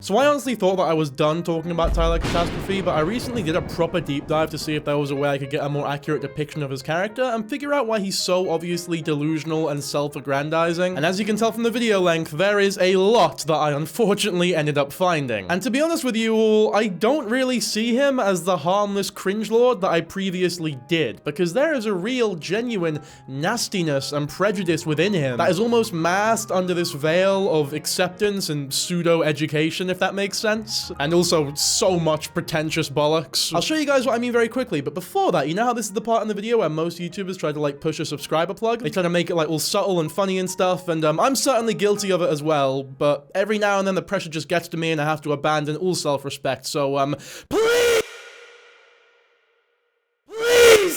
So I honestly thought that I was done talking about Tyler Catastrophe, but I recently did a proper deep dive to see if there was a way I could get a more accurate depiction of his character and figure out why he's so obviously delusional and self-aggrandizing. And as you can tell from the video length, there is a lot that I unfortunately ended up finding. And to be honest with you all, I don't really see him as the harmless cringelord that I previously did, because there is a real, genuine nastiness and prejudice within him that is almost masked under this veil of acceptance and pseudo-education, if that makes sense. And also so much pretentious bollocks. I'll show you guys what I mean very quickly, but before that, you know how this is the part in the video where most YouTubers try to like push a subscriber plug? They try to make it like all subtle and funny and stuff, and I'm certainly guilty of it as well, but every now and then the pressure just gets to me and I have to abandon all self-respect, so please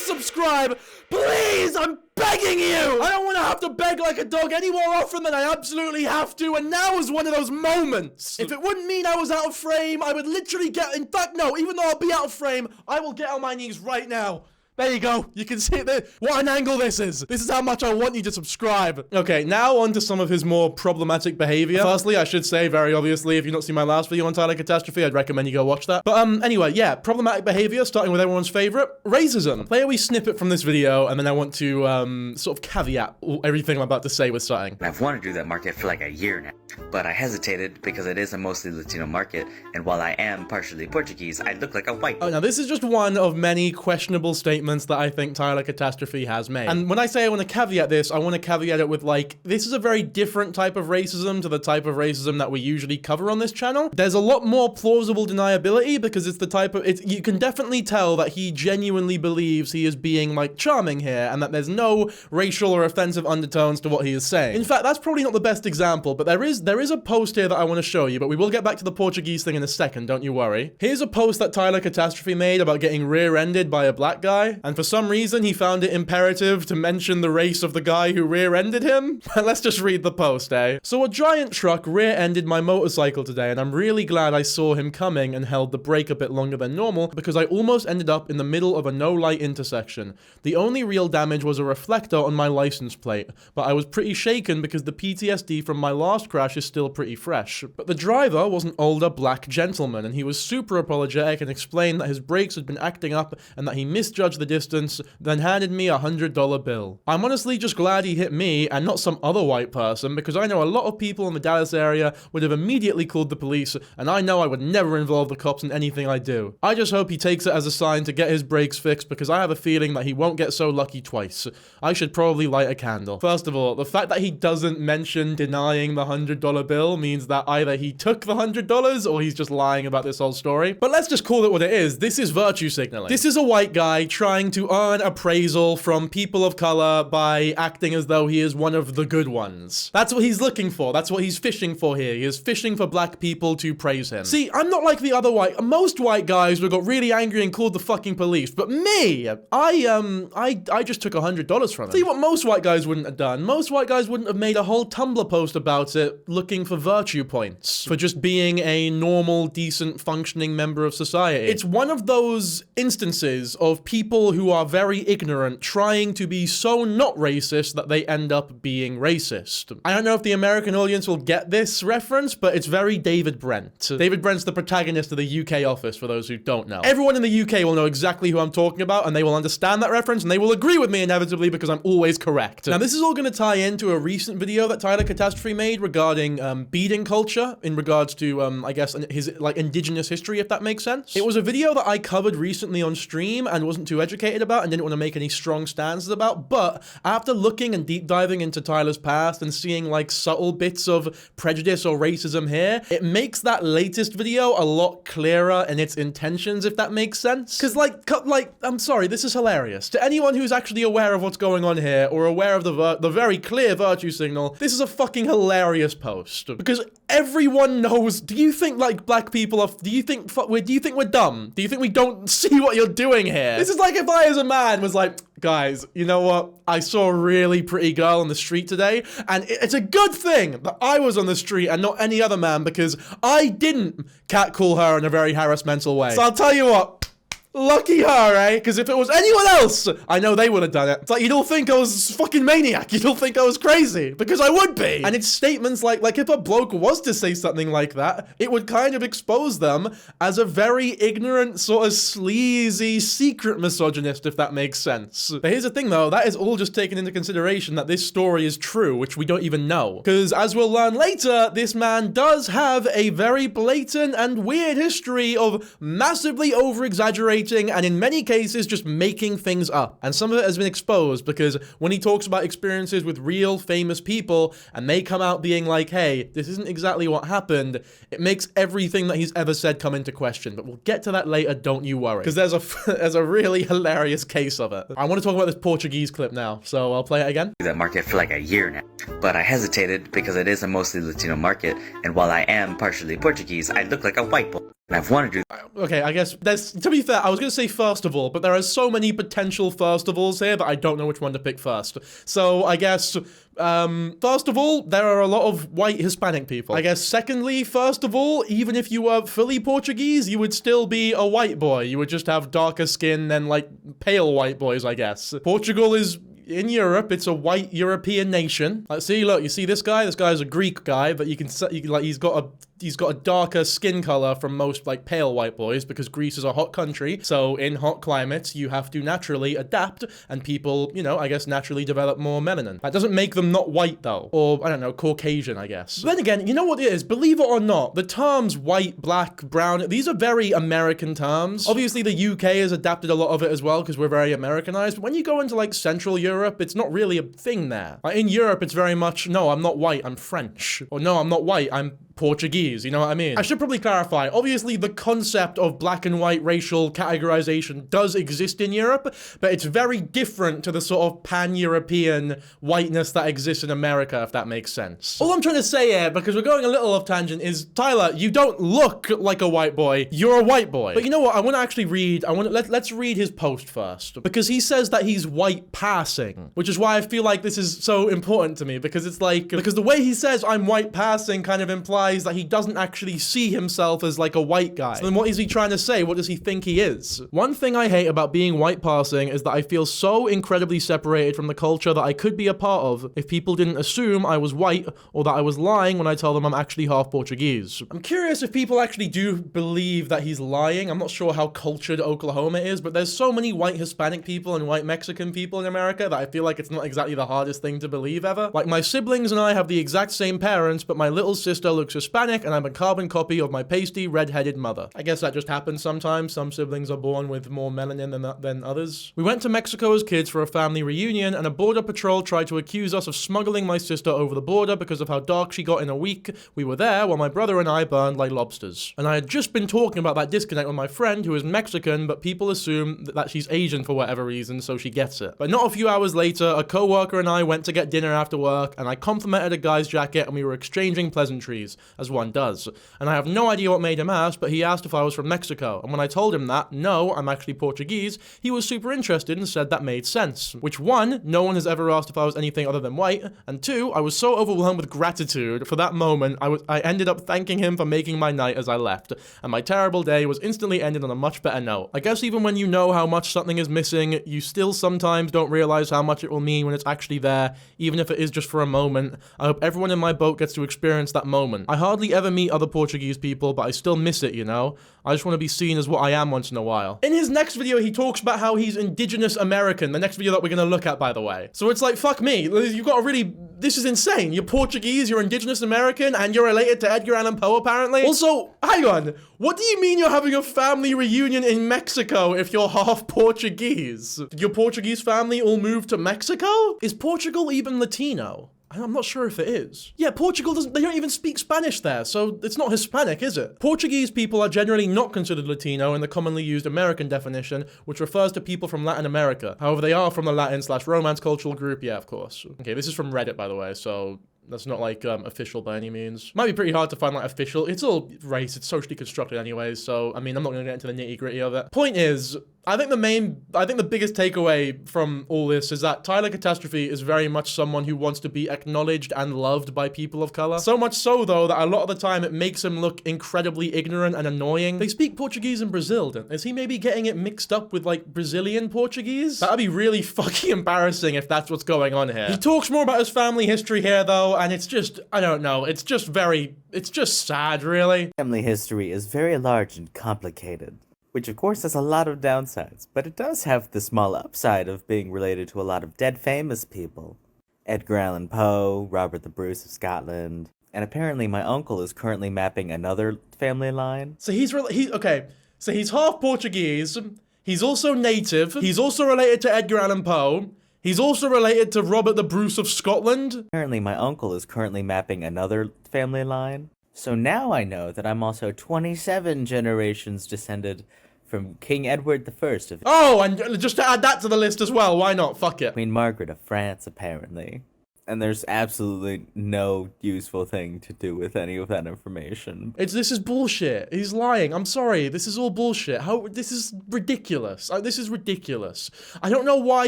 subscribe! Please! I'm begging you! I don't want to have to beg like a dog any more often than I absolutely have to, and now is one of those moments. If it wouldn't mean I was out of frame, I would literally get— in fact, no, even though I'll be out of frame, I will get on my knees right now. There you go. You can see that. What an angle this is. This is how much I want you to subscribe. Okay, now on to some of his more problematic behavior. Firstly, I should say very obviously, if you've not seen my last video on Tyler Catastrophe, I'd recommend you go watch that. But anyway, yeah, problematic behavior, starting with everyone's favorite, racism. Play a wee snippet from this video, and then I want to sort of caveat everything I'm about to say with something. I've wanted to do that market for like a year now, but I hesitated because it is a mostly Latino market, and while I am partially Portuguese, I look like a white. Oh, now this is just one of many questionable statements that I think Tyler Catastrophe has made. And when I say I want to caveat this, I want to caveat it with like, this is a very different type of racism to the type of racism that we usually cover on this channel. There's a lot more plausible deniability because it's the type of, you can definitely tell that he genuinely believes he is being like charming here and that there's no racial or offensive undertones to what he is saying. In fact, that's probably not the best example, but there is a post here that I want to show you, but we will get back to the Portuguese thing in a second, don't you worry. Here's a post that Tyler Catastrophe made about getting rear-ended by a black guy, and for some reason he found it imperative to mention the race of the guy who rear-ended him. Let's just read the post, eh? So a giant truck rear-ended my motorcycle today, and I'm really glad I saw him coming and held the brake a bit longer than normal because I almost ended up in the middle of a no-light intersection. The only real damage was a reflector on my license plate, but I was pretty shaken because the PTSD from my last crash is still pretty fresh. But the driver was an older black gentleman, and he was super apologetic and explained that his brakes had been acting up and that he misjudged the distance, then handed me a $100 bill. I'm honestly just glad he hit me and not some other white person, because I know a lot of people in the Dallas area would have immediately called the police, and I know I would never involve the cops in anything I do. I just hope he takes it as a sign to get his brakes fixed, because I have a feeling that he won't get so lucky twice. I should probably light a candle. First of all, the fact that he doesn't mention denying the $100 bill means that either he took the $100 or he's just lying about this whole story. But let's just call it what it is. This is virtue signaling. This is a white guy trying to earn appraisal from people of color by acting as though he is one of the good ones. That's what he's looking for. That's what he's fishing for here. He is fishing for black people to praise him. See, I'm not like the other most white guys who got really angry and called the fucking police, but me, I just took $100 from him. See what most white guys wouldn't have done? Most white guys wouldn't have made a whole Tumblr post about it looking for virtue points, for just being a normal, decent, functioning member of society. It's one of those instances of people who are very ignorant trying to be so not racist that they end up being racist. I don't know if the American audience will get this reference, but it's very David Brent. David Brent's the protagonist of the UK Office, for those who don't know. Everyone in the UK will know exactly who I'm talking about, and they will understand that reference, and they will agree with me inevitably because I'm always correct. Now, this is all going to tie into a recent video that Tyler Catastrophe made regarding beading culture, in regards to, I guess, his, like, indigenous history, if that makes sense. It was a video that I covered recently on stream and wasn't too educated about and didn't want to make any strong stances about, but after looking and deep diving into Tyler's past and seeing, like, subtle bits of prejudice or racism here, it makes that latest video a lot clearer in its intentions, if that makes sense. Because, like, I'm sorry, this is hilarious. To anyone who's actually aware of what's going on here, or aware of the very clear virtue signal, this is a fucking hilarious post. Because everyone knows, do you think, like, black people are, do you think we're dumb? Do you think we don't see what you're doing here? This is like if I as a man was like, guys, you know what? I saw a really pretty girl on the street today, and it's a good thing that I was on the street and not any other man, because I didn't catcall her in a very harassmental way. So I'll tell you what, Lucky her, eh? Because if it was anyone else, I know they would have done it. It's like, you don't think I was fucking maniac. You don't think I was crazy. Because I would be. And it's statements like if a bloke was to say something like that, it would kind of expose them as a very ignorant, sort of sleazy, secret misogynist, if that makes sense. But here's the thing, though. That is all just taken into consideration that this story is true, which we don't even know. Because as we'll learn later, this man does have a very blatant and weird history of massively over-exaggerating and in many cases just making things up. And some of it has been exposed because when he talks about experiences with real famous people and they come out being like, hey, this isn't exactly what happened, it makes everything that he's ever said come into question. But we'll get to that later, don't you worry. Because there's a really hilarious case of it. I want to talk about this Portuguese clip now, so I'll play it again. That market for like a year now, but I hesitated because it is a mostly Latino market, and while I am partially Portuguese, I look like a white boy. And I've wanted to. Okay, I guess to be fair, I was going to say first of all, but there are so many potential first of alls here that I don't know which one to pick first. So I guess, first of all, there are a lot of white Hispanic people. I guess secondly, first of all, even if you were fully Portuguese, you would still be a white boy. You would just have darker skin than like pale white boys, I guess. Portugal is in Europe. It's a white European nation. Like, see, look, you see this guy? This guy's a Greek guy, but you can like he's got a darker skin color from most like pale white boys because Greece is a hot country. So in hot climates, you have to naturally adapt and people, you know, I guess naturally develop more melanin. That doesn't make them not white though. Or I don't know, Caucasian, I guess. But then again, you know what it is? Believe it or not, the terms white, black, brown, these are very American terms. Obviously the UK has adapted a lot of it as well because we're very Americanized. But when you go into like Central Europe, it's not really a thing there. Like, in Europe, it's very much, no, I'm not white, I'm French. Or no, I'm not white, I'm Portuguese, you know what I mean? I should probably clarify, obviously the concept of black and white racial categorization does exist in Europe, but it's very different to the sort of pan-European whiteness that exists in America, if that makes sense. All I'm trying to say here, because we're going a little off tangent, is, Tyler, you don't look like a white boy, you're a white boy. But you know what, I want to actually read, let's read his post first, because he says that he's white passing, which is why I feel like this is so important to me, because it's like, because the way he says I'm white passing kind of implies that he doesn't actually see himself as like a white guy. So then what is he trying to say? What does he think he is? One thing I hate about being white passing is that I feel so incredibly separated from the culture that I could be a part of if people didn't assume I was white or that I was lying when I tell them I'm actually half Portuguese. I'm curious if people actually do believe that he's lying. I'm not sure how cultured Oklahoma is, but there's so many white Hispanic people and white Mexican people in America that I feel like it's not exactly the hardest thing to believe ever. Like, my siblings and I have the exact same parents, but my little sister looks Hispanic and I'm a carbon copy of my pasty red-headed mother. I guess that just happens sometimes. Some siblings are born with more melanin than others. We went to Mexico as kids for a family reunion and a border patrol tried to accuse us of smuggling my sister over the border because of how dark she got in a week we were there while my brother and I burned like lobsters. And I had just been talking about that disconnect with my friend who is Mexican, but people assume that she's Asian for whatever reason, so she gets it. But not a few hours later, a co-worker and I went to get dinner after work and I complimented a guy's jacket and we were exchanging pleasantries, as one does. And I have no idea what made him ask, but he asked if I was from Mexico. And when I told him that, no, I'm actually Portuguese, he was super interested and said that made sense. Which, one, no one has ever asked if I was anything other than white, and two, I was so overwhelmed with gratitude for that moment, I ended up thanking him for making my night as I left. And my terrible day was instantly ended on a much better note. I guess even when you know how much something is missing, you still sometimes don't realize how much it will mean when it's actually there, even if it is just for a moment. I hope everyone in my boat gets to experience that moment. I hardly ever meet other Portuguese people, but I still miss it, you know? I just want to be seen as what I am once in a while. In his next video, he talks about how he's indigenous American, the next video that we're going to look at, by the way. So it's like, fuck me, you've got to really, this is insane. You're Portuguese, you're indigenous American, and you're related to Edgar Allan Poe, apparently. Also, hang on, what do you mean you're having a family reunion in Mexico if you're half Portuguese? Did your Portuguese family all move to Mexico? Is Portugal even Latino? I'm not sure if it is. Yeah, Portugal they don't even speak Spanish there, so it's not Hispanic, is it? Portuguese people are generally not considered Latino in the commonly used American definition, which refers to people from Latin America. However, they are from the Latin/Romance cultural group, yeah, of course. Okay, this is from Reddit, by the way, so That's not like official by any means. Might be pretty hard to find like official. It's all race. It's socially constructed anyways. So I mean, I'm not gonna get into the nitty gritty of it. Point is, I think the biggest takeaway from all this is that Tyler Catastrophe is very much someone who wants to be acknowledged and loved by people of color. So much so though that a lot of the time it makes him look incredibly ignorant and annoying. They speak Portuguese in Brazil, don't they? Is he maybe getting it mixed up with like Brazilian Portuguese? That'd be really fucking embarrassing if that's what's going on here. He talks more about his family history here though, and it's just, I don't know, it's just sad, really. Family history is very large and complicated, which of course has a lot of downsides, but it does have the small upside of being related to a lot of dead famous people. Edgar Allan Poe, Robert the Bruce of Scotland, and apparently my uncle is currently mapping another family line. So he's half Portuguese, he's also native, he's also related to Edgar Allan Poe, he's also related to Robert the Bruce of Scotland. Apparently my uncle is currently mapping another family line. So now I know that I'm also 27 generations descended from King Edward I of... Oh, and just to add that to the list as well, why not? Fuck it. Queen Margaret of France, apparently. And there's absolutely no useful thing to do with any of that information. This is bullshit. He's lying. I'm sorry. This is all bullshit. This is ridiculous. This is ridiculous. I don't know why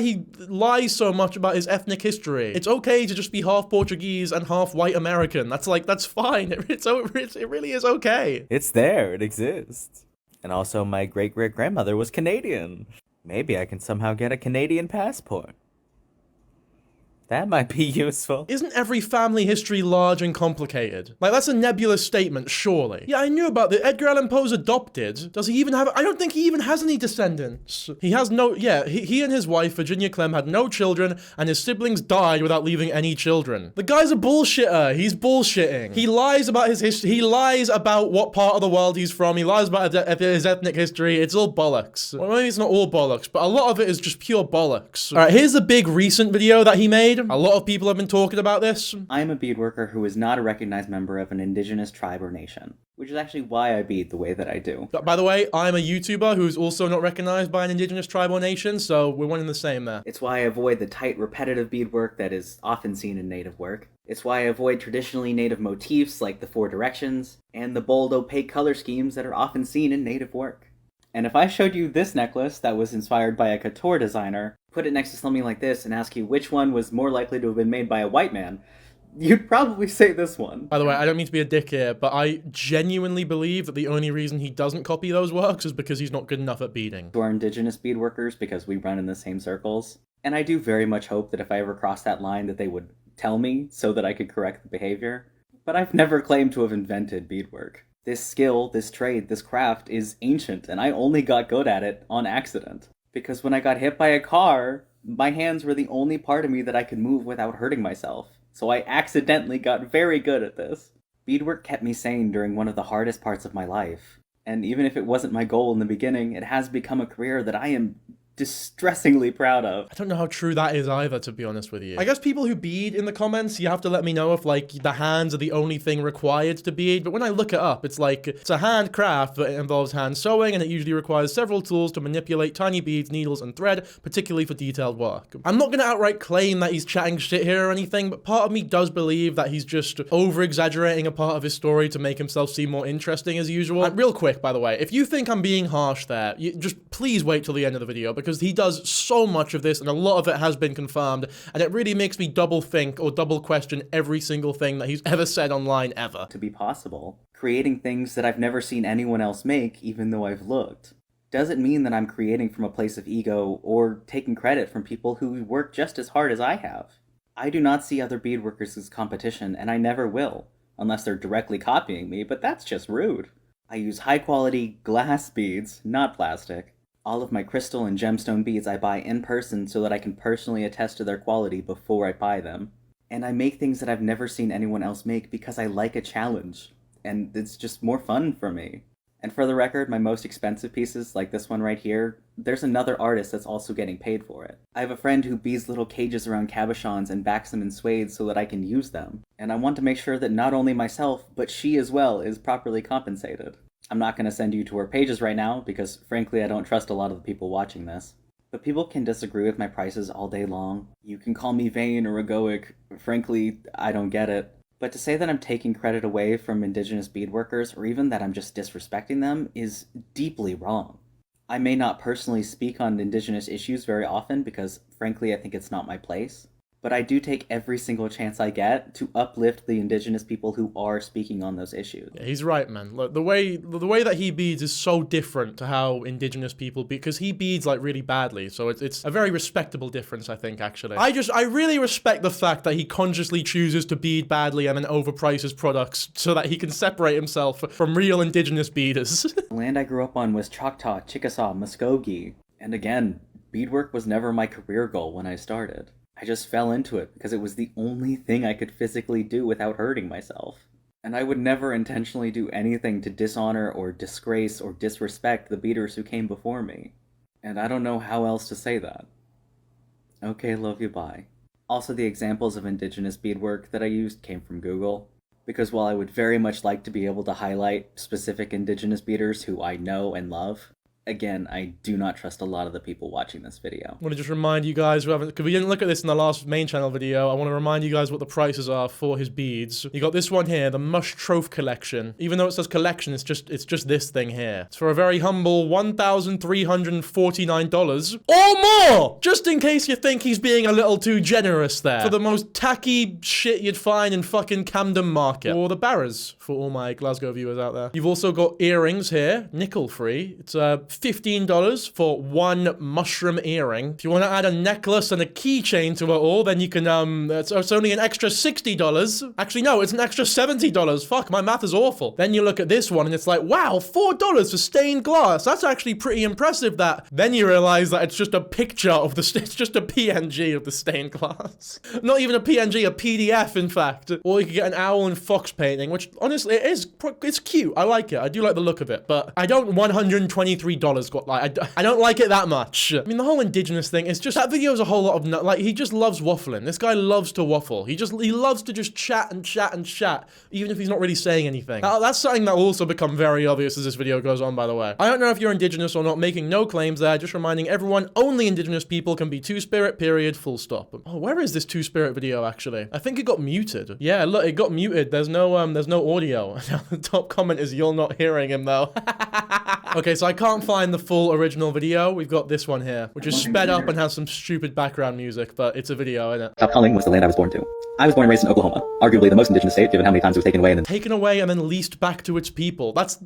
he lies so much about his ethnic history. It's okay to just be half Portuguese and half white American. That's fine. It really is okay. It's there. It exists. And also my great-great-grandmother was Canadian. Maybe I can somehow get a Canadian passport. That might be useful. Isn't every family history large and complicated? Like, that's a nebulous statement, surely. Yeah, I knew about the Edgar Allan Poe's adopted. Does he even have... I don't think he even has any descendants. He has no... Yeah, he and his wife, Virginia Clem, had no children, and his siblings died without leaving any children. The guy's a bullshitter. He's bullshitting. He lies about his history. He lies about what part of the world he's from. He lies about his ethnic history. It's all bollocks. Well, maybe it's not all bollocks, but a lot of it is just pure bollocks. All right, here's a big recent video that he made. A lot of people have been talking about this. I am a beadworker who is not a recognized member of an indigenous tribe or nation, which is actually why I bead the way that I do. But by the way, I'm a YouTuber who's also not recognized by an indigenous tribe or nation, so we're one and the same there. It's why I avoid the tight, repetitive beadwork that is often seen in native work. It's why I avoid traditionally native motifs like the 4 directions, and the bold, opaque color schemes that are often seen in native work. And if I showed you this necklace that was inspired by a couture designer, put it next to something like this and ask you which one was more likely to have been made by a white man, you'd probably say this one. By the way, I don't mean to be a dick here, but I genuinely believe that the only reason he doesn't copy those works is because he's not good enough at beading. To our indigenous beadworkers, because we run in the same circles. And I do very much hope that if I ever crossed that line that they would tell me so that I could correct the behavior. But I've never claimed to have invented beadwork. This skill, this trade, this craft is ancient, and I only got good at it on accident. Because when I got hit by a car, my hands were the only part of me that I could move without hurting myself. So I accidentally got very good at this. Beadwork kept me sane during one of the hardest parts of my life. And even if it wasn't my goal in the beginning, it has become a career that I am distressingly proud of. I don't know how true that is either, to be honest with you. I guess people who bead in the comments, you have to let me know if like the hands are the only thing required to bead, but when I look it up, it's like it's a handcraft, but it involves hand sewing, and it usually requires several tools to manipulate tiny beads, needles, and thread, particularly for detailed work. I'm not gonna outright claim that he's chatting shit here or anything, but part of me does believe that he's just over-exaggerating a part of his story to make himself seem more interesting as usual. And real quick, by the way, if you think I'm being harsh there, just please wait till the end of the video, because he does so much of this and a lot of it has been confirmed, and it really makes me double think or double question every single thing that he's ever said online ever. To be possible, creating things that I've never seen anyone else make even though I've looked, doesn't mean that I'm creating from a place of ego or taking credit from people who work just as hard as I have. I do not see other beadworkers as competition, and I never will, unless they're directly copying me, but that's just rude. I use high quality glass beads, not plastic. All of my crystal and gemstone beads I buy in person so that I can personally attest to their quality before I buy them. And I make things that I've never seen anyone else make because I like a challenge, and it's just more fun for me. And for the record, my most expensive pieces, like this one right here, there's another artist that's also getting paid for it. I have a friend who beads little cages around cabochons and backs them in suede so that I can use them. And I want to make sure that not only myself, but she as well is properly compensated. I'm not going to send you to her pages right now because, frankly, I don't trust a lot of the people watching this. But people can disagree with my prices all day long. You can call me vain or egoic. Frankly, I don't get it. But to say that I'm taking credit away from indigenous beadworkers, or even that I'm just disrespecting them, is deeply wrong. I may not personally speak on indigenous issues very often because, frankly, I think it's not my place. But I do take every single chance I get to uplift the indigenous people who are speaking on those issues. Yeah, he's right, man. Look, the way that he beads is so different to how indigenous people bead, because he beads like really badly. So it's a very respectable difference, I think, actually. I really respect the fact that he consciously chooses to bead badly and then overprice his products so that he can separate himself from real indigenous beaders. The land I grew up on was Choctaw, Chickasaw, Muskogee. And again, beadwork was never my career goal when I started. I just fell into it because it was the only thing I could physically do without hurting myself. And I would never intentionally do anything to dishonor or disgrace or disrespect the beaders who came before me. And I don't know how else to say that. Okay, love you, bye. Also, the examples of indigenous beadwork that I used came from Google, because while I would very much like to be able to highlight specific indigenous beaders who I know and love, again, I do not trust a lot of the people watching this video. I want to just remind you guys who haven't, because we didn't look at this in the last main channel video, I want to remind you guys what the prices are for his beads. You got this one here, the Mush Troph collection. Even though it says collection, it's just this thing here. It's for a very humble $1,349 or more! Just in case you think he's being a little too generous there. For the most tacky shit you'd find in fucking Camden Market. Or the Barras, for all my Glasgow viewers out there. You've also got earrings here, nickel free. It's $15 for one mushroom earring. If you want to add a necklace and a keychain to it all, then you can, it's only an extra $60. Actually, no, it's an extra $70. Fuck, my math is awful. Then you look at this one and it's like, wow, $4 for stained glass. That's actually pretty impressive. That. Then you realize that it's just a picture of it's just a PNG of the stained glass. Not even a PNG, a PDF, in fact. Or you could get an owl and fox painting, which honestly, it's cute. I like it. I do like the look of it, but I don't $123 got like I don't like it that much. I mean, the whole indigenous thing is just, that video is a whole lot of like, he just loves waffling. This guy loves to waffle. He loves to just chat and chat and chat, even if he's not really saying anything. That's something that will also become very obvious as this video goes on, by the way. I don't know if you're indigenous or not, making no claims there, just reminding everyone only indigenous people can be two-spirit, period, full stop. Oh, where is this two-spirit video actually? I think it got muted. Yeah, look, it got muted. There's no audio. The top comment is, you're not hearing him though. Okay, so I can't find the full original video. We've got this one here, which is sped up and has some stupid background music, but it's a video, isn't it? South Culling was the land I was born to. I was born and raised in Oklahoma, arguably the most indigenous state, given how many times it was taken away and then taken away and then leased back to its people. That's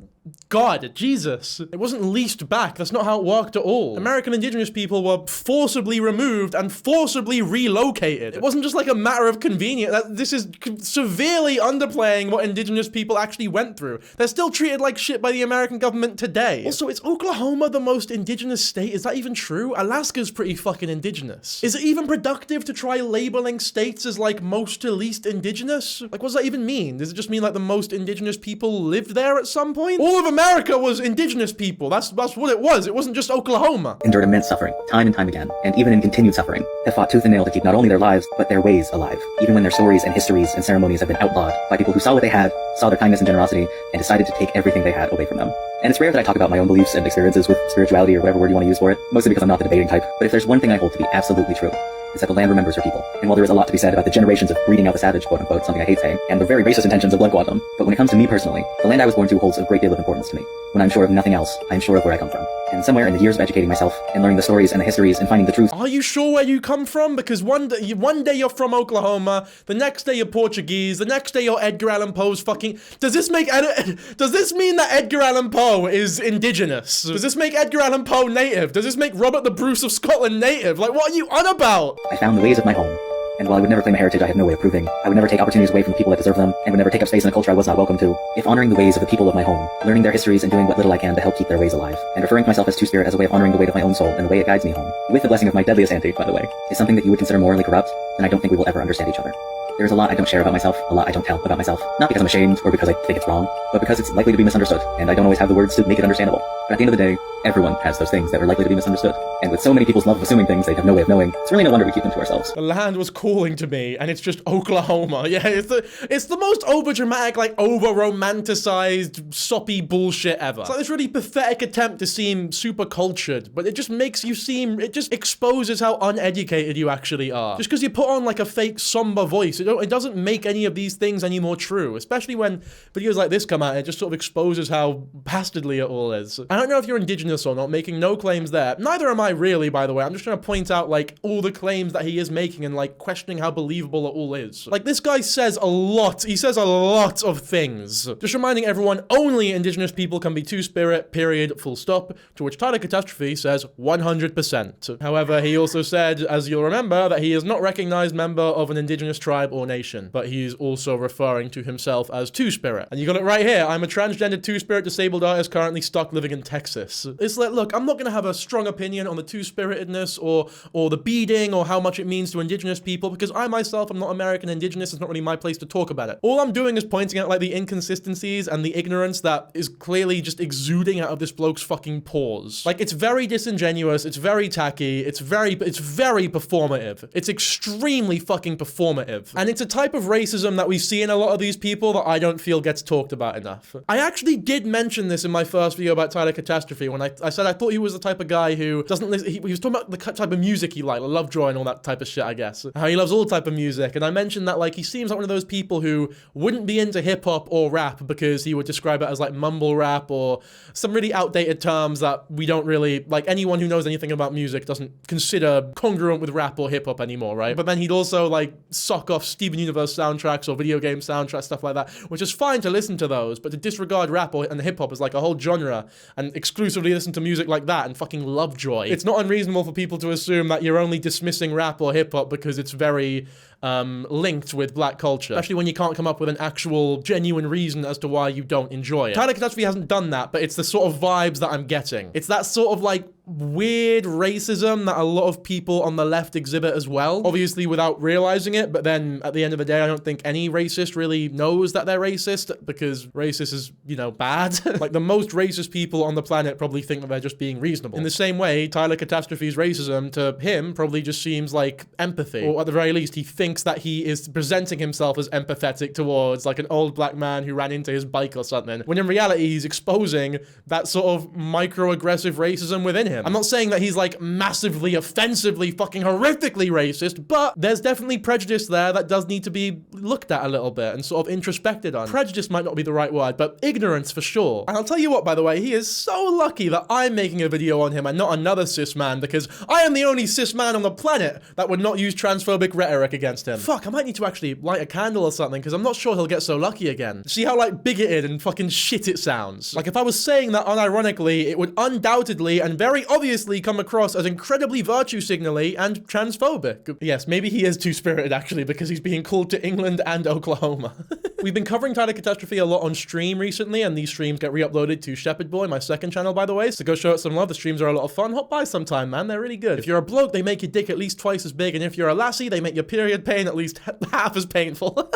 God, Jesus. It wasn't leased back. That's not how it worked at all. American indigenous people were forcibly removed and forcibly relocated. It wasn't just like a matter of convenience. This is severely underplaying what indigenous people actually went through. They're still treated like shit by the American government today. Also, is Oklahoma the most indigenous state? Is that even true? Alaska's pretty fucking indigenous. Is it even productive to try labeling states as like most to least indigenous? Like, what does that even mean? Does it just mean like the most indigenous people lived there at some point? All of America was indigenous people. That's what it was. It wasn't just Oklahoma. endured immense suffering, time and time again, and even in continued suffering, have fought tooth and nail to keep not only their lives, but their ways alive, even when their stories and histories and ceremonies have been outlawed by people who saw what they had, saw their kindness and generosity, and decided to take everything they had away from them. And it's rare that I talk about my own beliefs and experiences with spirituality or whatever word you want to use for it, mostly because I'm not the debating type, but if there's one thing I hold to be absolutely true, is that the land remembers her people. And while there is a lot to be said about the generations of breeding out the savage, quote unquote, something I hate saying, and the very racist intentions of blood quantum, but when it comes to me personally, the land I was born to holds a great deal of importance to me. When I'm sure of nothing else, I'm sure of where I come from. And somewhere in the years of educating myself, and learning the stories and the histories and finding the truth. Are you sure where you come from? Because one day you're from Oklahoma, the next day you're Portuguese, the next day you're Edgar Allan Poe's fucking... Does this mean that Edgar Allan Poe is indigenous? Does this make Edgar Allan Poe native? Does this make Robert the Bruce of Scotland native? Like, what are you on about? I found the ways of my home. And while I would never claim a heritage I have no way of proving, I would never take opportunities away from people that deserve them, and would never take up space in a culture I was not welcome to. If honoring the ways of the people of my home, learning their histories and doing what little I can to help keep their ways alive, and referring to myself as Two-Spirit as a way of honoring the weight of my own soul and the way it guides me home, with the blessing of my deadliest auntie, by the way, is something that you would consider morally corrupt, then I don't think we will ever understand each other. There's a lot I don't share about myself, a lot I don't tell about myself. Not because I'm ashamed or because I think it's wrong, but because it's likely to be misunderstood, and I don't always have the words to make it understandable. But at the end of the day, everyone has those things that are likely to be misunderstood. And with so many people's love of assuming things they have no way of knowing, it's really no wonder we keep them to ourselves. The land was calling to me, and it's just Oklahoma. Yeah, it's the most overdramatic, like over-romanticized, soppy bullshit ever. It's like this really pathetic attempt to seem super cultured, but it just makes you seem, it just exposes how uneducated you actually are. Just because you put on like a fake somber voice, it doesn't make any of these things any more true, especially when videos like this come out, and it just sort of exposes how bastardly it all is. I don't know if you're indigenous or not, making no claims there. Neither am I really, by the way. I'm just trying to point out like all the claims that he is making and like questioning how believable it all is. Like this guy says a lot. He says a lot of things. Just reminding everyone, only indigenous people can be two-spirit, period, full stop, to which Tyler Catastrophe says 100%. However, he also said, as you'll remember, that he is not recognized member of an indigenous tribe or nation, but he's also referring to himself as two-spirit. And you got it right here. I'm a transgender two-spirit disabled artist currently stuck living in Texas. It's like, look, I'm not gonna have a strong opinion on the two-spiritedness or the beading or how much it means to indigenous people, because I myself am not American indigenous. It's not really my place to talk about it. All I'm doing is pointing out like the inconsistencies and the ignorance that is clearly just exuding out of this bloke's fucking pores. Like, it's very disingenuous, it's very tacky, it's very performative. It's extremely fucking performative. And it's a type of racism that we see in a lot of these people that I don't feel gets talked about enough. I actually did mention this in my first video about Tyler Catastrophe when I said I thought he was the type of guy who doesn't listen, he was talking about the type of music he liked, like Lovejoy and all that type of shit, I guess. How he loves all type of music, and I mentioned that like he seems like one of those people who wouldn't be into hip-hop or rap because he would describe it as like mumble rap or some really outdated terms that we don't really, like anyone who knows anything about music doesn't consider congruent with rap or hip-hop anymore, right? But then he'd also like sock off Steven Universe soundtracks or video game soundtracks, stuff like that, which is fine to listen to those, but to disregard rap and hip-hop as like a whole genre and exclusively listen to music like that and fucking Lovejoy. It's not unreasonable for people to assume that you're only dismissing rap or hip-hop because it's very linked with black culture, especially when you can't come up with an actual genuine reason as to why you don't enjoy it. Tyler Catastrophe hasn't done that, but it's the sort of vibes that I'm getting. It's that sort of like weird racism that a lot of people on the left exhibit as well, obviously without realizing it, but then at the end of the day, I don't think any racist really knows that they're racist, because racist is, you know, bad. Like the most racist people on the planet probably think that they're just being reasonable. In the same way, Tyler Catastrophe's racism to him probably just seems like empathy, or at the very least, he thinks that he is presenting himself as empathetic towards like an old black man who ran into his bike or something, when in reality, he's exposing that sort of microaggressive racism within him. I'm not saying that he's like massively, offensively, fucking horrifically racist, but there's definitely prejudice there that does need to be looked at a little bit and sort of introspected on. Prejudice might not be the right word, but ignorance for sure. And I'll tell you what, by the way, he is so lucky that I'm making a video on him and not another cis man, because I am the only cis man on the planet that would not use transphobic rhetoric against him. Fuck, I might need to actually light a candle or something, because I'm not sure he'll get so lucky again. See how like bigoted and fucking shit it sounds? Like if I was saying that unironically, it would undoubtedly and very obviously come across as incredibly virtue signally and transphobic. Yes, maybe he is two-spirited actually, because he's being called to England and Oklahoma. We've been covering Tyler Catastrophe a lot on stream recently, and these streams get re-uploaded to Shepherd Boy, my second channel, by the way, so go show it some love. The streams are a lot of fun. Hop by sometime, man. They're really good. If you're a bloke, they make your dick at least twice as big, and if you're a lassie, they make your period pain at least half as painful.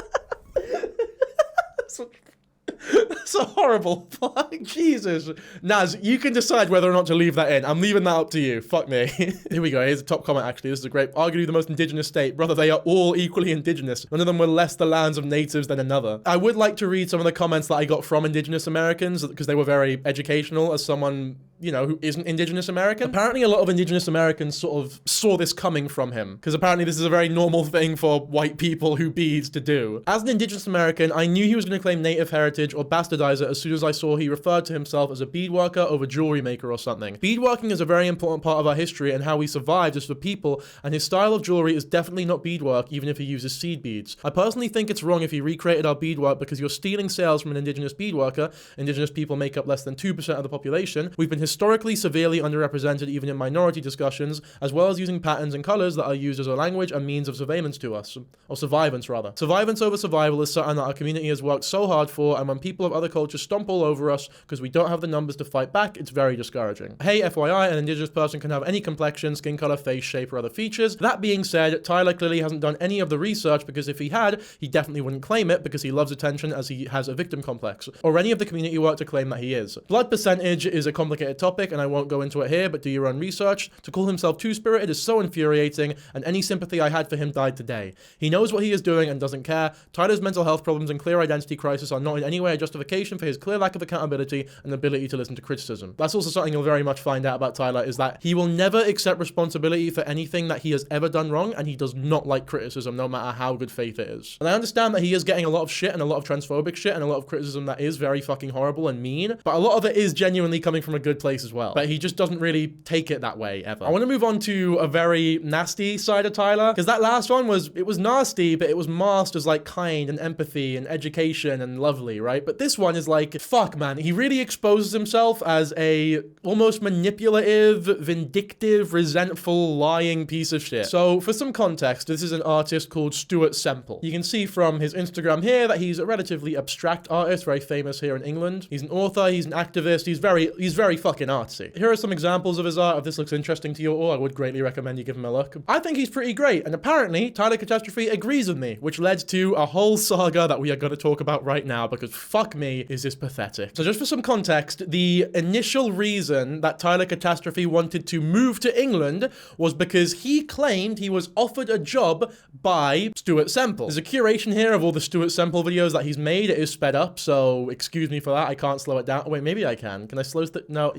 So horrible. Fuck, Jesus. Naz, you can decide whether or not to leave that in. I'm leaving that up to you. Fuck me. Here we go. Here's a top comment, actually. This is a great, arguably the most indigenous state. Brother, they are all equally indigenous. None of them were less the lands of natives than another. I would like to read some of the comments that I got from indigenous Americans, because they were very educational as someone, you know, who isn't indigenous American. Apparently a lot of indigenous Americans sort of saw this coming from him, because apparently this is a very normal thing for white people who beads to do. As an indigenous American, I knew he was going to claim native heritage or bastardize it as soon as I saw he referred to himself as a beadworker over jewelry maker or something. Beadworking is a very important part of our history and how we survived as a people, and his style of jewelry is definitely not beadwork, even if he uses seed beads. I personally think it's wrong if he recreated our beadwork, because you're stealing sales from an indigenous beadworker. Indigenous people make up less than 2% of the population. We've been historically severely underrepresented even in minority discussions, as well as using patterns and colors that are used as a language and means of surveillance to us. Or survivance, rather. Survivance over survival is something that our community has worked so hard for, and when people of other cultures stomp all over us because we don't have the numbers to fight back, it's very discouraging. Hey, FYI, an indigenous person can have any complexion, skin color, face shape, or other features. That being said, Tyler clearly hasn't done any of the research, because if he had, he definitely wouldn't claim it because he loves attention as he has a victim complex, or any of the community work to claim that he is. Blood percentage is a complicated topic, and I won't go into it here, but do your own research. To call himself two-spirited is so infuriating, and any sympathy I had for him died today. He knows what he is doing and doesn't care. Tyler's mental health problems and clear identity crisis are not in any way a justification for his clear lack of accountability and ability to listen to criticism. That's also something you'll very much find out about Tyler, is that he will never accept responsibility for anything that he has ever done wrong, and he does not like criticism, no matter how good faith it is. And I understand that he is getting a lot of shit and a lot of transphobic shit and a lot of criticism that is very fucking horrible and mean, but a lot of it is genuinely coming from a good place as well. But he just doesn't really take it that way, ever. I want to move on to a very nasty side of Tyler, because that last one was nasty, but it was masked as like kind and empathy and education and lovely, right? But this one is like, fuck, man. He really exposes himself as a almost manipulative, vindictive, resentful, lying piece of shit. So for some context, this is an artist called Stuart Semple. You can see from his Instagram here that he's a relatively abstract artist, very famous here in England. He's an author, he's an activist, he's very fucking artsy. Here are some examples of his art. If this looks interesting to you all, I would greatly recommend you give him a look. I think he's pretty great, and apparently Tyler Catastrophe agrees with me, which led to a whole saga that we are going to talk about right now, because fuck me, is this pathetic. So just for some context, the initial reason that Tyler Catastrophe wanted to move to England was because he claimed he was offered a job by Stuart Semple. There's a curation here of all the Stuart Semple videos that he's made. It is sped up, so excuse me for that. I can't slow it down. Oh, wait, maybe I can. Can I slow it? No,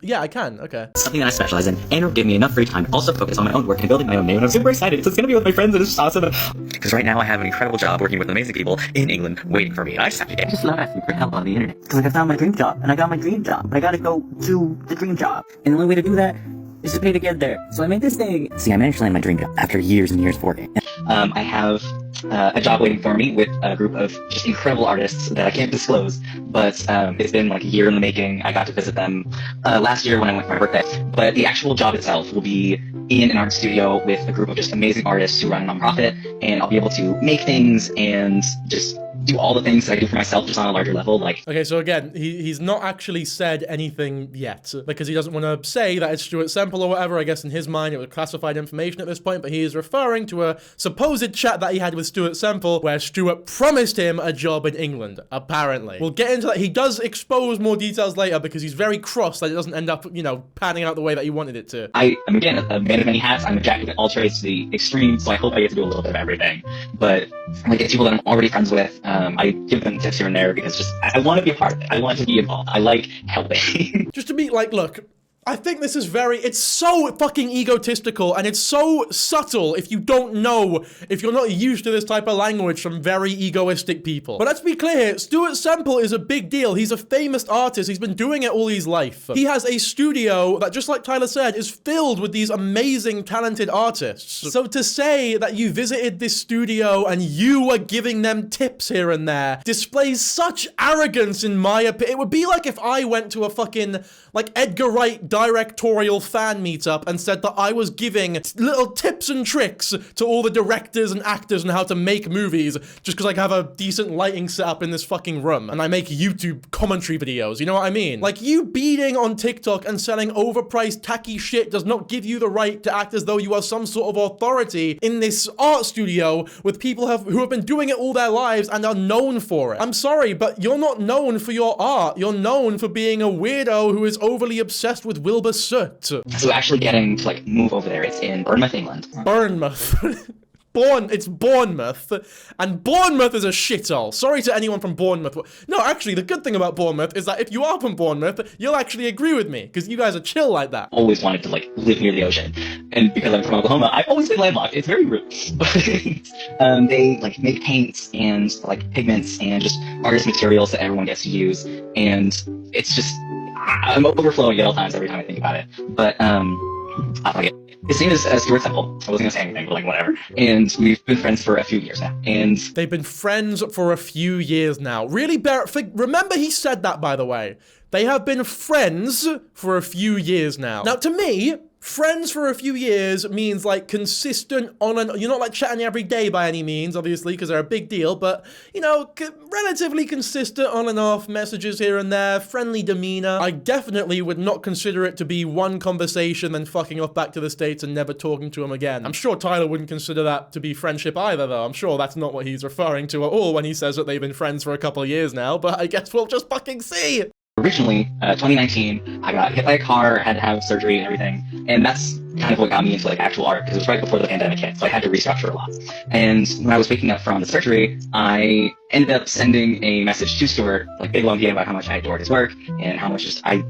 yeah, I can. Okay. Something that I specialize in, and it'll give me enough free time to also focus on my own work and building my own name, and I'm super excited. So it's gonna be with my friends, and it's awesome. Because right now I have an incredible job working with amazing people in England waiting for me, and I just have to get I just love asking for help on the internet. Because like I found my dream job, and I got my dream job, but I gotta go to the dream job. And the only way to do that is to pay to get there. So I made this thing. See, I managed to land my dream job after years and years of working. I have a job waiting for me with a group of just incredible artists that I can't disclose, but it's been like a year in the making. I got to visit them last year when I went for my birthday. But the actual job itself will be in an art studio with a group of just amazing artists who run a nonprofit, and I'll be able to make things and just do all the things that I do for myself, just on a larger level. Like, okay, so again, he's not actually said anything yet, because he doesn't want to say that it's Stuart Semple or whatever. I guess in his mind it was classified information at this point, but he is referring to a supposed chat that he had with Stuart Semple where Stuart promised him a job in England, apparently. We'll get into that. He does expose more details later because he's very cross that it doesn't end up, you know, panning out the way that he wanted it to. I am, again, a man of many hats. I'm a jack of all trades to the extreme, so I hope I get to do a little bit of everything. But like, it's people that I'm already friends with. I give them tips here and there because just I want to be a part of it. I want to be involved. I like helping. Just to be like, look, I think this is it's so fucking egotistical, and it's so subtle if you don't know, if you're not used to this type of language from very egoistic people. But let's be clear here, Stuart Semple is a big deal. He's a famous artist. He's been doing it all his life. He has a studio that, just like Tyler said, is filled with these amazing, talented artists. So to say that you visited this studio and you were giving them tips here and there displays such arrogance, in my opinion. It would be like if I went to a fucking, like, Edgar Wright directorial fan meetup and said that I was giving little tips and tricks to all the directors and actors on how to make movies just because I have a decent lighting setup in this fucking room and I make YouTube commentary videos, you know what I mean? Like, you beating on TikTok and selling overpriced tacky shit does not give you the right to act as though you are some sort of authority in this art studio with people who have been doing it all their lives and are known for it. I'm sorry, but you're not known for your art. You're known for being a weirdo who is overly obsessed with Wilbur Soot. So actually getting to like move over there, it's in Bournemouth, England. Bournemouth. It's Bournemouth, and Bournemouth is a shithole. Sorry to anyone from Bournemouth. No, actually, the good thing about Bournemouth is that if you are from Bournemouth, you'll actually agree with me, because you guys are chill like that. Always wanted to like live near the ocean, and because I'm from Oklahoma, I've always been landlocked. It's very rude. They like make paints and like pigments and just artist materials that everyone gets to use, and it's just I'm overflowing at all times every time I think about it. But His name is Stuart Semple. I wasn't gonna say anything, but like whatever. And we've been friends for a few years now. And they've been friends for a few years now. Really, remember he said that, by the way. They have been friends for a few years now. Now, to me, friends for a few years means like consistent on and you're not like chatting every day by any means, obviously, because they're a big deal, but you know, relatively consistent on and off messages here and there, friendly demeanor. I definitely would not consider it to be one conversation then fucking off back to the States and never talking to him again. I'm sure Tyler wouldn't consider that to be friendship either, though. I'm sure that's not what he's referring to at all when he says that they've been friends for a couple of years now, but I guess we'll just fucking see. originally, 2019, I got hit by a car, had to have surgery and everything, and that's kind of what got me into like actual art, because it was right before the pandemic hit, so I had to restructure a lot. And when I was waking up from the surgery, I ended up sending a message to Stuart, like big long DM about how much I adored his work and how much I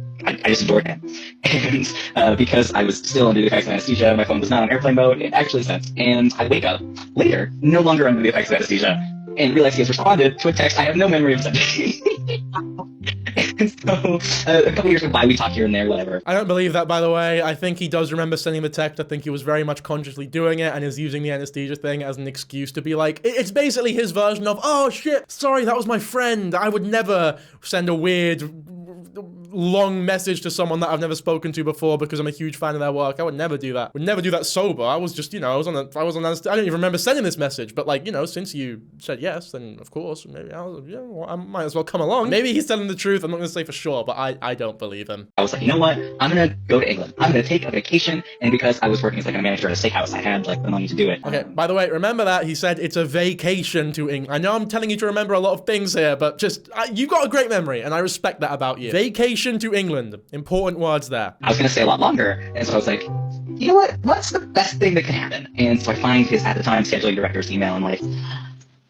just adored him. And because I was still under the effects of anesthesia, my phone was not on airplane mode, it actually sent. And I wake up later, no longer under the effects of anesthesia, and realize he has responded to a text I have no memory of sending. And so, a couple years went by, we talk here and there, whatever. I don't believe that, by the way. I think he does remember sending the text. I think he was very much consciously doing it and is using the anesthesia thing as an excuse to be like, it's basically his version of, oh shit, sorry, that was my friend. I would never send a weird, long message to someone that I've never spoken to before because I'm a huge fan of their work. I would never do that. Would never do that sober. I was just, you know, I don't even remember sending this message, but like, you know, since you said yes, then of course, maybe I might as well come along. Maybe he's telling the truth. I'm not going to say for sure, but I don't believe him. I was like, you know what? I'm going to go to England. I'm going to take a vacation. And because I was working as like a manager at a steakhouse, I had like the money to do it. Okay, by the way, remember that he said it's a vacation to England. I know I'm telling you to remember a lot of things here, but just, you've got a great memory and I respect that about you. Vacation to England. Important words there. I was going to stay a lot longer. And so I was like, you know what? What's the best thing that can happen? And so I find his, at the time, scheduling director's email and like,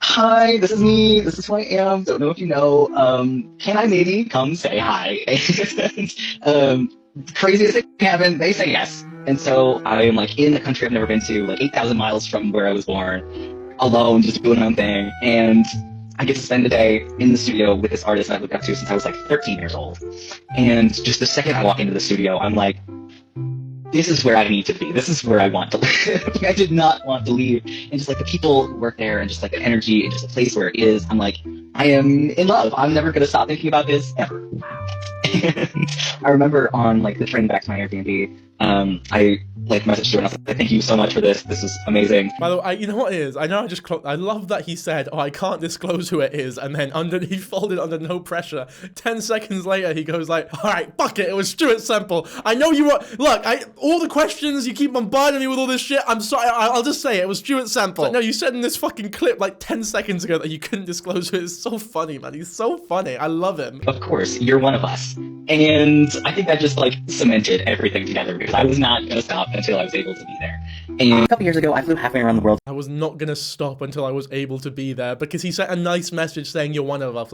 hi, this is me. This is who I am. Don't know if you know. Can I maybe come say hi? And, craziest thing can happen. They say yes. And so I am like in the country I've never been to, like 8,000 miles from where I was born, alone, just doing my own thing. And I get to spend a day in the studio with this artist I've looked up to since I was like 13 years old. And just the second I walk into the studio, I'm like, this is where I need to be. This is where I want to live. I did not want to leave. And just like the people who work there and just like the energy and just the place where it is, I'm like, I am in love. I'm never going to stop thinking about this ever. And I remember on like the train back to my Airbnb, I like messaged Stuart and I was like, thank you so much for this. This is amazing. By the way, you know what it is? I know I love that he said, oh, I can't disclose who it is. And then he folded under no pressure. 10 seconds later, he goes like, all right, fuck it. It was Stuart Semple. I know you were, look, all the questions, you keep bombarding me with all this shit. I'm sorry. I'll just say it was Stuart Semple. Like, no, you said in this fucking clip like 10 seconds ago that you couldn't disclose who it is. So funny, man. He's so funny. I love him. Of course, you're one of us. And I think that just like cemented everything together because I was not going to stop until I was able to be there. And a couple years ago, I flew halfway around the world. I was not going to stop until I was able to be there because he sent a nice message saying you're one of us,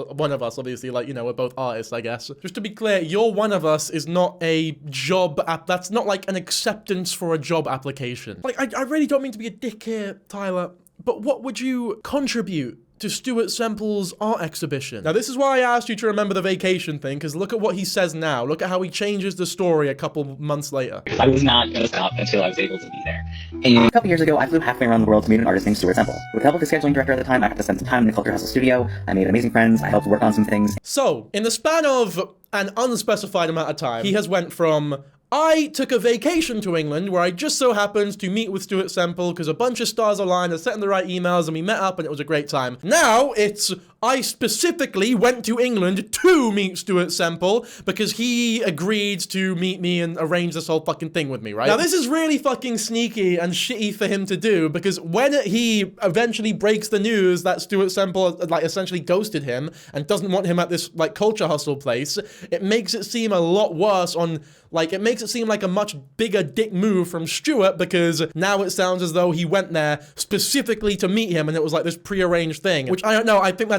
obviously, like, you know, we're both artists, I guess. Just to be clear, you're one of us is not a job app. That's not like an acceptance for a job application. Like, I really don't mean to be a dick here, Tyler, but what would you contribute to Stuart Semple's art exhibition? Now, this is why I asked you to remember the vacation thing, because look at what he says now. Look at how he changes the story a couple months later. I was not going to stop until I was able to be there. And a couple years ago, I flew halfway around the world to meet an artist named Stuart Semple. With the help of his scheduling director at the time, I got to spend some time in the Culture Hustle studio. I made amazing friends. I helped work on some things. So, in the span of an unspecified amount of time, he has went from, I took a vacation to England where I just so happened to meet with Stuart Semple because a bunch of stars aligned, I sent him the right emails and we met up and it was a great time. Now it's, I specifically went to England to meet Stuart Semple because he agreed to meet me and arrange this whole fucking thing with me, right? Now this is really fucking sneaky and shitty for him to do because when he eventually breaks the news that Stuart Semple like essentially ghosted him and doesn't want him at this like Culture Hustle place, it makes it seem a lot worse on, like, it makes it seem like a much bigger dick move from Stuart because now it sounds as though he went there specifically to meet him and it was like this prearranged thing, which I don't know. I think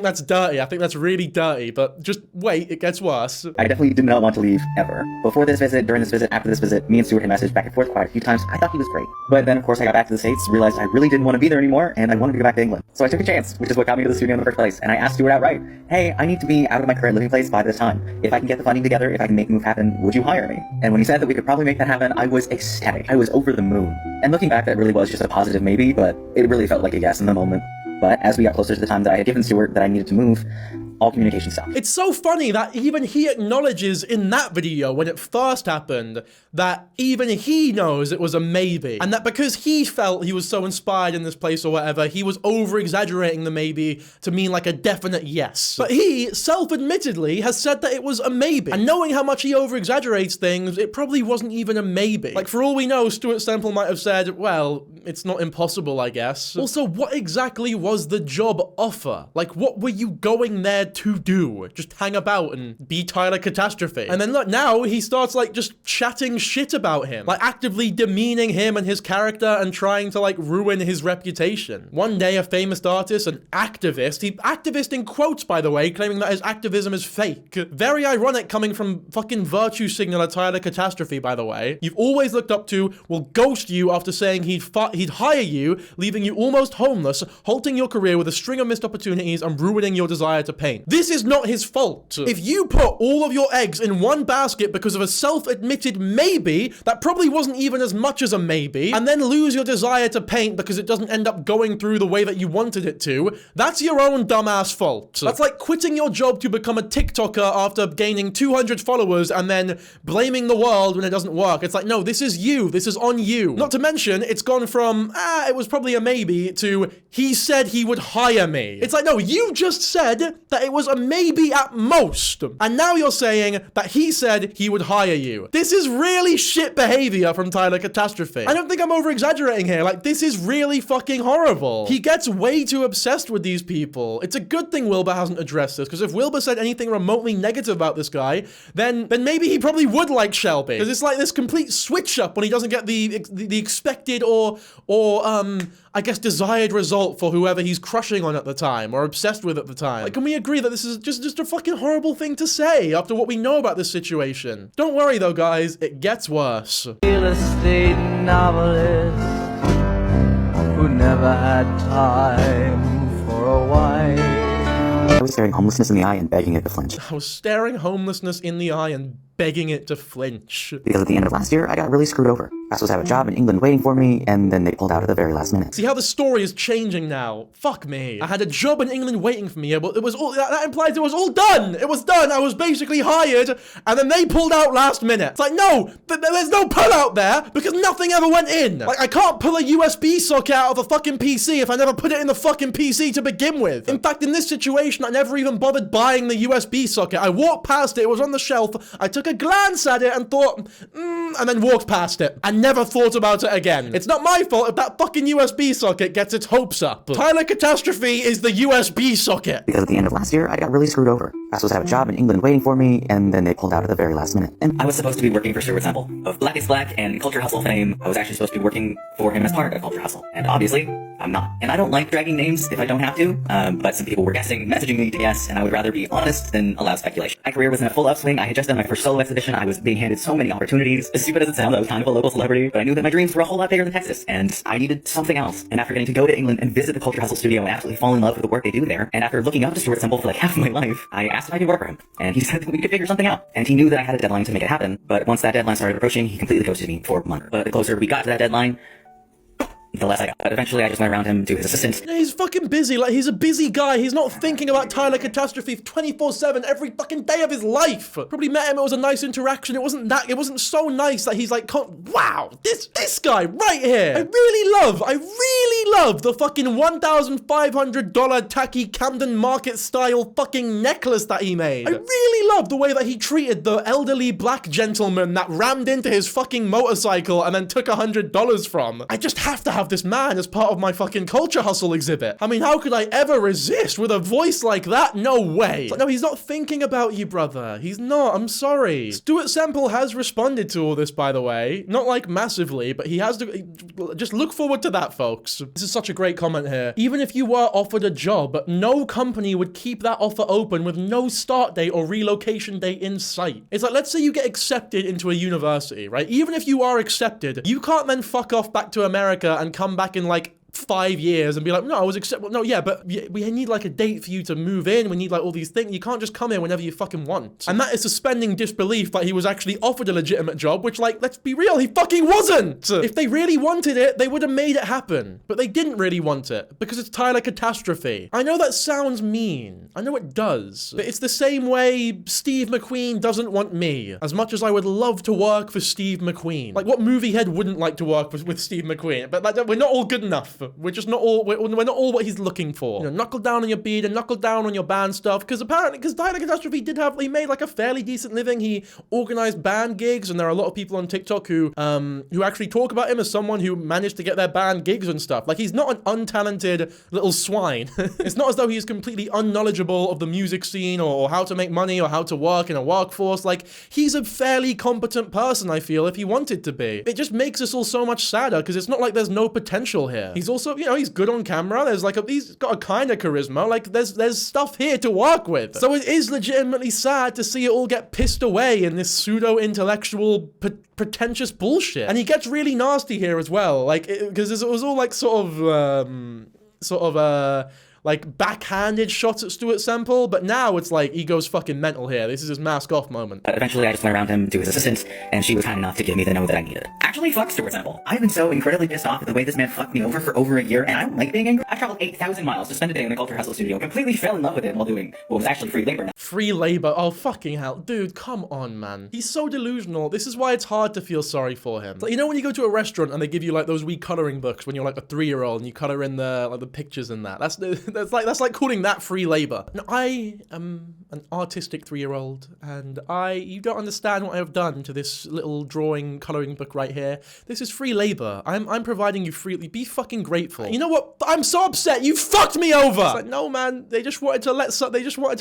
that's dirty. I think that's really dirty, but just wait, it gets worse. I definitely did not want to leave ever. Before this visit, during this visit, after this visit, me and Stuart had messaged back and forth quite a few times. I thought he was great. But then, of course, I got back to the States, realized I really didn't want to be there anymore, and I wanted to go back to England. So I took a chance, which is what got me to the studio in the first place. And I asked Stuart outright, hey, I need to be out of my current living place by this time. If I can get the funding together, if I can make the move happen, would you hire me? And when he said that we could probably make that happen, I was ecstatic. I was over the moon. And looking back, that really was just a positive maybe, but it really felt like a yes in the moment. But as we got closer to the time that I had given Stuart that I needed to move, all communication stopped. It's so funny that even he acknowledges in that video when it first happened that even he knows it was a maybe. And that because he felt he was so inspired in this place or whatever, he was over-exaggerating the maybe to mean like a definite yes. But he, self-admittedly, has said that it was a maybe. And knowing how much he over-exaggerates things, it probably wasn't even a maybe. Like, for all we know, Stuart Semple might have said, well, it's not impossible, I guess. Also, what exactly was the job offer? Like, what were you going there to do? Just hang about and be Tyler Catastrophe. And then look, now he starts like just chatting shit about him, like actively demeaning him and his character and trying to like ruin his reputation. One day a famous artist, an activist in quotes by the way, claiming that his activism is fake. Very ironic coming from fucking virtue signaler Tyler Catastrophe, by the way. You've always looked up to will ghost you after saying he'd hire you, leaving you almost homeless, halting your career with a string of missed opportunities and ruining your desire to paint. This is not his fault. If you put all of your eggs in one basket because of a self-admitted maybe, that probably wasn't even as much as a maybe, and then lose your desire to paint because it doesn't end up going through the way that you wanted it to, that's your own dumbass fault. That's like quitting your job to become a TikToker after gaining 200 followers and then blaming the world when it doesn't work. It's like, no, this is you. This is on you. Not to mention, it's gone from, it was probably a maybe to, he said he would hire me. It's like, no, you just said that it was a maybe at most. And now you're saying that he said he would hire you. This is really shit behavior from Tyler Catastrophe. I don't think I'm over-exaggerating here. Like, this is really fucking horrible. He gets way too obsessed with these people. It's a good thing Wilbur hasn't addressed this, because if Wilbur said anything remotely negative about this guy, then maybe he probably would like Shelby. Because it's like this complete switch up when he doesn't get the expected or I guess desired result for whoever he's crushing on at the time or obsessed with at the time. Like, can we agree that this is just a fucking horrible thing to say after what we know about this situation? Don't worry though, guys, it gets worse. Real estate novelist who never had time for a wife. I was staring homelessness in the eye and begging it to flinch. I was staring homelessness in the eye and begging it to flinch. Because at the end of last year, I got really screwed over. I was supposed to have a job in England waiting for me, and then they pulled out at the very last minute. See how the story is changing now? Fuck me. I had a job in England waiting for me, but it was all, that implies it was all done. It was done. I was basically hired, and then they pulled out last minute. It's like, no, there's no pull out there, because nothing ever went in. Like, I can't pull a USB socket out of a fucking PC if I never put it in the fucking PC to begin with. In fact, in this situation, I never even bothered buying the USB socket. I walked past it was on the shelf, I took a glance at it and thought, and then walked past it. I never thought about it again. It's not my fault if that fucking USB socket gets its hopes up. Tyler Catastrophe is the USB socket. Because at the end of last year, I got really screwed over. I was supposed to have a job in England waiting for me, and then they pulled out at the very last minute. And I was supposed to be working for Stuart Semple of Black is Black and Culture Hustle fame. I was actually supposed to be working for him as part of Culture Hustle. And obviously, I'm not. And I don't like dragging names if I don't have to, but some people were guessing, messaging me to guess, and I would rather be honest than allow speculation. My career was in a full upswing. I had just done my first solo exhibition. I was being handed so many opportunities. As stupid as it sounds, I was kind of a local celebrity, but I knew that my dreams were a whole lot bigger than Texas, and I needed something else. And after getting to go to England and visit the Culture Hustle studio and absolutely fall in love with the work they do there, and after looking up to Stuart Semple for like half of my life, I asked if I could work for him. And he said that we could figure something out. And he knew that I had a deadline to make it happen, but once that deadline started approaching, he completely ghosted me for months. But the closer we got to that deadline, the less I got. But eventually I just went around him to his assistant. Yeah, he's fucking busy. Like, he's a busy guy. He's not thinking about Tyler Catastrophe 24/7 every fucking day of his life. Probably met him, it was a nice interaction. It wasn't so nice that he's like, wow, this guy right here. I really love the fucking $1,500 tacky Camden Market style fucking necklace that he made. I really love the way that he treated the elderly black gentleman that rammed into his fucking motorcycle and then took $100 from. I just have to have this man as part of my fucking Culture Hustle exhibit. I mean, how could I ever resist with a voice like that? No way. Like, no, he's not thinking about you, brother. He's not. I'm sorry. Stuart Semple has responded to all this, by the way. Not like massively, but he has to. Just look forward to that, folks. This is such a great comment here. Even if you were offered a job, no company would keep that offer open with no start date or relocation date in sight. It's like, let's say you get accepted into a university, right? Even if you are accepted, you can't then fuck off back to America and come back in like 5 years and be like, no, I was no, yeah, but we need like a date for you to move in. We need like all these things. You can't just come here whenever you fucking want. And that is suspending disbelief that he was actually offered a legitimate job, which, like, let's be real, he fucking wasn't. If they really wanted it, they would have made it happen. But they didn't really want it because it's Tyler Catastrophe. I know that sounds mean. I know it does. But it's the same way Steve McQueen doesn't want me, as much as I would love to work for Steve McQueen. Like, what movie head wouldn't like to work with Steve McQueen? But like, we're not all good enough. We're just not all, we're not all what he's looking for. You know, knuckle down on your beat and knuckle down on your band stuff, because Tyler Catastrophe he made like a fairly decent living. He organized band gigs, and there are a lot of people on TikTok who actually talk about him as someone who managed to get their band gigs and stuff. Like, he's not an untalented little swine. It's not as though he's completely unknowledgeable of the music scene or how to make money or how to work in a workforce. Like, he's a fairly competent person, I feel, if he wanted to be. It just makes us all so much sadder, because it's not like there's no potential here. He's also, you know, he's good on camera. There's like he's got a kind of charisma. Like, there's stuff here to work with. So it is legitimately sad to see it all get pissed away in this pseudo-intellectual, pretentious bullshit. And he gets really nasty here as well. Like, because it was all like sort of like backhanded shots at Stuart Semple, but now it's like he goes fucking mental here. This is his mask off moment. Eventually, I just went around him to his assistant, and she was kind enough to give me the note that I needed. Actually, fuck Stuart Semple. I've been so incredibly pissed off at the way this man fucked me over for over a year, and I don't like being angry. I traveled 8,000 miles to spend a day in the Culture Hustle studio, completely fell in love with it while doing what was actually free labor. Free labor? Oh, fucking hell. Dude, come on, man. He's so delusional. This is why it's hard to feel sorry for him. Like, you know when you go to a restaurant and they give you like those wee coloring books when you're like a 3-year-old and you color in the pictures and that? That's like calling that free labor. Now, I am an artistic 3-year-old, and you don't understand what I have done to this little drawing coloring book right here. This is free labor. I'm providing you freely. Be fucking grateful. You know what? I'm so upset. You fucked me over. It's like, no, man. They just wanted to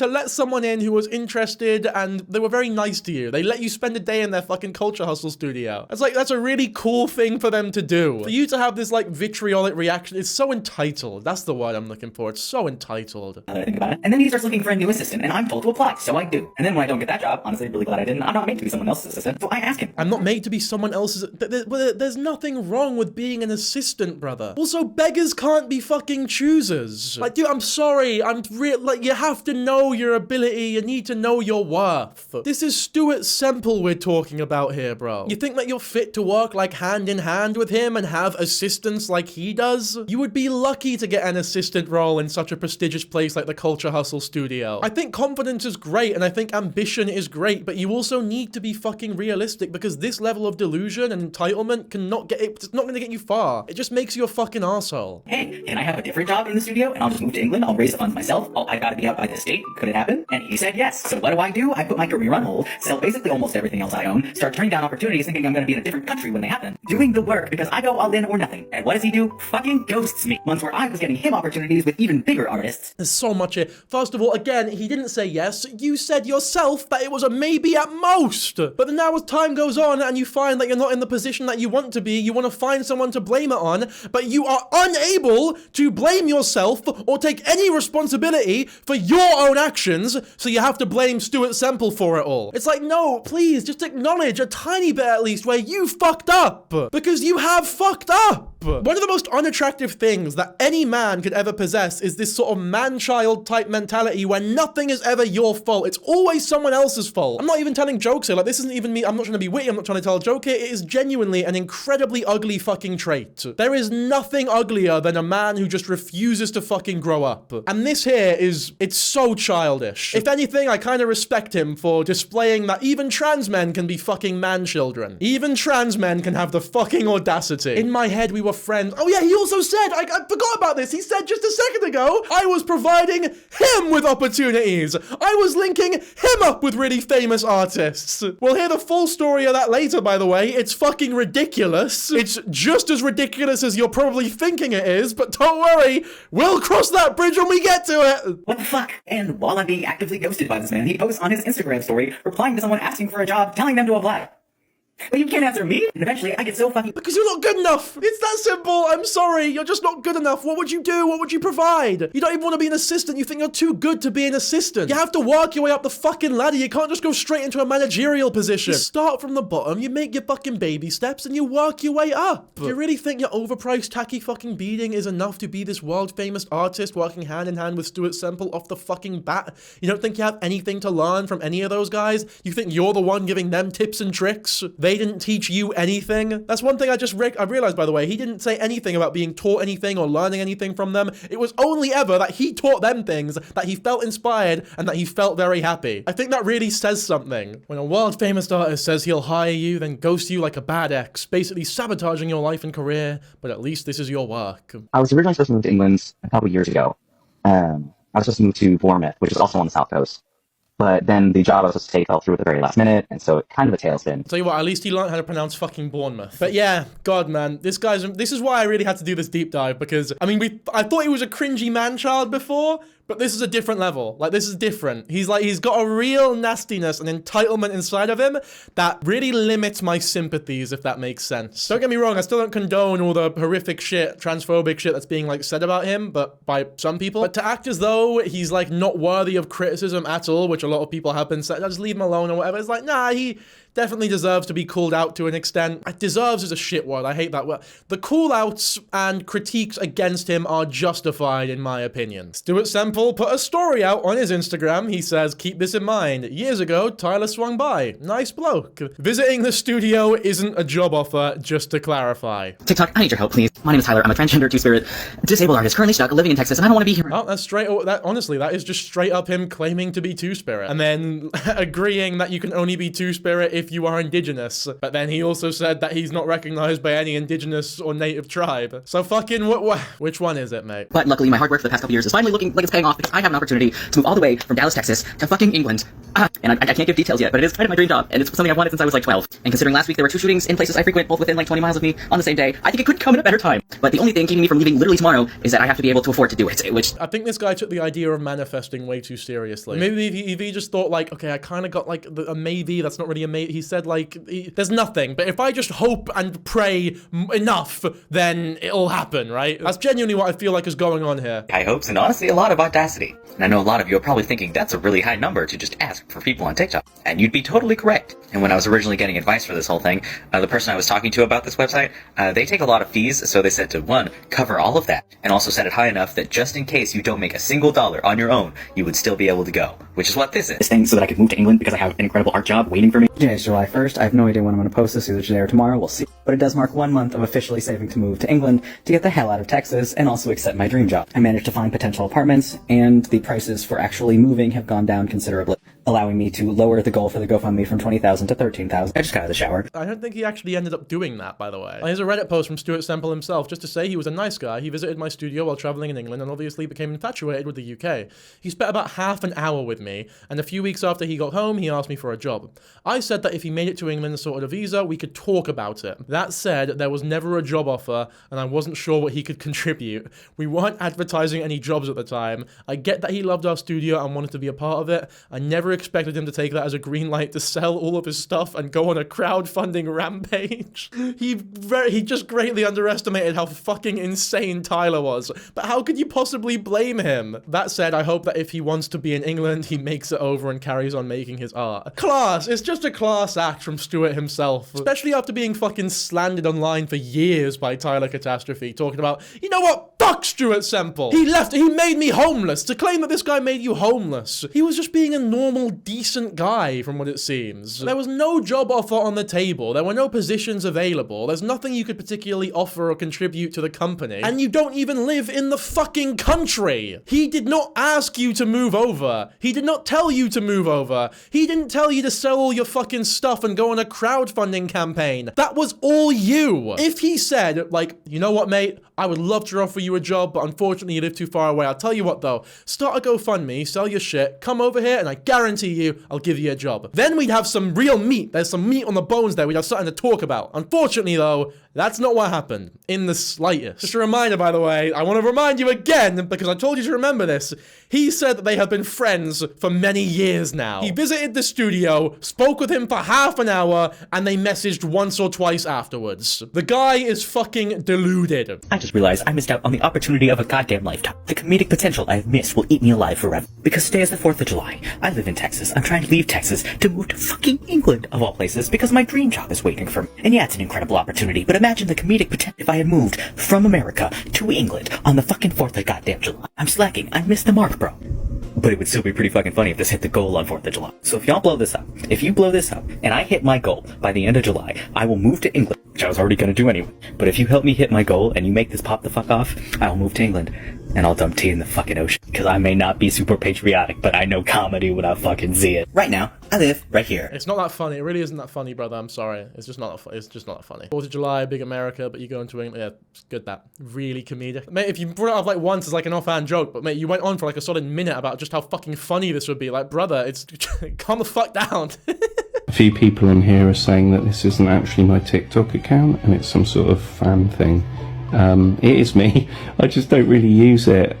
let someone in who was interested, and they were very nice to you. They let you spend a day in their fucking Culture Hustle studio. It's like, that's a really cool thing for them to do. For you to have this like vitriolic reaction, it's so entitled. That's the word I'm looking for. It's so entitled. Now that I think about it. And then he starts looking for a new assistant, and I'm told to apply, so I do. And then when I don't get that job, honestly, really glad I didn't. I'm not made to be someone else's assistant, so I ask him. I'm not made to be someone else's. There's nothing wrong with being an assistant, brother. Also, beggars can't be fucking choosers. Like, dude, I'm sorry. Like, you have to know your ability. You need to know your worth. This is Stuart Semple we're talking about here, bro. You think that you're fit to work like hand in hand with him and have assistants like he does? You would be lucky to get an assistant role in such a prestigious place like the Culture Hustle studio. I think confidence is great, and I think ambition is great, but you also need to be fucking realistic, because this level of delusion and entitlement it's not gonna get you far. It just makes you a fucking arsehole. Hey, can I have a different job in the studio, and I'll just move to England? I'll raise the funds myself. I gotta be out by this date. Could it happen? And he said yes. So what do? I put my career on hold, sell basically almost everything else I own, start turning down opportunities thinking I'm gonna be in a different country when they happen. Doing the work because I go all in or nothing. And what does he do? Fucking ghosts me. Months where I was getting him opportunities with even bigger artists. There's so much here. First of all, again, he didn't say yes. You said yourself that it was a maybe at most. But then now as time goes on and you find that you're not in the position that you want to be, you want to find someone to blame it on, but you are unable to blame yourself or take any responsibility for your own actions, so you have to blame Stuart Semple for it all. It's like, no, please, just acknowledge a tiny bit at least where you fucked up. Because you have fucked up. One of the most unattractive things that any man could ever possess is this sort of man-child type mentality where nothing is ever your fault. It's always someone else's fault. I'm not even telling jokes here. Like, this isn't even me. I'm not trying to be witty. I'm not trying to tell a joke here. It is genuinely an incredibly ugly fucking trait. There is nothing uglier than a man who just refuses to fucking grow up. And this here it's so childish. If anything, I kind of respect him for displaying that even trans men can be fucking man-children. Even trans men can have the fucking audacity. In my head, we were friends. Oh yeah, he also said, I forgot about this. He said just a second ago, I was providing him with opportunities. I was linking him up with really famous artists. We'll hear the full story of that later, by the way. It's fucking ridiculous. It's just as ridiculous as you're probably thinking it is, but don't worry, we'll cross that bridge when we get to it. What the fuck? And while I'm being actively ghosted by this man, he posts on his Instagram story, replying to someone asking for a job, telling them to apply. But you can't answer me, and eventually I get so fucking... Because you're not good enough. It's that simple. I'm sorry. You're just not good enough. What would you do? What would you provide? You don't even want to be an assistant. You think you're too good to be an assistant. You have to work your way up the fucking ladder. You can't just go straight into a managerial position. You start from the bottom, you make your fucking baby steps, and you work your way up. Do you really think your overpriced tacky fucking beating is enough to be this world famous artist working hand in hand with Stuart Semple off the fucking bat? You don't think you have anything to learn from any of those guys? You think you're the one giving them tips and tricks? They didn't teach you anything? That's one thing I realized, by the way. He didn't say anything about being taught anything or learning anything from them. It was only ever that he taught them things, that he felt inspired, and that he felt very happy. I think that really says something. When a world famous artist says he'll hire you, then ghost you like a bad ex, basically sabotaging your life and career, but at least this is your work. I was originally supposed to move to England a couple years ago. I was supposed to move to Bournemouth, which is also on the south coast. But then the job I was supposed to take fell through at the very last minute, and so it kind of a tailspin. Tell you what, at least he learned how to pronounce fucking Bournemouth. But yeah, God, man, this is why I really had to do this deep dive, because, I mean, I thought he was a cringy man-child before, but this is a different level. Like, this is different. He's got a real nastiness and entitlement inside of him that really limits my sympathies, if that makes sense. Don't get me wrong, I still don't condone all the horrific shit, transphobic shit that's being, like, said about him, but by some people. But to act as though he's, like, not worthy of criticism at all, which a lot of people have been saying, just leave him alone or whatever, it's like, nah, he definitely deserves to be called out to an extent. Deserves is a shit word. I hate that word. The call-outs and critiques against him are justified, in my opinion. Stuart Semple put a story out on his Instagram. He says, keep this in mind. Years ago, Tyler swung by. Nice bloke. Visiting the studio isn't a job offer, just to clarify. TikTok, I need your help, please. My name is Tyler. I'm a transgender two-spirit disabled artist currently stuck living in Texas, and I don't want to be here. Oh, that's straight. Honestly, that is just straight up him claiming to be two-spirit, and then agreeing that you can only be two-spirit if you are indigenous. But then he also said that he's not recognized by any indigenous or native tribe. So fucking which one is it, mate? But luckily, my hard work for the past couple years is finally looking like it's paying off, because I have an opportunity to move all the way from Dallas, Texas to fucking England. And I can't give details yet, but it is kind of my dream job, and it's something I've wanted since I was like 12. And considering last week there were 2 shootings in places I frequent, both within like 20 miles of me on the same day, I think it could come at a better time. But the only thing keeping me from leaving literally tomorrow is that I have to be able to afford to do it, which... I think this guy took the idea of manifesting way too seriously. Maybe if he just thought like, okay, I kind of got like a maybe, that's not really a maybe. He said like, there's nothing, but if I just hope and pray enough, then it'll happen, right? That's genuinely what I feel like is going on here. High hopes and honestly a lot of audacity. And I know a lot of you are probably thinking that's a really high number to just ask for people on TikTok. And you'd be totally correct. And when I was originally getting advice for this whole thing, the person I was talking to about this website, they take a lot of fees, so they said to, 1, cover all of that, and also set it high enough that just in case you don't make a single dollar on your own, you would still be able to go, which is what this is. This thing so that I could move to England because I have an incredible art job waiting for me. Today is July 1st. I have no idea when I'm going to post this, either today or tomorrow, we'll see. But it does mark 1 month of officially saving to move to England to get the hell out of Texas and also accept my dream job. I managed to find potential apartments, and the prices for actually moving have gone down considerably, allowing me to lower the goal for the GoFundMe from $20,000 to $13,000. I just got out of the shower. I don't think he actually ended up doing that, by the way. Here's a Reddit post from Stuart Semple himself, just to say he was a nice guy. He visited my studio while traveling in England and obviously became infatuated with the UK. He spent about half an hour with me, and a few weeks after he got home, he asked me for a job. I said that if he made it to England and sorted a visa, we could talk about it. That said, there was never a job offer, and I wasn't sure what he could contribute. We weren't advertising any jobs at the time. I get that he loved our studio and wanted to be a part of it. I never expected him to take that as a green light to sell all of his stuff and go on a crowdfunding rampage. He just greatly underestimated how fucking insane Tyler was. But how could you possibly blame him? That said, I hope that if he wants to be in England, he makes it over and carries on making his art. Class! It's just a class act from Stuart himself. Especially after being fucking slandered online for years by Tyler Catastrophe, talking about, you know what? Fuck Stuart Semple! He made me homeless! To claim that this guy made you homeless. He was just being a normal, decent guy, from what it seems. There was no job offer on the table. There were no positions available. There's nothing you could particularly offer or contribute to the company. And you don't even live in the fucking country! He did not ask you to move over. He did not tell you to move over. He didn't tell you to sell all your fucking stuff and go on a crowdfunding campaign. That was all you. If he said, like, you know what, mate? I would love to offer you a job, but unfortunately you live too far away. I'll tell you what though, start a GoFundMe, sell your shit, come over here, and I guarantee you, I'll give you a job. Then we'd have some real meat. There's some meat on the bones there. We'd have something to talk about. Unfortunately though, that's not what happened, in the slightest. Just a reminder, by the way, I want to remind you again, because I told you to remember this, He said that they have been friends for many years now. He visited the studio, spoke with him for half an hour, and they messaged once or twice afterwards. The guy is fucking deluded. I just realized I missed out on the opportunity of a goddamn lifetime. The comedic potential I have missed will eat me alive forever. Because today is the 4th of July. I live in Texas. I'm trying to leave Texas to move to fucking England, of all places, because my dream job is waiting for me. And yeah, it's an incredible opportunity, but imagine the comedic potential if I had moved from America to England on the fucking 4th of goddamn July. I'm slacking. I missed the mark, bro. But it would still be pretty fucking funny if this hit the goal on 4th of July. So if y'all blow this up, if you blow this up, and I hit my goal by the end of July, I will move to England, which I was already gonna do anyway. But if you help me hit my goal, and you make this pop the fuck off, I'll move to England, and I'll dump tea in the fucking ocean. Because I may not be super patriotic, but I know comedy when I fucking see it. Right now, I live right here. It's not that funny. It really isn't that funny, brother. I'm sorry. It's just not that it's just not that funny. 4th of July, big America, but you go into England. Yeah, it's good that. Really comedic. Mate, if you brought it up like once as like an offhand joke, but mate, you went on for like a solid minute about just how fucking funny this would be. Like, brother, it's calm the fuck down. A few people in here are saying that this isn't actually my TikTok account and it's some sort of fan thing. It is me. I just don't really use it.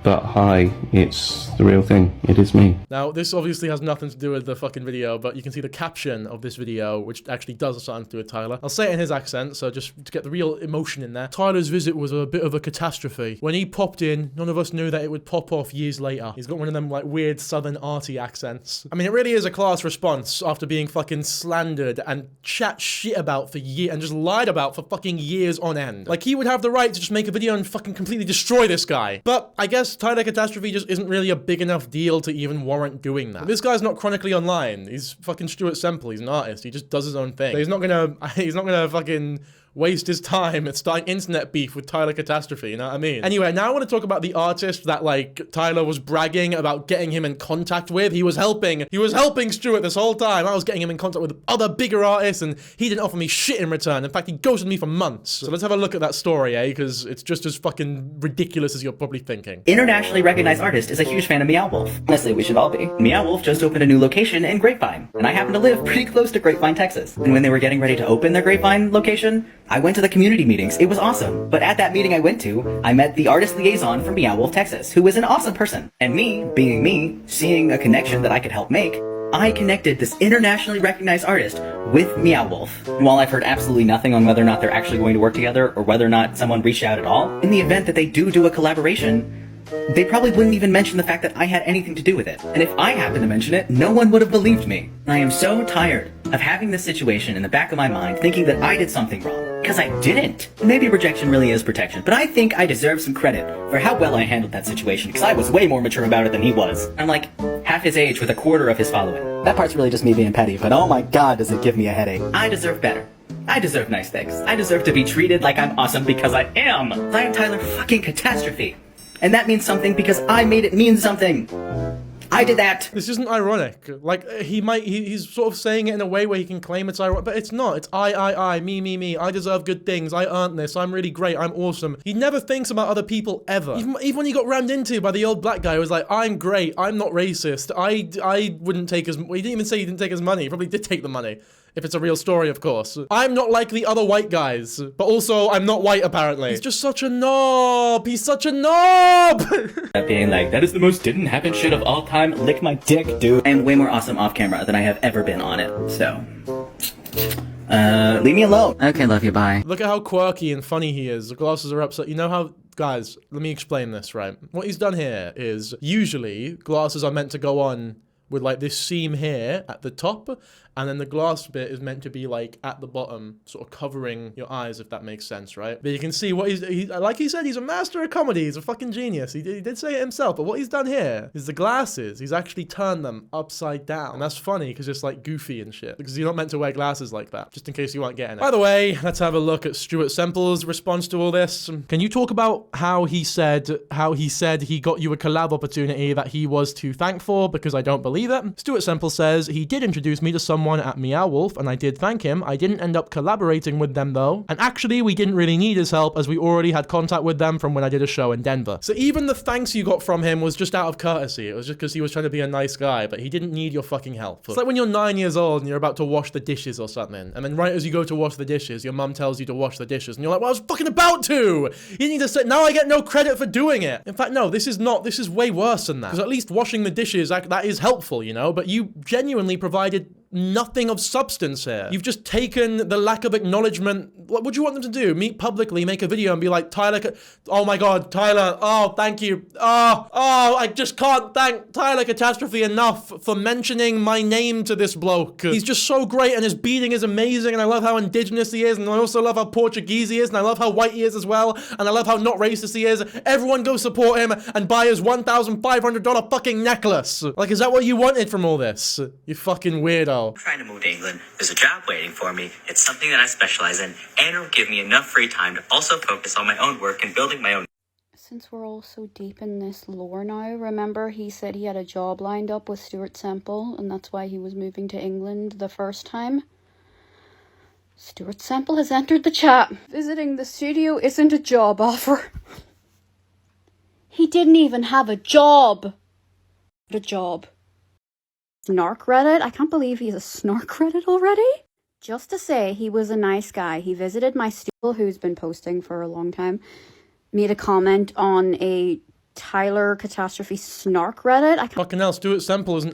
But hi, it's the real thing. It is me. Now, this obviously has nothing to do with the fucking video, but you can see the caption of this video, which actually does have something to do with Tyler. I'll say it in his accent, so just to get the real emotion in there. Tyler's visit was a bit of a catastrophe. When he popped in, none of us knew that it would pop off years later. He's got one of them, like, weird southern arty accents. I mean, it really is a class response after being fucking slandered and chat shit about for years, and just lied about for fucking years on end. Like, he would have the right to just make a video and fucking completely destroy this guy. But I guess Tyler Catastrophe just isn't really a big enough deal to even warrant doing that. This guy's not chronically online. He's fucking Stuart Semple. He's an artist. He just does his own thing. So he's not gonna fucking waste his time at starting internet beef with Tyler Catastrophe, you know what I mean? Anyway, now I want to talk about the artist that, like, Tyler was bragging about getting him in contact with. He was helping Stuart this whole time. I was getting him in contact with other bigger artists, and he didn't offer me shit in return. In fact, he ghosted me for months. So let's have a look at that story, eh? Because it's just as fucking ridiculous as you're probably thinking. Internationally recognized artist is a huge fan of Meow Wolf. Honestly, we should all be. Meow Wolf just opened a new location in Grapevine, and I happen to live pretty close to Grapevine, Texas. And when they were getting ready to open their Grapevine location, I went to the community meetings. It was awesome. But at that meeting I went to, I met the artist liaison from Meow Wolf, Texas, who was an awesome person. And me, being me, seeing a connection that I could help make, I connected this internationally recognized artist with Meow Wolf. And while I've heard absolutely nothing on whether or not they're actually going to work together, or whether or not someone reached out at all, in the event that they do a collaboration, they probably wouldn't even mention the fact that I had anything to do with it. And if I happened to mention it, no one would have believed me. I am so tired of having this situation in the back of my mind, thinking that I did something wrong. Because I didn't. Maybe rejection really is protection, but I think I deserve some credit for how well I handled that situation, because I was way more mature about it than he was. I'm like half his age with a quarter of his following. That part's really just me being petty, but oh my god, does it give me a headache. I deserve better. I deserve nice things. I deserve to be treated like I'm awesome because I am. I am Tyler fucking Catastrophe. And that means something because I made it mean something. I did that. This isn't ironic. Like, he's sort of saying it in a way where he can claim it's ironic, but it's not. It's I, me. I deserve good things. I earned this. I'm really great. I'm awesome. He never thinks about other people ever. Even when he got rammed into by the old black guy who was like, I'm great. I'm not racist. I wouldn't take his, well, he didn't even say he didn't take his money. He probably did take the money. If it's a real story, of course. I'm not like the other white guys, but also I'm not white, apparently. He's just such a knob. He's such a knob. Being like, that is the most didn't happen shit of all time. Lick my dick, dude. I am way more awesome off camera than I have ever been on it, so. Leave me alone. Okay, love you, bye. Look at how quirky and funny he is. The glasses are upside. You know how, guys, let me explain this, right? What he's done here is, usually, glasses are meant to go on with like this seam here at the top, and then the glass bit is meant to be like at the bottom, sort of covering your eyes, if that makes sense, right? But you can see what like he said, he's a master of comedy. He's a fucking genius. He did say it himself, but what he's done here is the glasses, he's actually turned them upside down. And that's funny because it's like goofy and shit, because you're not meant to wear glasses like that, just in case you weren't getting it. By the way, let's have a look at Stuart Semple's response to all this. Can you talk about how he said he got you a collab opportunity that he was too thankful? Because I don't believe it. Stuart Semple says he did introduce me to someone someone at Meow Wolf, and I did thank him. I didn't end up collaborating with them though, and actually we didn't really need his help as we already had contact with them from when I did a show in Denver. So even the thanks you got from him was just out of courtesy. It was just because he was trying to be a nice guy, but he didn't need your fucking help. It's like when you're 9 years old and you're about to wash the dishes or something, and then right as you go to wash the dishes, your mum tells you to wash the dishes, and you're like, well, I was fucking about to! You need to say, now I get no credit for doing it. In fact, no, this is way worse than that. Because at least washing the dishes, that is helpful, you know, but you genuinely provided nothing of substance here. You've just taken the lack of acknowledgement. What would you want them to do? Meet publicly, make a video and be like, Tyler, oh my god, Tyler, oh, thank you. Oh, I just can't thank Tyler Catastrophe enough for mentioning my name to this bloke. He's just so great and his beating is amazing and I love how indigenous he is and I also love how Portuguese he is and I love how white he is as well and I love how not racist he is. Everyone go support him and buy his $1,500 fucking necklace. Like, is that what you wanted from all this? You fucking weirdo. I'm trying to move to England. There's a job waiting for me. It's something that I specialize in, and it'll give me enough free time to also focus on my own work and building my own. Since we're all so deep in this lore now, remember he said he had a job lined up with Stuart Semple, and that's why he was moving to England the first time? Stuart Semple has entered the chat. Visiting the studio isn't a job offer. He didn't even have a job. What a job. Snark Reddit? I can't believe he's a Snark Reddit already. Just to say, he was a nice guy. He visited my studio, who's been posting for a long time, made a comment on a Tyler Catastrophe Snark Reddit. Fucking hell, Stuart Semple is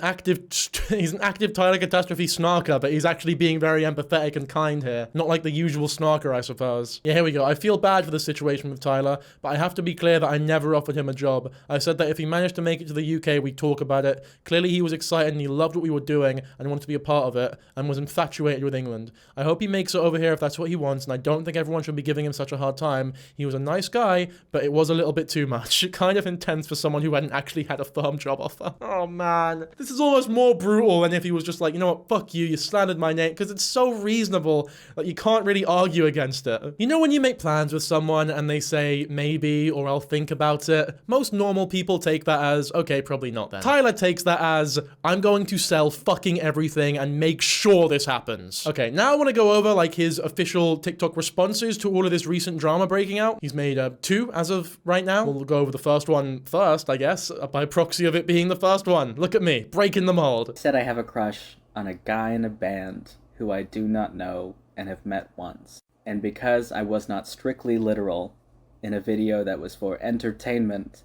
he's an active Tyler Catastrophe snarker, but he's actually being very empathetic and kind here. Not like the usual snarker, I suppose. Yeah, here we go. I feel bad for the situation with Tyler, but I have to be clear that I never offered him a job. I said that if he managed to make it to the UK, we'd talk about it. Clearly he was excited and he loved what we were doing and wanted to be a part of it and was infatuated with England. I hope he makes it over here if that's what he wants, and I don't think everyone should be giving him such a hard time. He was a nice guy, but it was a little bit too much. Kind of intense for someone who hadn't actually had a firm job offer. Oh man, this is almost more brutal than if he was just like, you know what, fuck you, you slandered my name, because it's so reasonable that you can't really argue against it. You know when you make plans with someone and they say maybe or I'll think about it, most normal people take that as, okay, probably not then. Tyler takes that as, I'm going to sell fucking everything and make sure this happens. Okay, now I want to go over like his official TikTok responses to all of this recent drama breaking out. He's made 2 as of right now. We'll go over the first one first, I guess, by proxy of it being the first one. Look at me, breaking the mold. Said I have a crush on a guy in a band who I do not know and have met once. And because I was not strictly literal in a video that was for entertainment,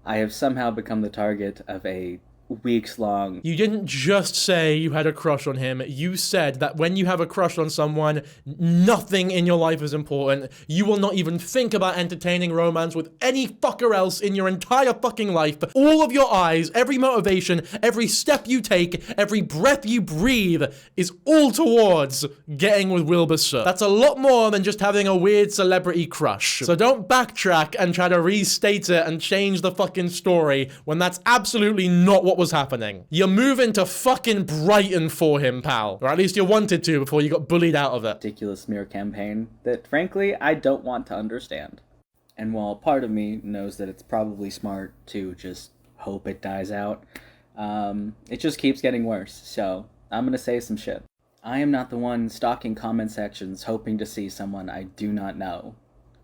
I have somehow become the target of a weeks-long... You didn't just say you had a crush on him. You said that when you have a crush on someone, nothing in your life is important. You will not even think about entertaining romance with any fucker else in your entire fucking life. But all of your eyes, every motivation, every step you take, every breath you breathe is all towards getting with Wilbur Soot. That's a lot more than just having a weird celebrity crush. So don't backtrack and try to restate it and change the fucking story when that's absolutely not what was happening. You're moving to fucking Brighton for him, pal. Or at least you wanted to before you got bullied out of it. Ridiculous smear campaign that, frankly, I don't want to understand. And while part of me knows that it's probably smart to just hope it dies out, it just keeps getting worse. So I'm gonna say some shit. I am not the one stalking comment sections hoping to see someone I do not know.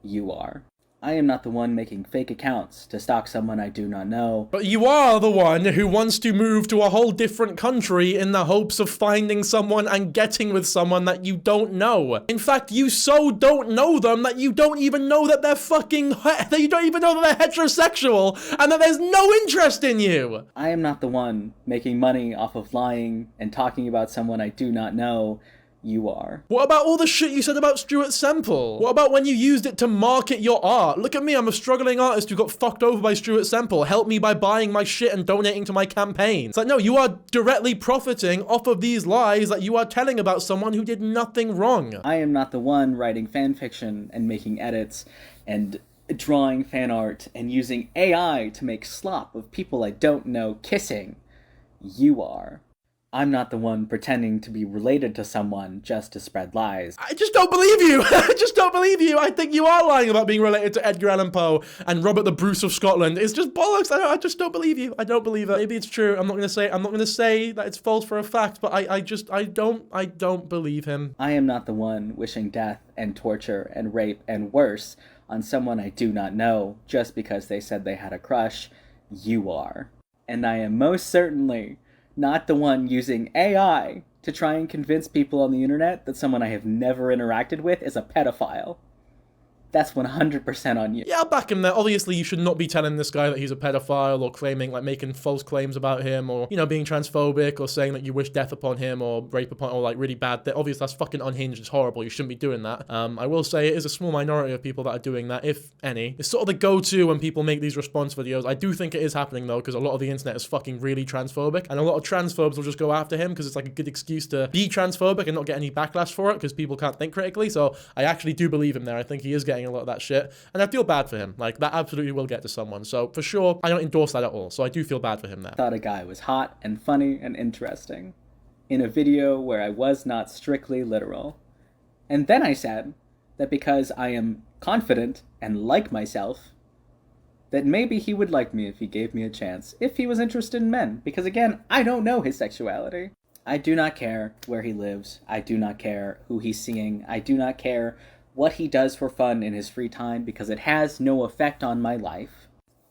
You are. I am not the one making fake accounts to stalk someone I do not know. But you are the one who wants to move to a whole different country in the hopes of finding someone and getting with someone that you don't know. In fact, you so don't know them that you don't even know that they're that you don't even know that they're heterosexual and that there's no interest in you. I am not the one making money off of lying and talking about someone I do not know. You are. What about all the shit you said about Stuart Semple? What about when you used it to market your art? Look at me, I'm a struggling artist who got fucked over by Stuart Semple. Help me by buying my shit and donating to my campaign. It's like, no, you are directly profiting off of these lies that you are telling about someone who did nothing wrong. I am not the one writing fan fiction and making edits and drawing fan art and using AI to make slop of people I don't know kissing. You are. I'm not the one pretending to be related to someone just to spread lies. I just don't believe you. I just don't believe you. I think you are lying about being related to Edgar Allan Poe and Robert the Bruce of Scotland. It's just bollocks. I just don't believe you. I don't believe it. Maybe it's true. I'm not gonna say that it's false for a fact, but I don't believe him. I am not the one wishing death and torture and rape and worse on someone I do not know just because they said they had a crush. You are. And I am most certainly not the one using AI to try and convince people on the internet that someone I have never interacted with is a pedophile. That's 100% on you. Yeah, I'll back him there. Obviously, you should not be telling this guy that he's a pedophile or claiming, like, making false claims about him or, you know, being transphobic or saying that you wish death upon him or rape upon, or, like, really bad. Obviously, that's fucking unhinged. It's horrible. You shouldn't be doing that. I will say it is a small minority of people that are doing that, if any. It's sort of the go-to when people make these response videos. I do think it is happening, though, because a lot of the internet is fucking really transphobic, and a lot of transphobes will just go after him because it's, like, a good excuse to be transphobic and not get any backlash for it because people can't think critically. So I actually do believe him there. I think he is getting a lot of that shit, and I feel bad for him. Like, that absolutely will get to someone. So for sure, I don't endorse that at all. So I do feel bad for him there. Thought a guy was hot and funny and interesting in a video where I was not strictly literal. And then I said that because I am confident and like myself, that maybe he would like me if he gave me a chance, if he was interested in men. Because again, I don't know his sexuality. I do not care where he lives. I do not care who he's seeing. I do not care what he does for fun in his free time because it has no effect on my life.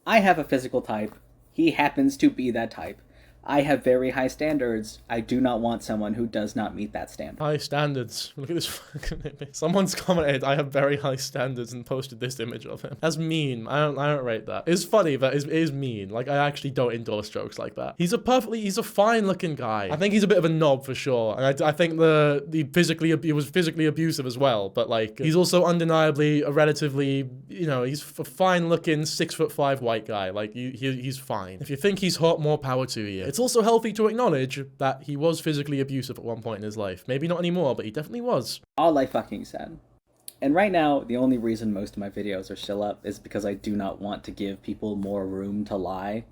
I have a physical type. He happens to be that type. I have very high standards. I do not want someone who does not meet that standard. High standards. Look at this fucking image. Someone's commented, I have very high standards, and posted this image of him. That's mean. I don't rate that. It's funny, but it is mean. Like, I actually don't endorse jokes like that. He's a fine looking guy. I think he's a bit of a knob for sure. And I think he was physically abusive as well. But like, he's also undeniably a relatively, you know, he's a fine looking 6'5" white guy. Like, he's fine. If you think he's hot, more power to you. It's also healthy to acknowledge that he was physically abusive at one point in his life. Maybe not anymore, but he definitely was. All I fucking said. And right now, the only reason most of my videos are still up is because I do not want to give people more room to lie.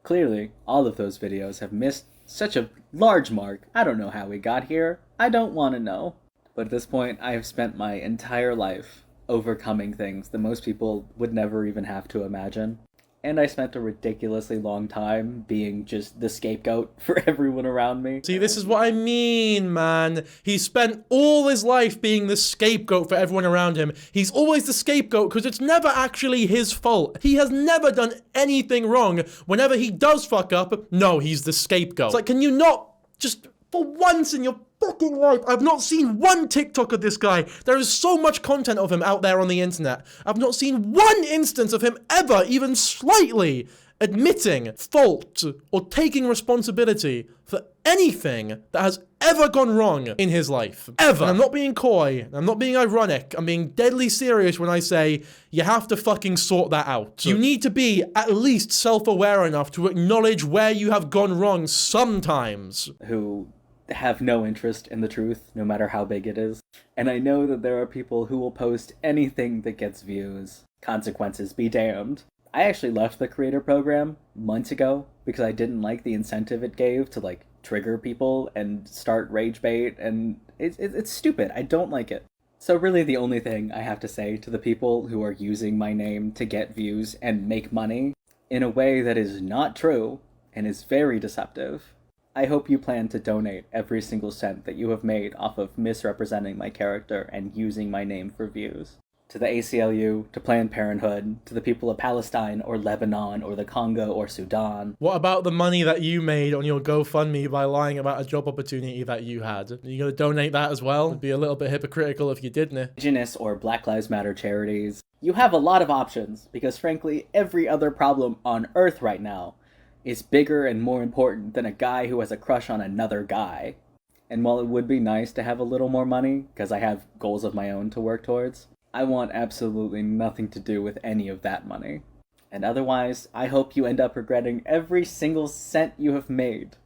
Clearly, all of those videos have missed such a large mark. I don't know how we got here. I don't want to know. But at this point, I have spent my entire life overcoming things that most people would never even have to imagine. And I spent a ridiculously long time being just the scapegoat for everyone around me. See, this is what I mean, man. He spent all his life being the scapegoat for everyone around him. He's always the scapegoat because it's never actually his fault. He has never done anything wrong. Whenever he does fuck up, no, he's the scapegoat. It's like, can you not just, for once in your fucking life, I've not seen one TikTok of this guy. There is so much content of him out there on the internet. I've not seen one instance of him ever, even slightly, admitting fault or taking responsibility for anything that has ever gone wrong in his life. Ever. And I'm not being coy. I'm not being ironic. I'm being deadly serious when I say you have to fucking sort that out. You need to be at least self-aware enough to acknowledge where you have gone wrong sometimes. Who have no interest in the truth, no matter how big it is. And I know that there are people who will post anything that gets views. Consequences be damned. I actually left the creator program months ago because I didn't like the incentive it gave to, like, trigger people and start rage bait, and it's stupid. I don't like it. So really the only thing I have to say to the people who are using my name to get views and make money in a way that is not true and is very deceptive, I hope you plan to donate every single cent that you have made off of misrepresenting my character and using my name for views. To the ACLU, to Planned Parenthood, to the people of Palestine or Lebanon or the Congo or Sudan. What about the money that you made on your GoFundMe by lying about a job opportunity that you had? Are you going to donate that as well? It'd be a little bit hypocritical if you didn't. Indigenous or Black Lives Matter charities. You have a lot of options because frankly, every other problem on Earth right now is bigger and more important than a guy who has a crush on another guy. And while it would be nice to have a little more money, because I have goals of my own to work towards, I want absolutely nothing to do with any of that money. And otherwise, I hope you end up regretting every single cent you have made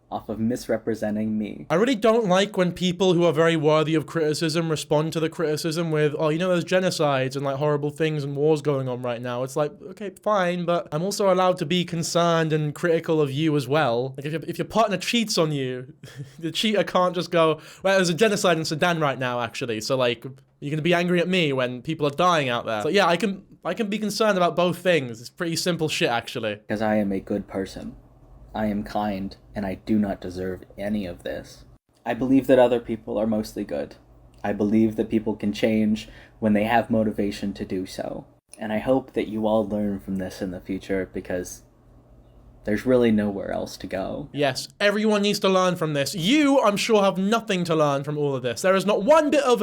off of misrepresenting me. I really don't like when people who are very worthy of criticism respond to the criticism with, oh, you know, there's genocides and like horrible things and wars going on right now. It's like, okay, fine, but I'm also allowed to be concerned and critical of you as well. Like if your partner cheats on you, the cheater can't just go, well, there's a genocide in Sudan right now, actually. So like, you're gonna be angry at me when people are dying out there. So yeah, I can be concerned about both things. It's pretty simple shit, actually. Because I am a good person. I am kind, and I do not deserve any of this. I believe that other people are mostly good. I believe that people can change when they have motivation to do so. And I hope that you all learn from this in the future, because there's really nowhere else to go. Yes, everyone needs to learn from this. You, I'm sure, have nothing to learn from all of this. There is not one bit of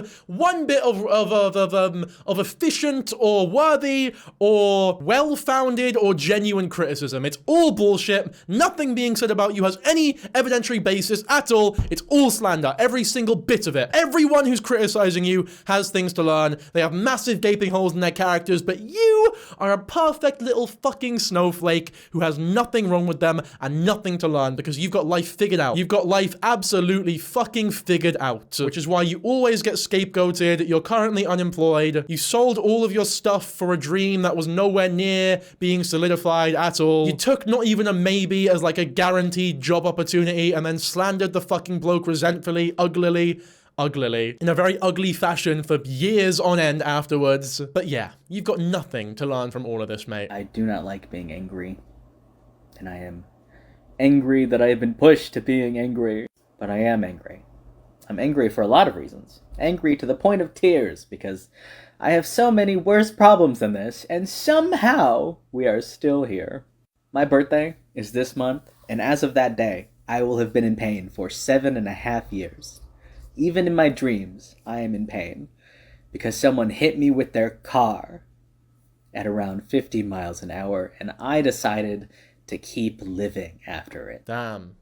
efficient or worthy or well-founded or genuine criticism. It's all bullshit. Nothing being said about you has any evidentiary basis at all. It's all slander. Every single bit of it. Everyone who's criticizing you has things to learn. They have massive gaping holes in their characters, but you are a perfect little fucking snowflake who has nothing wrong with them and nothing to learn, because you've got life figured out. You've got life absolutely fucking figured out, which is why you always get scapegoated. You're currently unemployed. You sold all of your stuff for a dream that was nowhere near being solidified at all. You took not even a maybe as like a guaranteed job opportunity and then slandered the fucking bloke resentfully, uglily, in a very ugly fashion for years on end afterwards. But yeah, you've got nothing to learn from all of this, mate. I do not like being angry. And I am angry that I have been pushed to being angry. But I am angry. I'm angry for a lot of reasons. Angry to the point of tears, because I have so many worse problems than this, and somehow we are still here. My birthday is this month, and as of that day, I will have been in pain for 7.5 years. Even in my dreams, I am in pain, because someone hit me with their car at around 50 miles an hour, and I decided to keep living after it. Damn.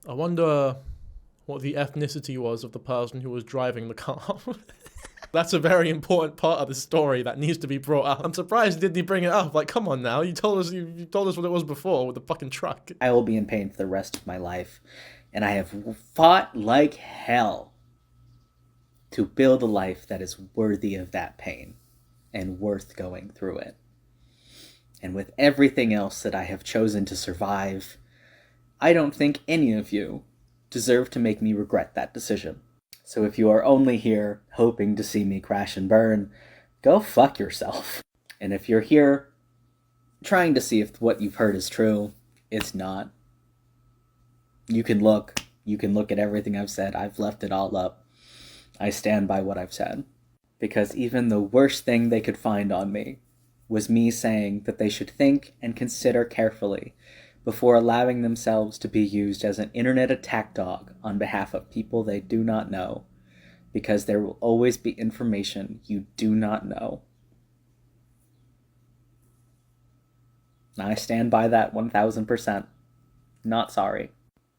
I wonder what the ethnicity was of the person who was driving the car. That's a very important part of the story that needs to be brought up. I'm surprised didn't he bring it up? Like, come on now, you told us what it was before with the fucking truck. I will be in pain for the rest of my life, and I have fought like hell to build a life that is worthy of that pain and worth going through it. And with everything else that I have chosen to survive, I don't think any of you deserve to make me regret that decision. So if you are only here hoping to see me crash and burn, go fuck yourself. And if you're here trying to see if what you've heard is true, it's not. You can look at everything I've said. I've left it all up. I stand by what I've said. Because even the worst thing they could find on me was me saying that they should think and consider carefully before allowing themselves to be used as an internet attack dog on behalf of people they do not know, because there will always be information you do not know. I stand by that 1000%. Not sorry.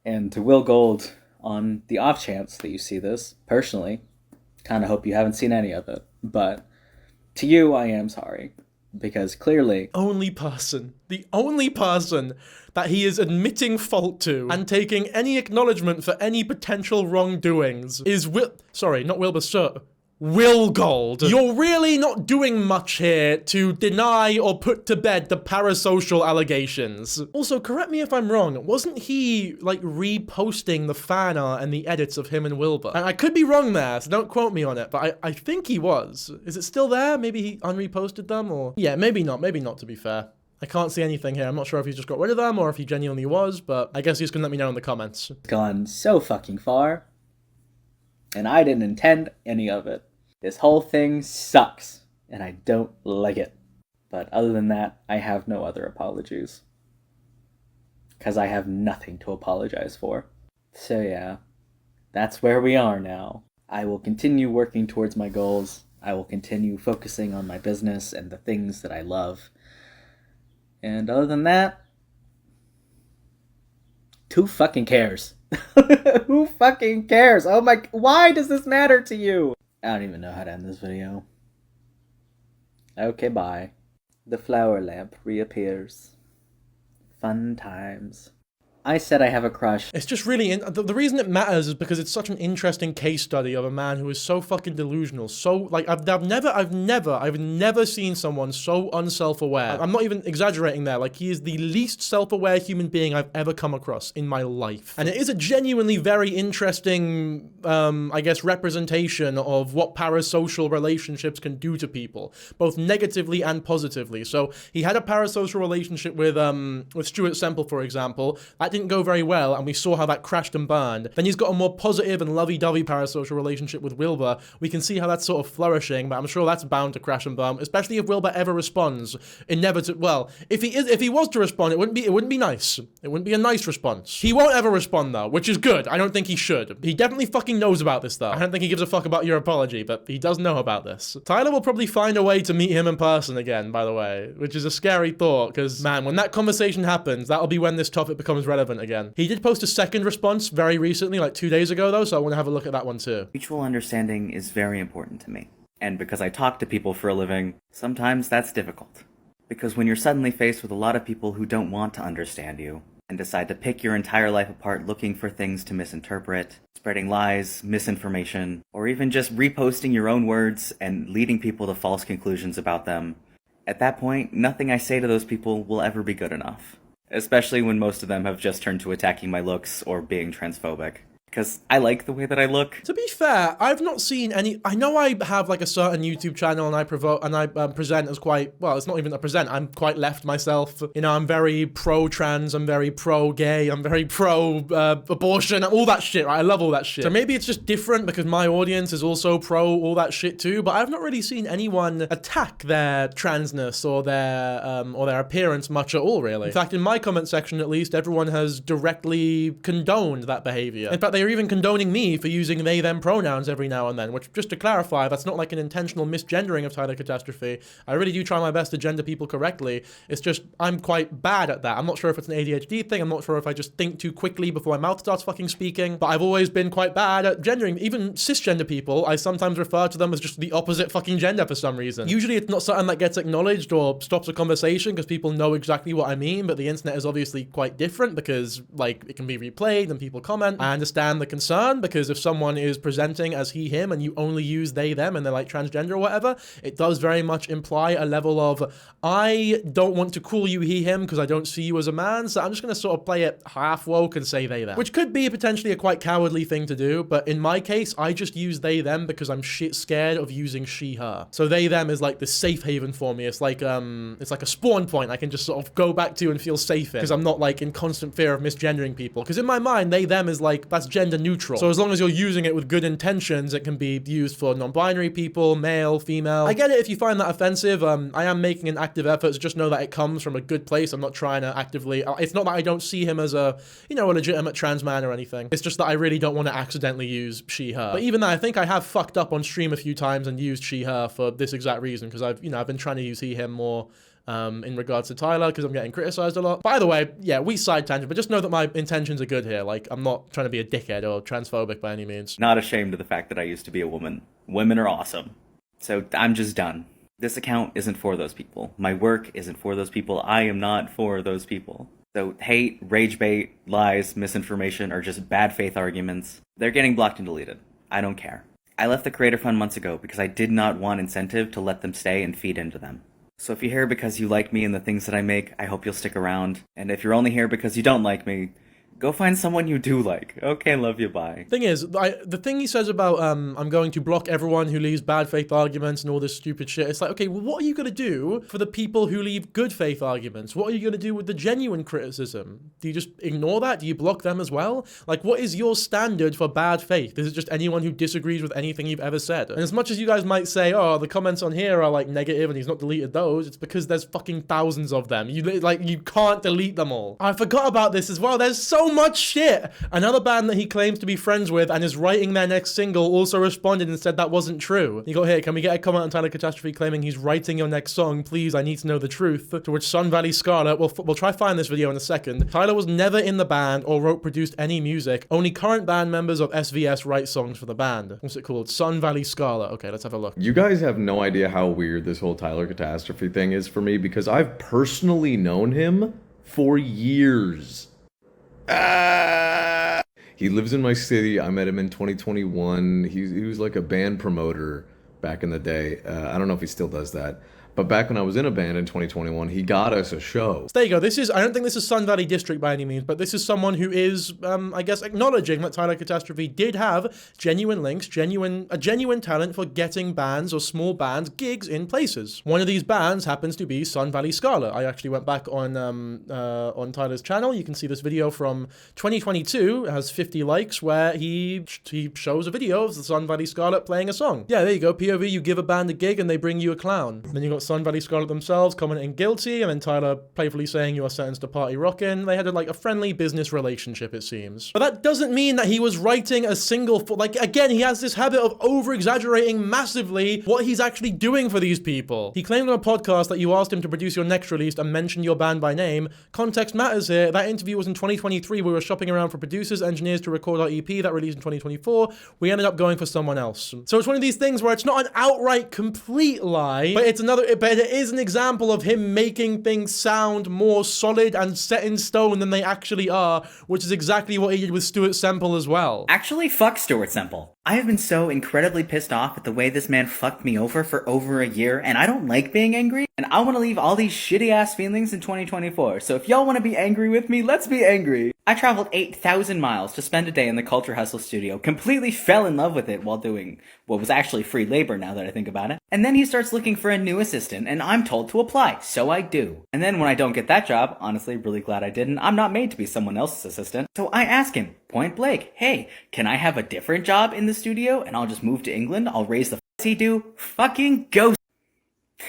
And to Will Gold, on the off chance that you see this, personally, kind of hope you haven't seen any of it, but to you, I am sorry. Because clearly... the only person that he is admitting fault to and taking any acknowledgement for any potential wrongdoings is Will Gold. You're really not doing much here to deny or put to bed the parasocial allegations. Also, correct me if I'm wrong, wasn't he, like, reposting the fan art and the edits of him and Wilbur? And I could be wrong there, so don't quote me on it, but I think he was. Is it still there? Maybe he unreposted them, or... Yeah, maybe not, to be fair. I can't see anything here. I'm not sure if he just got rid of them or if he genuinely was, but I guess he's gonna let me know in the comments. Gone so fucking far, and I didn't intend any of it. This whole thing sucks, and I don't like it. But other than that, I have no other apologies. Because I have nothing to apologize for. So yeah, that's where we are now. I will continue working towards my goals. I will continue focusing on my business and the things that I love. And other than that, who fucking cares? Who fucking cares? Oh my, why does this matter to you? I don't even know how to end this video. Okay, bye. The flower lamp reappears. Fun times. I said I have a crush. It's just really, the reason it matters is because it's such an interesting case study of a man who is so fucking delusional. So, like, I've never seen someone so unself-aware. I'm not even exaggerating there. Like, he is the least self-aware human being I've ever come across in my life. And it is a genuinely very interesting, I guess, representation of what parasocial relationships can do to people, both negatively and positively. So, he had a parasocial relationship with Stuart Semple, for example. That didn't go very well, and we saw how that crashed and burned. Then he's got a more positive and lovey-dovey parasocial relationship with Wilbur. We can see how that's sort of flourishing, but I'm sure that's bound to crash and burn, especially if Wilbur ever responds. Well, if he was to respond, it wouldn't be nice. It wouldn't be a nice response. He won't ever respond though, which is good. I don't think he should. He definitely fucking knows about this though. I don't think he gives a fuck about your apology, but he does know about this. Tyler will probably find a way to meet him in person again, by the way, which is a scary thought, because man, when that conversation happens, that'll be when this topic becomes relevant again. He did post a second response very recently, like 2 days ago though, so I want to have a look at that one too. Mutual understanding is very important to me. And because I talk to people for a living, sometimes that's difficult. Because when you're suddenly faced with a lot of people who don't want to understand you, and decide to pick your entire life apart looking for things to misinterpret, spreading lies, misinformation, or even just reposting your own words and leading people to false conclusions about them, at that point, nothing I say to those people will ever be good enough. Especially when most of them have just turned to attacking my looks or being transphobic. Because I like the way that I look. To be fair, I've not seen any. I know I have like a certain YouTube channel and I present as quite, well, it's not even a present, I'm quite left myself. You know, I'm very pro-trans, I'm very pro-gay, I'm very pro-abortion, all that shit, right? I love all that shit. So maybe it's just different because my audience is also pro all that shit too, but I've not really seen anyone attack their transness or their appearance much at all, really. In fact, in my comment section at least, everyone has directly condoned that behavior. In fact, they're even condoning me for using they, them pronouns every now and then, which, just to clarify, that's not like an intentional misgendering of Tyler Catastrophe. I really do try my best to gender people correctly. It's just, I'm quite bad at that. I'm not sure if it's an ADHD thing. I'm not sure if I just think too quickly before my mouth starts fucking speaking, but I've always been quite bad at gendering. Even cisgender people, I sometimes refer to them as just the opposite fucking gender for some reason. Usually it's not something that gets acknowledged or stops a conversation because people know exactly what I mean, but the internet is obviously quite different because, like, it can be replayed and people comment. I understand the concern because if someone is presenting as he, him, and you only use they, them, and they're like transgender or whatever, it does very much imply a level of, I don't want to call you he, him because I don't see you as a man, so I'm just going to sort of play it half woke and say they, them. Which could be potentially a quite cowardly thing to do, but in my case, I just use they, them because I'm shit scared of using she, her. So they, them is like the safe haven for me. It's like a spawn point I can just sort of go back to and feel safe in because I'm not like in constant fear of misgendering people. Because in my mind, they, them is like, that's gender neutral. So as long as you're using it with good intentions, it can be used for non-binary people, male, female. I get it if you find that offensive. I am making an active effort to just know that it comes from a good place. I'm not trying to actively, it's not that I don't see him as a, you know, a legitimate trans man or anything. It's just that I really don't want to accidentally use she, her. But even that, I think I have fucked up on stream a few times and used she, her for this exact reason, because I've been trying to use he, him more in regards to Tyler because I'm getting criticized a lot. By the way, yeah, we side tangent, but just know that my intentions are good here. Like, I'm not trying to be a dickhead or transphobic by any means. Not ashamed of the fact that I used to be a woman. Women are awesome. So I'm just done. This account isn't for those people. My work isn't for those people. I am not for those people. So hate, rage bait, lies, misinformation, or just bad faith arguments, they're getting blocked and deleted. I don't care. I left the Creator Fund months ago because I did not want incentive to let them stay and feed into them. So if you're here because you like me and the things that I make, I hope you'll stick around. And if you're only here because you don't like me, go find someone you do like. Okay, love you, bye. Thing is, the thing he says about, I'm going to block everyone who leaves bad faith arguments and all this stupid shit, it's like, okay, well, what are you going to do for the people who leave good faith arguments? What are you going to do with the genuine criticism? Do you just ignore that? Do you block them as well? Like, what is your standard for bad faith? Is it just anyone who disagrees with anything you've ever said? And as much as you guys might say, oh, the comments on here are like negative and he's not deleted those, it's because there's fucking thousands of them. You can't delete them all. I forgot about this as well. There's so much shit. Another band that he claims to be friends with and is writing their next single also responded and said that wasn't true. You got here, can we get a comment on Tyler Catastrophe claiming he's writing your next song? Please, I need to know the truth. To which Sun Valley Scarlet, we'll try find this video in a second. Tyler was never in the band or produced any music. Only current band members of SVS write songs for the band. What's it called? Sun Valley Scarlet. Okay, let's have a look. You guys have no idea how weird this whole Tyler Catastrophe thing is for me because I've personally known him For years. He lives in my city. I met him in 2021. He was like a band promoter back in the day. I don't know if he still does that. But back when I was in a band in 2021, he got us a show. So there you go. I don't think this is Sun Valley District by any means, but this is someone who is, I guess, acknowledging that Tyler Catastrophe did have genuine links, a genuine talent for getting bands or small bands gigs in places. One of these bands happens to be Sun Valley Scarlet. I actually went back on Tyler's channel. You can see this video from 2022. It has 50 likes where he shows a video of the Sun Valley Scarlet playing a song. Yeah, there you go. POV, you give a band a gig and they bring you a clown. Then you got Sun Valley Scarlet themselves commenting guilty, and then Tyler playfully saying you are sentenced to party rockin'. They had a friendly business relationship, it seems. But that doesn't mean that he was writing a single, again, he has this habit of over-exaggerating massively what he's actually doing for these people. He claimed on a podcast that you asked him to produce your next release and mention your band by name. Context matters here. That interview was in 2023. We were shopping around for producers, engineers to record our EP that released in 2024. We ended up going for someone else. So it's one of these things where it's not an outright complete lie, but it is an example of him making things sound more solid and set in stone than they actually are, which is exactly what he did with Stuart Semple as well. Actually, fuck Stuart Semple. I have been so incredibly pissed off at the way this man fucked me over for over a year, and I don't like being angry, and I want to leave all these shitty-ass feelings in 2024, so if y'all want to be angry with me, let's be angry. I traveled 8,000 miles to spend a day in the Culture Hustle studio, completely fell in love with it while doing what was actually free labor now that I think about it, and then he starts looking for a new assistant, and I'm told to apply, so I do. And then when I don't get that job, honestly, really glad I didn't, I'm not made to be someone else's assistant, so I ask him, point blank, hey, can I have a different job in the studio and I'll just move to England? I'll raise the he do? Fucking ghost.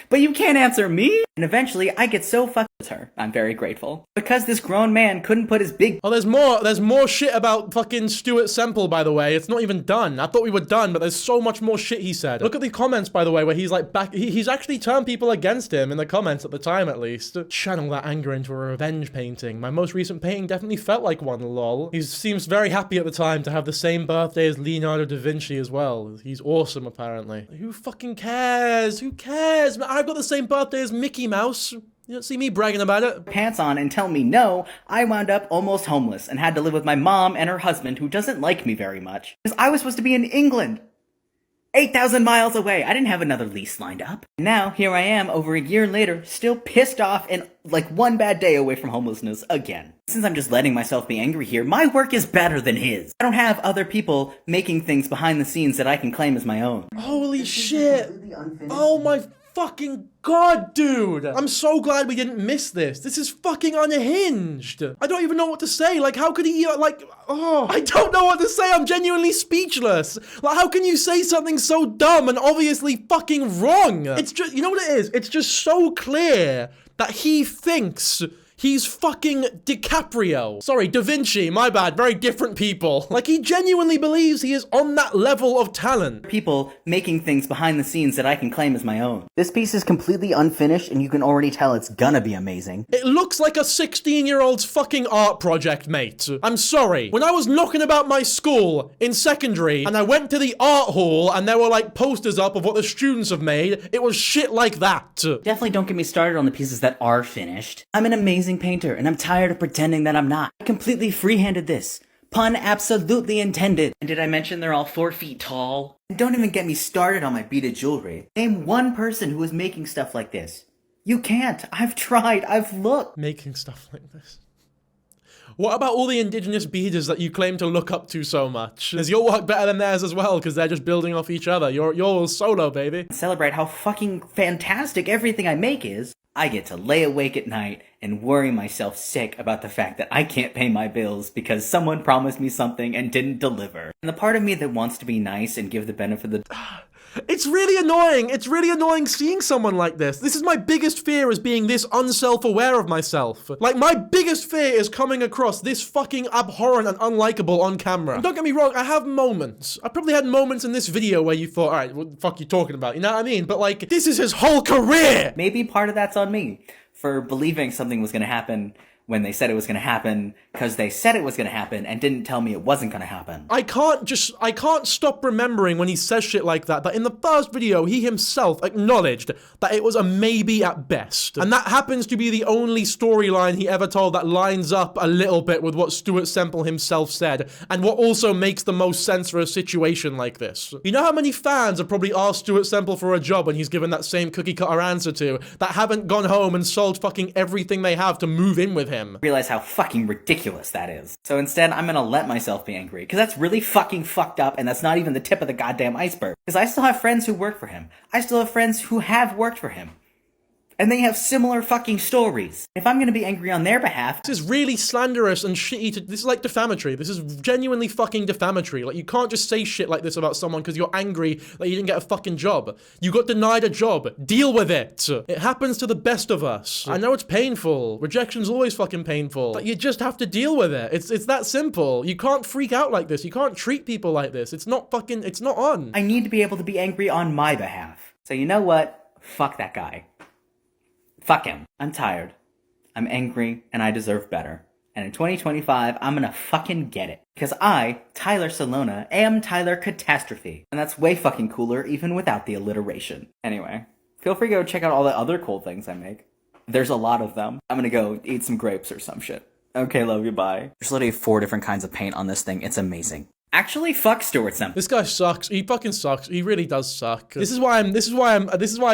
But you can't answer me? And eventually, I get so fucked with her. I'm very grateful. Because this grown man couldn't put his big... Oh, there's more shit about fucking Stuart Semple, by the way. It's not even done. I thought we were done, but there's so much more shit he said. Look at the comments, by the way, where he's he's actually turned people against him in the comments at the time, at least. Channel that anger into a revenge painting. My most recent painting definitely felt like one, lol. He seems very happy at the time to have the same birthday as Leonardo da Vinci as well. He's awesome, apparently. Who fucking cares? Who cares? I've got the same birthday as Mickey Mouse. You don't see me bragging about it. Pants on and tell me no, I wound up almost homeless and had to live with my mom and her husband who doesn't like me very much. Because I was supposed to be in England. 8,000 miles away. I didn't have another lease lined up. Now, here I am, over a year later, still pissed off and like one bad day away from homelessness again. Since I'm just letting myself be angry here, my work is better than his. I don't have other people making things behind the scenes that I can claim as my own. Holy shit. Oh my fucking god, dude! I'm so glad we didn't miss this. This is fucking unhinged. I don't even know what to say. Like, how could he, I don't know what to say. I'm genuinely speechless. Like, how can you say something so dumb and obviously fucking wrong? It's just, you know what it is? It's just so clear that he thinks he's fucking DiCaprio. Sorry, Da Vinci, my bad. Very different people. Like, he genuinely believes he is on that level of talent. People making things behind the scenes that I can claim as my own. This piece is completely unfinished and you can already tell it's gonna be amazing. It looks like a 16-year-old's fucking art project, mate. I'm sorry. When I was knocking about my school in secondary and I went to the art hall and there were like posters up of what the students have made, it was shit like that. Definitely don't get me started on the pieces that are finished. I'm an amazing painter, and I'm tired of pretending that I'm not. I completely free-handed this. Pun absolutely intended. And did I mention they're all 4 feet tall? And don't even get me started on my beaded jewelry. Name one person who is making stuff like this. You can't. I've tried. I've looked. Making stuff like this. What about all the indigenous beaders that you claim to look up to so much? Is your work better than theirs as well? Because they're just building off each other. You're all solo, baby. Celebrate how fucking fantastic everything I make is. I get to lay awake at night and worry myself sick about the fact that I can't pay my bills because someone promised me something and didn't deliver. And the part of me that wants to be nice and give the benefit of the... It's really annoying. It's really annoying seeing someone like this. This is my biggest fear, is being this unself-aware of myself. Like, my biggest fear is coming across this fucking abhorrent and unlikable on camera. Don't get me wrong, I have moments. I probably had moments in this video where you thought, alright, what the fuck are you talking about? You know what I mean? But like, this is his whole career! Maybe part of that's on me for believing something was gonna happen when they said it was going to happen, because they said it was going to happen and didn't tell me it wasn't going to happen. I can't stop remembering when he says shit like that in the first video, he himself acknowledged that it was a maybe at best. And that happens to be the only storyline he ever told that lines up a little bit with what Stuart Semple himself said, and what also makes the most sense for a situation like this. You know how many fans have probably asked Stuart Semple for a job when he's given that same cookie cutter answer to, that haven't gone home and sold fucking everything they have to move in with him? Realize how fucking ridiculous that is. So instead, I'm gonna let myself be angry, because that's really fucking fucked up, and that's not even the tip of the goddamn iceberg. Because I still have friends who work for him. I still have friends who have worked for him. And they have similar fucking stories. If I'm gonna be angry on their behalf... This is really slanderous and shitty this is like defamatory. This is genuinely fucking defamatory. Like, you can't just say shit like this about someone because you're angry that you didn't get a fucking job. You got denied a job. Deal with it. It happens to the best of us. I know it's painful. Rejection's always fucking painful. But you just have to deal with it. It's that simple. You can't freak out like this. You can't treat people like this. It's not on. I need to be able to be angry on my behalf. So you know what? Fuck that guy. Fuck him. I'm tired. I'm angry, and I deserve better. And in 2025, I'm gonna fucking get it. Because I, Tyler Salona, am Tyler Catastrophe. And that's way fucking cooler, even without the alliteration. Anyway, feel free to go check out all the other cool things I make. There's a lot of them. I'm gonna go eat some grapes or some shit. Okay, love you, bye. There's literally 4 different kinds of paint on this thing. It's amazing. Actually, fuck Stuart Semple. This guy sucks. He fucking sucks. He really does suck. This is why I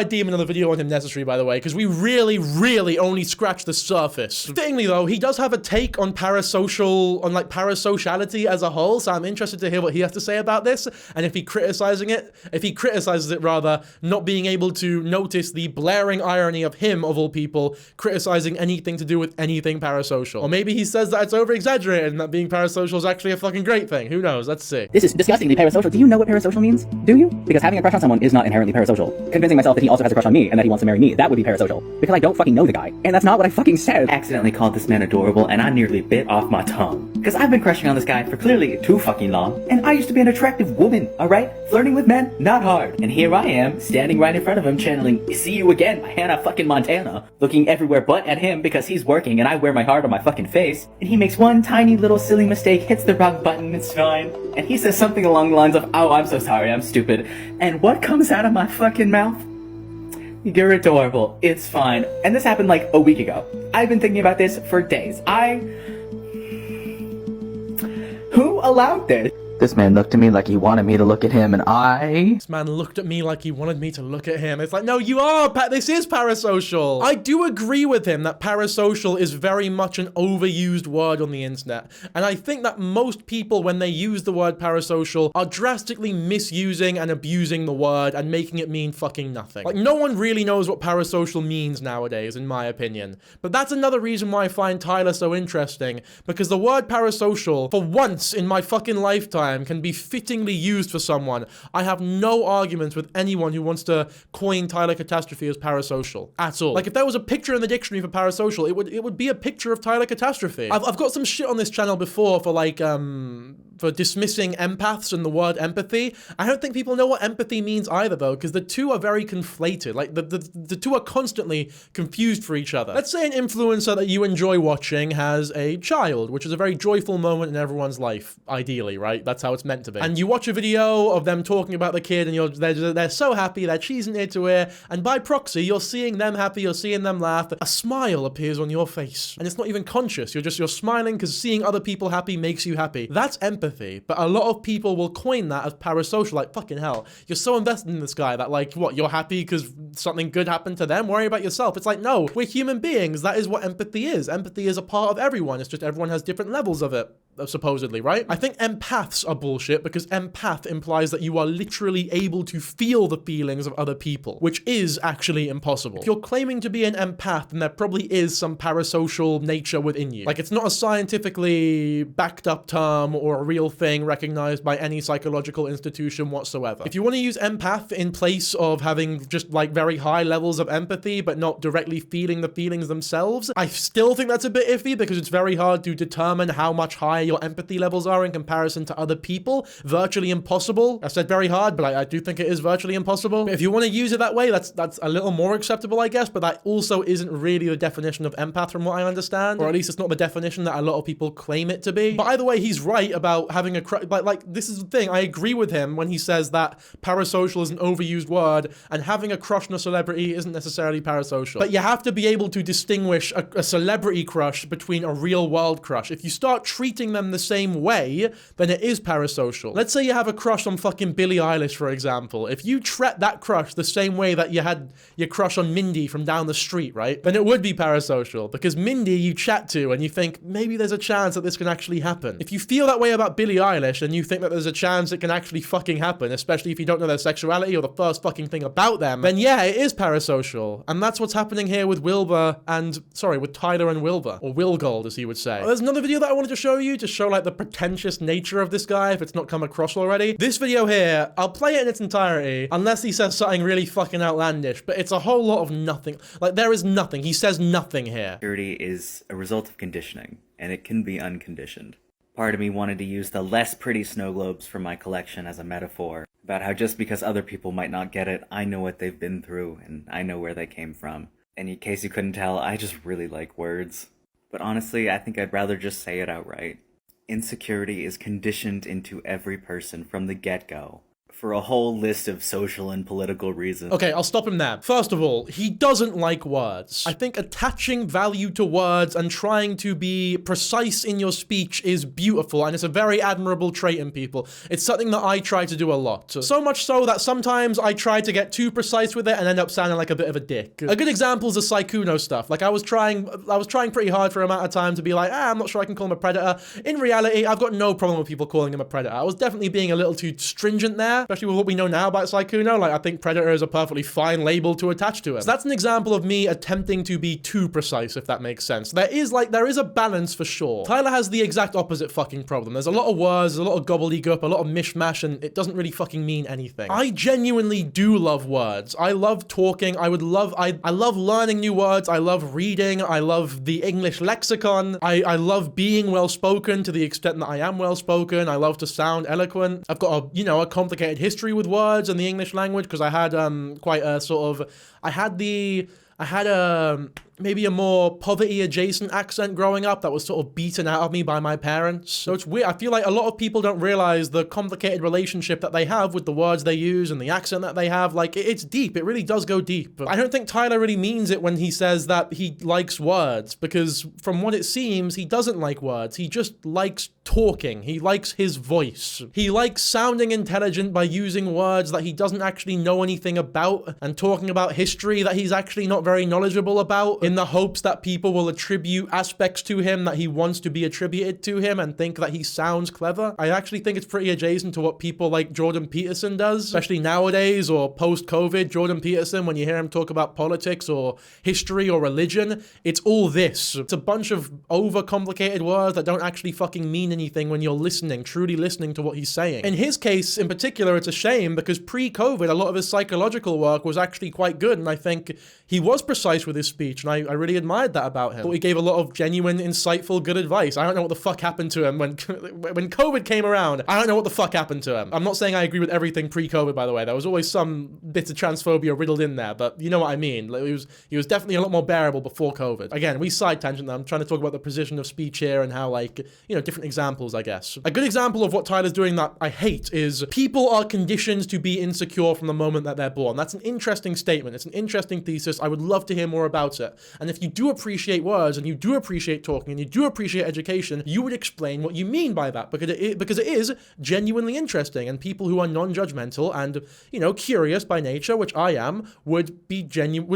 deem another video on him necessary, by the way, because we really, really only scratched the surface. Fittingly though, he does have a take on parasociality as a whole, so I'm interested to hear what he has to say about this, and if he criticizes it rather, not being able to notice the blaring irony of him, of all people, criticizing anything to do with anything parasocial. Or maybe he says that it's over-exaggerated and that being parasocial is actually a fucking great thing. Who knows? Let's see. This is disgustingly parasocial. Do you know what parasocial means? Do you? Because having a crush on someone is not inherently parasocial. Convincing myself that he also has a crush on me and that he wants to marry me, that would be parasocial. Because I don't fucking know the guy. And that's not what I fucking said. Accidentally called this man adorable, and I nearly bit off my tongue. Because I've been crushing on this guy for clearly too fucking long, and I used to be an attractive woman, alright? Flirting with men, not hard. And here I am, standing right in front of him, channeling See You Again by Hannah fucking Montana, looking everywhere but at him because he's working and I wear my heart on my fucking face, and he makes one tiny little silly mistake, hits the wrong button, it's fine. And he says something along the lines of, oh, I'm so sorry, I'm stupid. And what comes out of my fucking mouth? You're adorable. It's fine. And this happened like a week ago. I've been thinking about this for days. Who allowed this? This man looked at me like he wanted me to look at him, and This man looked at me like he wanted me to look at him. It's like, no, you are, this is parasocial. I do agree with him that parasocial is very much an overused word on the internet. And I think that most people, when they use the word parasocial, are drastically misusing and abusing the word and making it mean fucking nothing. Like, no one really knows what parasocial means nowadays, in my opinion. But that's another reason why I find Tyler so interesting, because the word parasocial, for once in my fucking lifetime, can be fittingly used for someone. I have no arguments with anyone who wants to coin Tyler Catastrophe as parasocial at all. Like, if there was a picture in the dictionary for parasocial, it would be a picture of Tyler Catastrophe. I've got some shit on this channel before for like for dismissing empaths and the word empathy. I don't think people know what empathy means either though, because the two are very conflated. Like the two are constantly confused for each other. Let's say an influencer that you enjoy watching has a child, which is a very joyful moment in everyone's life, ideally, right? That's how it's meant to be. And you watch a video of them talking about the kid and they're so happy, they're cheesing ear to ear, and by proxy, you're seeing them happy, you're seeing them laugh, a smile appears on your face. And it's not even conscious, you're smiling because seeing other people happy makes you happy. That's empathy. But a lot of people will coin that as parasocial, like, fucking hell, you're so invested in this guy that, like, what, you're happy because something good happened to them? Worry about yourself. It's like, no, we're human beings. That is what empathy is. Empathy is a part of everyone. It's just everyone has different levels of it, supposedly, right? I think empaths are bullshit because empath implies that you are literally able to feel the feelings of other people, which is actually impossible. If you're claiming to be an empath, then there probably is some parasocial nature within you. Like, it's not a scientifically backed up term or a real thing recognized by any psychological institution whatsoever. If you want to use empath in place of having just like very high levels of empathy but not directly feeling the feelings themselves, I still think that's a bit iffy because it's very hard to determine how much high where your empathy levels are in comparison to other people. Virtually impossible. I said very hard, but I do think it is virtually impossible. But if you want to use it that way, that's a little more acceptable, I guess, but that also isn't really the definition of empath from what I understand, or at least it's not the definition that a lot of people claim it to be. But either way, he's right about having a crush. But like, this is the thing, I agree with him when he says that parasocial is an overused word, and having a crush on a celebrity isn't necessarily parasocial. But you have to be able to distinguish a celebrity crush between a real world crush. If you start treating them the same way, then it is parasocial. Let's say you have a crush on fucking Billie Eilish, for example. If you treat that crush the same way that you had your crush on Mindy from down the street, right? Then it would be parasocial, because Mindy you chat to and you think, maybe there's a chance that this can actually happen. If you feel that way about Billie Eilish and you think that there's a chance it can actually fucking happen, especially if you don't know their sexuality or the first fucking thing about them, then yeah, it is parasocial. And that's what's happening here with with Tyler and Wilbur, or Wilgold as he would say. There's another video that I wanted to show you to show like the pretentious nature of this guy if it's not come across already. This video here, I'll play it in its entirety unless he says something really fucking outlandish, but it's a whole lot of nothing. Like, there is nothing. He says nothing here. Security is a result of conditioning, and it can be unconditioned. Part of me wanted to use the less pretty snow globes from my collection as a metaphor about how just because other people might not get it, I know what they've been through, and I know where they came from. And in case you couldn't tell, I just really like words. But honestly, I think I'd rather just say it outright. Insecurity is conditioned into every person from the get-go, for a whole list of social and political reasons. Okay, I'll stop him there. First of all, he doesn't like words. I think attaching value to words and trying to be precise in your speech is beautiful, and it's a very admirable trait in people. It's something that I try to do a lot. So much so that sometimes I try to get too precise with it and end up sounding like a bit of a dick. A good example is the Saikuno stuff. Like, I was trying pretty hard for an amount of time to be like, I'm not sure I can call him a predator. In reality, I've got no problem with people calling him a predator. I was definitely being a little too stringent there, especially with what we know now about Saikuno. Like, I think predator is a perfectly fine label to attach to him. So that's an example of me attempting to be too precise, if that makes sense. There is a balance for sure. Tyler has the exact opposite fucking problem. There's a lot of words, a lot of gobbledygook, a lot of mishmash, and it doesn't really fucking mean anything. I genuinely do love words. I love talking. I love learning new words. I love reading. I love the English lexicon. I love being well spoken to the extent that I am well spoken. I love to sound eloquent. I've got a complicated history with words and the English language, because I had maybe a more poverty-adjacent accent growing up that was sort of beaten out of me by my parents. So it's weird. I feel like a lot of people don't realize the complicated relationship that they have with the words they use and the accent that they have. Like, it's deep. It really does go deep. But I don't think Tyler really means it when he says that he likes words, because from what it seems, he doesn't like words. He just likes talking. He likes his voice. He likes sounding intelligent by using words that he doesn't actually know anything about, and talking about history that he's actually not very knowledgeable about, in the hopes that people will attribute aspects to him that he wants to be attributed to him and think that he sounds clever. I actually think it's pretty adjacent to what people like Jordan Peterson does, especially nowadays or post-COVID. Jordan Peterson, when you hear him talk about politics or history or religion, it's all this. It's a bunch of overcomplicated words that don't actually fucking mean anything when you're listening, truly listening to what he's saying. In his case, in particular, it's a shame, because pre-COVID, a lot of his psychological work was actually quite good, and I think he was precise with his speech, and I really admired that about him. But he gave a lot of genuine, insightful, good advice. I don't know what the fuck happened to him when COVID came around. I don't know what the fuck happened to him. I'm not saying I agree with everything pre-COVID, by the way. There was always some bits of transphobia riddled in there, but you know what I mean. Like, he was definitely a lot more bearable before COVID. Again, we side tangent there. I'm trying to talk about the precision of speech here and how, like, different examples, I guess. A good example of what Tyler's doing that I hate is people are conditioned to be insecure from the moment that they're born. That's an interesting statement. It's an interesting thesis. I would love to hear more about it. And if you do appreciate words, and you do appreciate talking, and you do appreciate education, you would explain what you mean by that, because it is genuinely interesting, and people who are non-judgmental and, curious by nature, which I am, would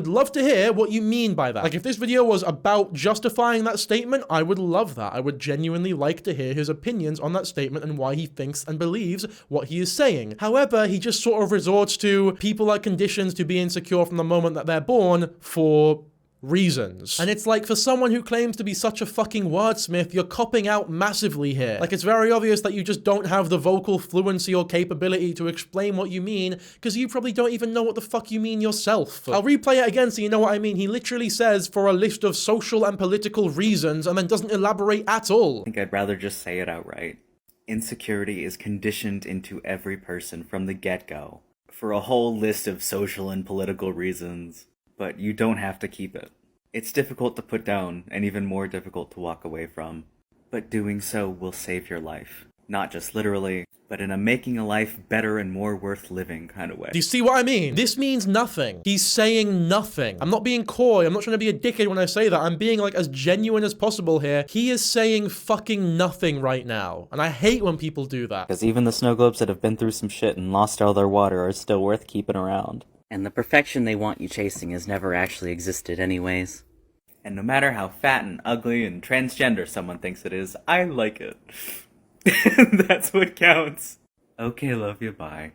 love to hear what you mean by that. Like, if this video was about justifying that statement, I would love that. I would genuinely like to hear his opinions on that statement and why he thinks and believes what he is saying. However, he just sort of resorts to people are conditioned to be insecure from the moment that they're born for reasons. And it's like, for someone who claims to be such a fucking wordsmith, you're copping out massively here. Like, it's very obvious that you just don't have the vocal fluency or capability to explain what you mean, because you probably don't even know what the fuck you mean yourself. I'll replay it again so you know what I mean. He literally says, for a list of social and political reasons, and then doesn't elaborate at all. I think I'd rather just say it outright. Insecurity is conditioned into every person from the get-go, for a whole list of social and political reasons. But you don't have to keep it. It's difficult to put down, and even more difficult to walk away from. But doing so will save your life. Not just literally, but in a making a life better and more worth living kind of way. Do you see what I mean? This means nothing. He's saying nothing. I'm not being coy. I'm not trying to be a dickhead when I say that. I'm being like as genuine as possible here. He is saying fucking nothing right now. And I hate when people do that. Because even the snow globes that have been through some shit and lost all their water are still worth keeping around. And the perfection they want you chasing has never actually existed anyways. And no matter how fat and ugly and transgender someone thinks it is, I like it. That's what counts. Okay, love you, bye.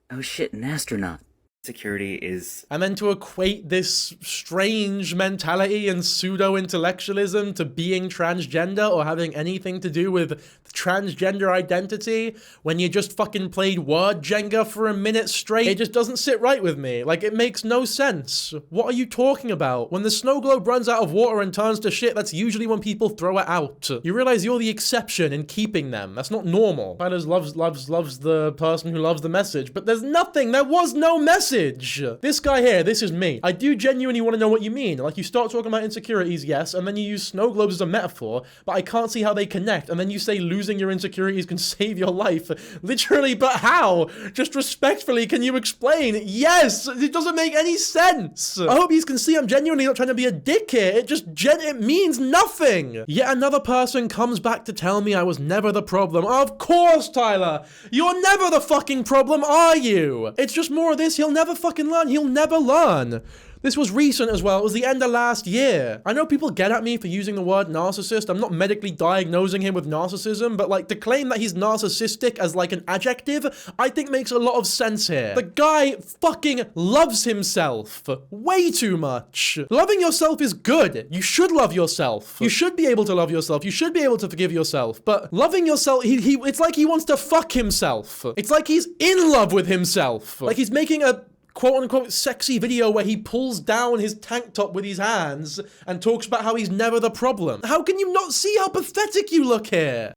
Oh shit, an astronaut. Security is... And then to equate this strange mentality and pseudo-intellectualism to being transgender or having anything to do with transgender identity when you just fucking played word Jenga for a minute straight, it just doesn't sit right with me. Like, it makes no sense. What are you talking about? When the snow globe runs out of water and turns to shit, that's usually when people throw it out. You realize you're the exception in keeping them. That's not normal. Tyler loves the person who loves the message, but there's nothing. There was no message. This guy here, this is me. I do genuinely want to know what you mean. Like, you start talking about insecurities, yes, and then you use snow globes as a metaphor, but I can't see how they connect. And then you say losing your insecurities can save your life. Literally, but how? Just respectfully, can you explain? Yes! It doesn't make any sense. I hope you can see I'm genuinely not trying to be a dick here. It means nothing. Yet another person comes back to tell me I was never the problem. Of course, Tyler. You're never the fucking problem, are you? It's just more of this. He'll never fucking learn. He'll never learn. This was recent as well. It was the end of last year. I know people get at me for using the word narcissist. I'm not medically diagnosing him with narcissism, but like to claim that he's narcissistic as like an adjective, I think makes a lot of sense here. The guy fucking loves himself. Way too much. Loving yourself is good. You should love yourself. You should be able to love yourself. You should be able to forgive yourself. But loving yourself, it's like he wants to fuck himself. It's like he's in love with himself. Like he's making a quote-unquote sexy video where he pulls down his tank top with his hands and talks about how he's never the problem. How can you not see how pathetic you look here?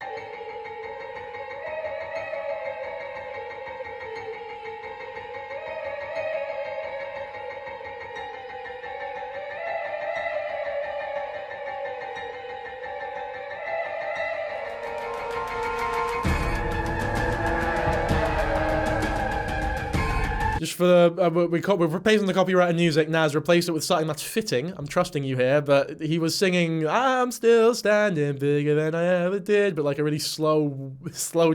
Just for the, we're replacing the copyrighted music. Naz replaced it with something that's fitting. I'm trusting you here, but he was singing, I'm still standing bigger than I ever did, but like a really slow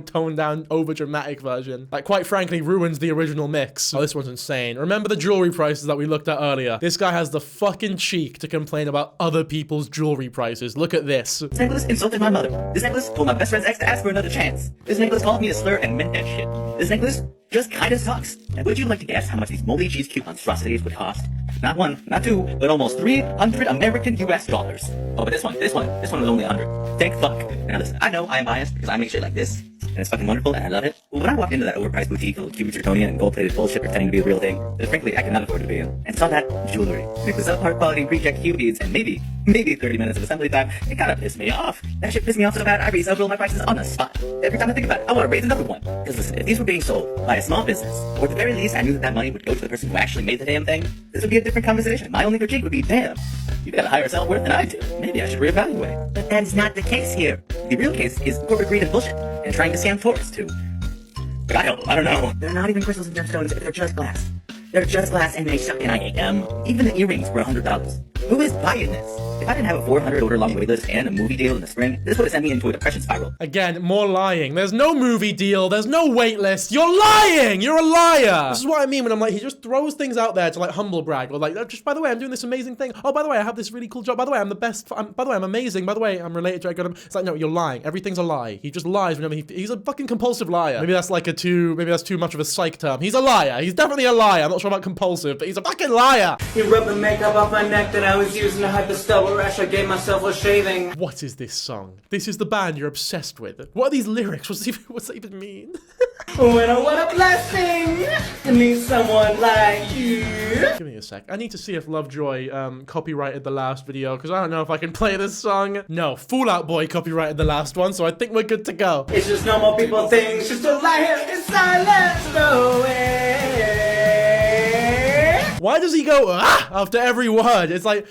toned down, over dramatic version. Like, quite frankly, ruins the original mix. Oh, this one's insane. Remember the jewelry prices that we looked at earlier? This guy has the fucking cheek to complain about other people's jewelry prices. Look at this. This necklace insulted my mother. This necklace told my best friend's ex to ask for another chance. This necklace called me a slur and meant that shit. This necklace just kinda sucks. And would you like to guess how much these moldy cheese cube monstrosities would cost? Not one, not two, but almost 300 American US dollars. Oh, but this one was only 100. Thank fuck. Now listen, I know I am biased because I make shit like this, and it's fucking wonderful and I love it. But when I walked into that overpriced boutique full of cubic zirconia and gold-plated bullshit pretending to be the real thing, that frankly I could not afford to be in, and saw that jewelry, and it was subpar quality reject cube beads, and maybe 30 minutes of assembly time, it kinda pissed me off. That shit pissed me off so bad I resell my prices on the spot. Every time I think about it, I want to raise another one. Because listen, if these were being sold by a small business, or at the very least I knew that money would go to the person who actually made the damn thing, this would be a different conversation. My only critique would be, damn, you got a higher self-worth than I do. Maybe I should reevaluate. But that is not the case here. The real case is corporate greed and bullshit, and trying to scam tourists too. But I don't know. They're not even crystals and gemstones, they're just glass. They're just glass and they suck and I hate them. Even the earrings were $100. Who is buying this? If I didn't have a 400 order long waitlist and a movie deal in the spring, this would have sent me into a depression spiral. Again, more lying. There's no movie deal. There's no waitlist. You're lying. You're a liar. This is what I mean when I'm like, he just throws things out there to like humble brag or like, just by the way, I'm doing this amazing thing. Oh, by the way, I have this really cool job. By the way, I'm the best. By the way, I'm amazing. By the way, I'm related to Edgar. It's like, no, you're lying. Everything's a lie. He just lies whenever he's a fucking compulsive liar. Maybe that's too much of a psych term. He's a liar. He's definitely a liar. I'm not sure about compulsive, but he's a fucking liar. He rubbed the makeup off my neck that I was using to hide the stubble rash, I gave myself a shaving. What is this song? This is the band you're obsessed with. What are these lyrics? What's that even mean? When I want a blessing, I need someone like you. Give me a sec. I need to see if Lovejoy copyrighted the last video, because I don't know if I can play this song. No, Fall Out Boy copyrighted the last one, so I think we're good to go. It's just normal people things, just to lie here in silence, no way. Why does he go after every word? It's like,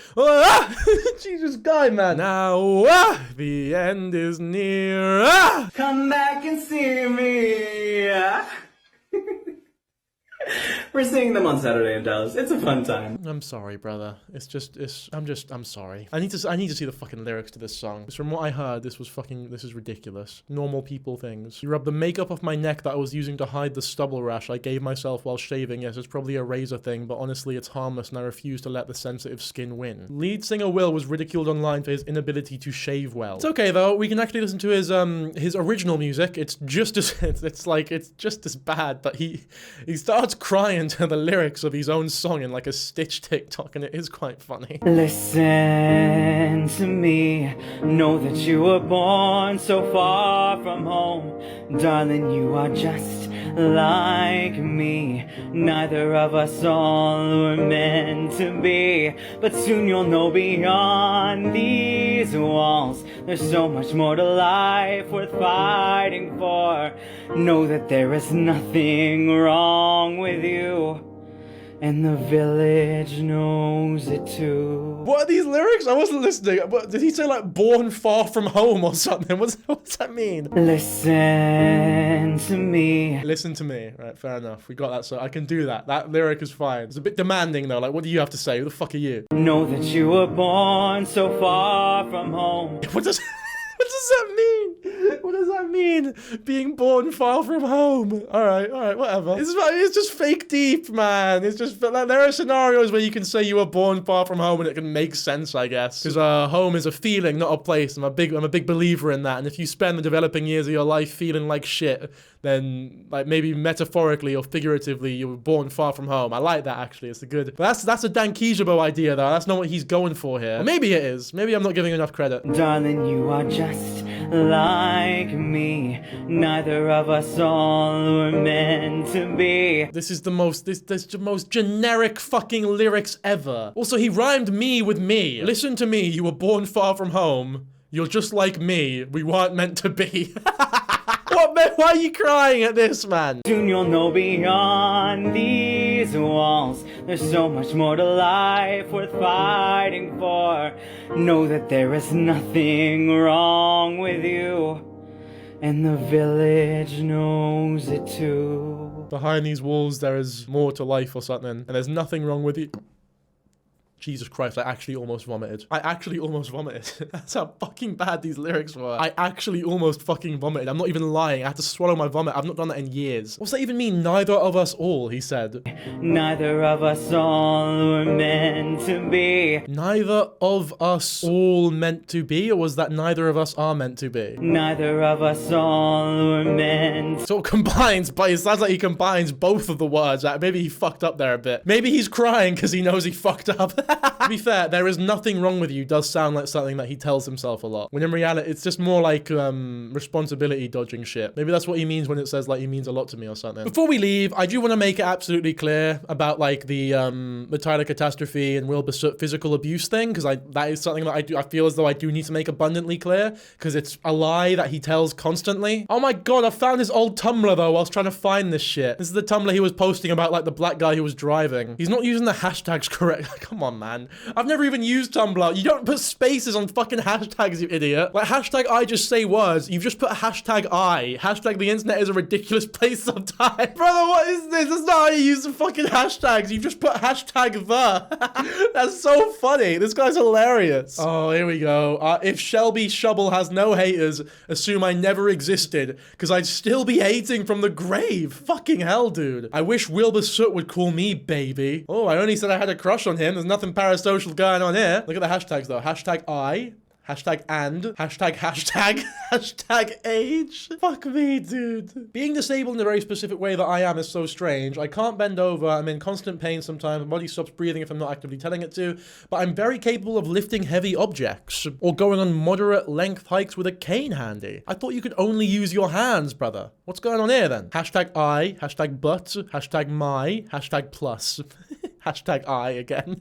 Jesus guy, man. Now the end is near. Come back and see me. We're seeing them on Saturday in Dallas. It's a fun time. I'm sorry, brother. I'm sorry. I need to see the fucking lyrics to this song. Because from what I heard, this is ridiculous. Normal people things. You rub the makeup off my neck that I was using to hide the stubble rash I gave myself while shaving. Yes, it's probably a razor thing, but honestly, it's harmless and I refuse to let the sensitive skin win. Lead singer Will was ridiculed online for his inability to shave well. It's okay though. We can actually listen to his original music. It's just as it's just as bad, but he starts crying to the lyrics of his own song in like a Stitch TikTok, and it is quite funny. Listen to me, know that you were born so far from home. Darling, you are just like me. Neither of us all were meant to be, but soon you'll know beyond these walls there's so much more to life worth fighting for. Know that there is nothing wrong with you, and the village knows it too. What are these lyrics? I wasn't listening. But did he say like born far from home or something? What's that mean? Listen to me. Listen to me. Right, fair enough. We got that, so I can do that. That lyric is fine. It's a bit demanding though. Like, what do you have to say? Who the fuck are you? Know that you were born so far from home. What does that mean? What does that mean? Being born far from home. All right, whatever. It's just fake deep, man. It's just like, there are scenarios where you can say you were born far from home and it can make sense, I guess. Because home is a feeling, not a place. I'm a big believer in that. And if you spend the developing years of your life feeling like shit, then like maybe metaphorically or figuratively you were born far from home. I like that actually. It's a good. But that's a Dankyjabo idea though. That's not what he's going for here. Or maybe it is. Maybe I'm not giving enough credit. Darling, you are just like me. Neither of us all were meant to be. This is the most generic fucking lyrics ever. Also, he rhymed me with me. Listen to me, you were born far from home. You're just like me. We weren't meant to be. What, man? Why are you crying at this, man? Soon you'll know beyond these walls there's so much more to life worth fighting for. Know that there is nothing wrong with you, and the village knows it too. Behind these walls there is more to life or something, and there's nothing wrong with you. Jesus Christ, I actually almost vomited. That's how fucking bad these lyrics were. I actually almost fucking vomited. I'm not even lying. I had to swallow my vomit. I've not done that in years. What's that even mean? Neither of us all, he said. Neither of us all were meant to be. Neither of us all meant to be? Or was that neither of us are meant to be? Neither of us all were meant. So it combines, but it sounds like he combines both of the words. Maybe he fucked up there a bit. Maybe he's crying because he knows he fucked up. To be fair, there is nothing wrong with you does sound like something that he tells himself a lot. When in reality, it's just more like responsibility dodging shit. Maybe that's what he means when it says like he means a lot to me or something. Before we leave, I do want to make it absolutely clear about like the Tyler Catastrophe and Will Basut physical abuse thing, because that is something that I feel as though I do need to make abundantly clear, because it's a lie that he tells constantly. Oh my god, I found his old Tumblr though whilst trying to find this shit. This is the Tumblr he was posting about like the black guy who was driving. He's not using the hashtags correct. Come on, man. I've never even used Tumblr. You don't put spaces on fucking hashtags, you idiot. Like, hashtag I just say words. You've just put hashtag I. Hashtag the internet is a ridiculous place sometimes. Brother, what is this? That's not how you use the fucking hashtags. You've just put hashtag the. That's so funny. This guy's hilarious. Oh, here we go. If Shelby Shubble has no haters, assume I never existed, because I'd still be hating from the grave. Fucking hell, dude. I wish Will Basut would call me baby. Oh, I only said I had a crush on him. There's nothing parasocial going on here. Look at the hashtags though. Hashtag I, hashtag and, hashtag age. Fuck me, dude. Being disabled in a very specific way that I am is so strange. I can't bend over, I'm in constant pain sometimes, my body stops breathing if I'm not actively telling it to, but I'm very capable of lifting heavy objects, or going on moderate length hikes with a cane handy. I thought you could only use your hands, brother. What's going on here then? Hashtag I, hashtag but, hashtag my, hashtag plus. Hashtag I again.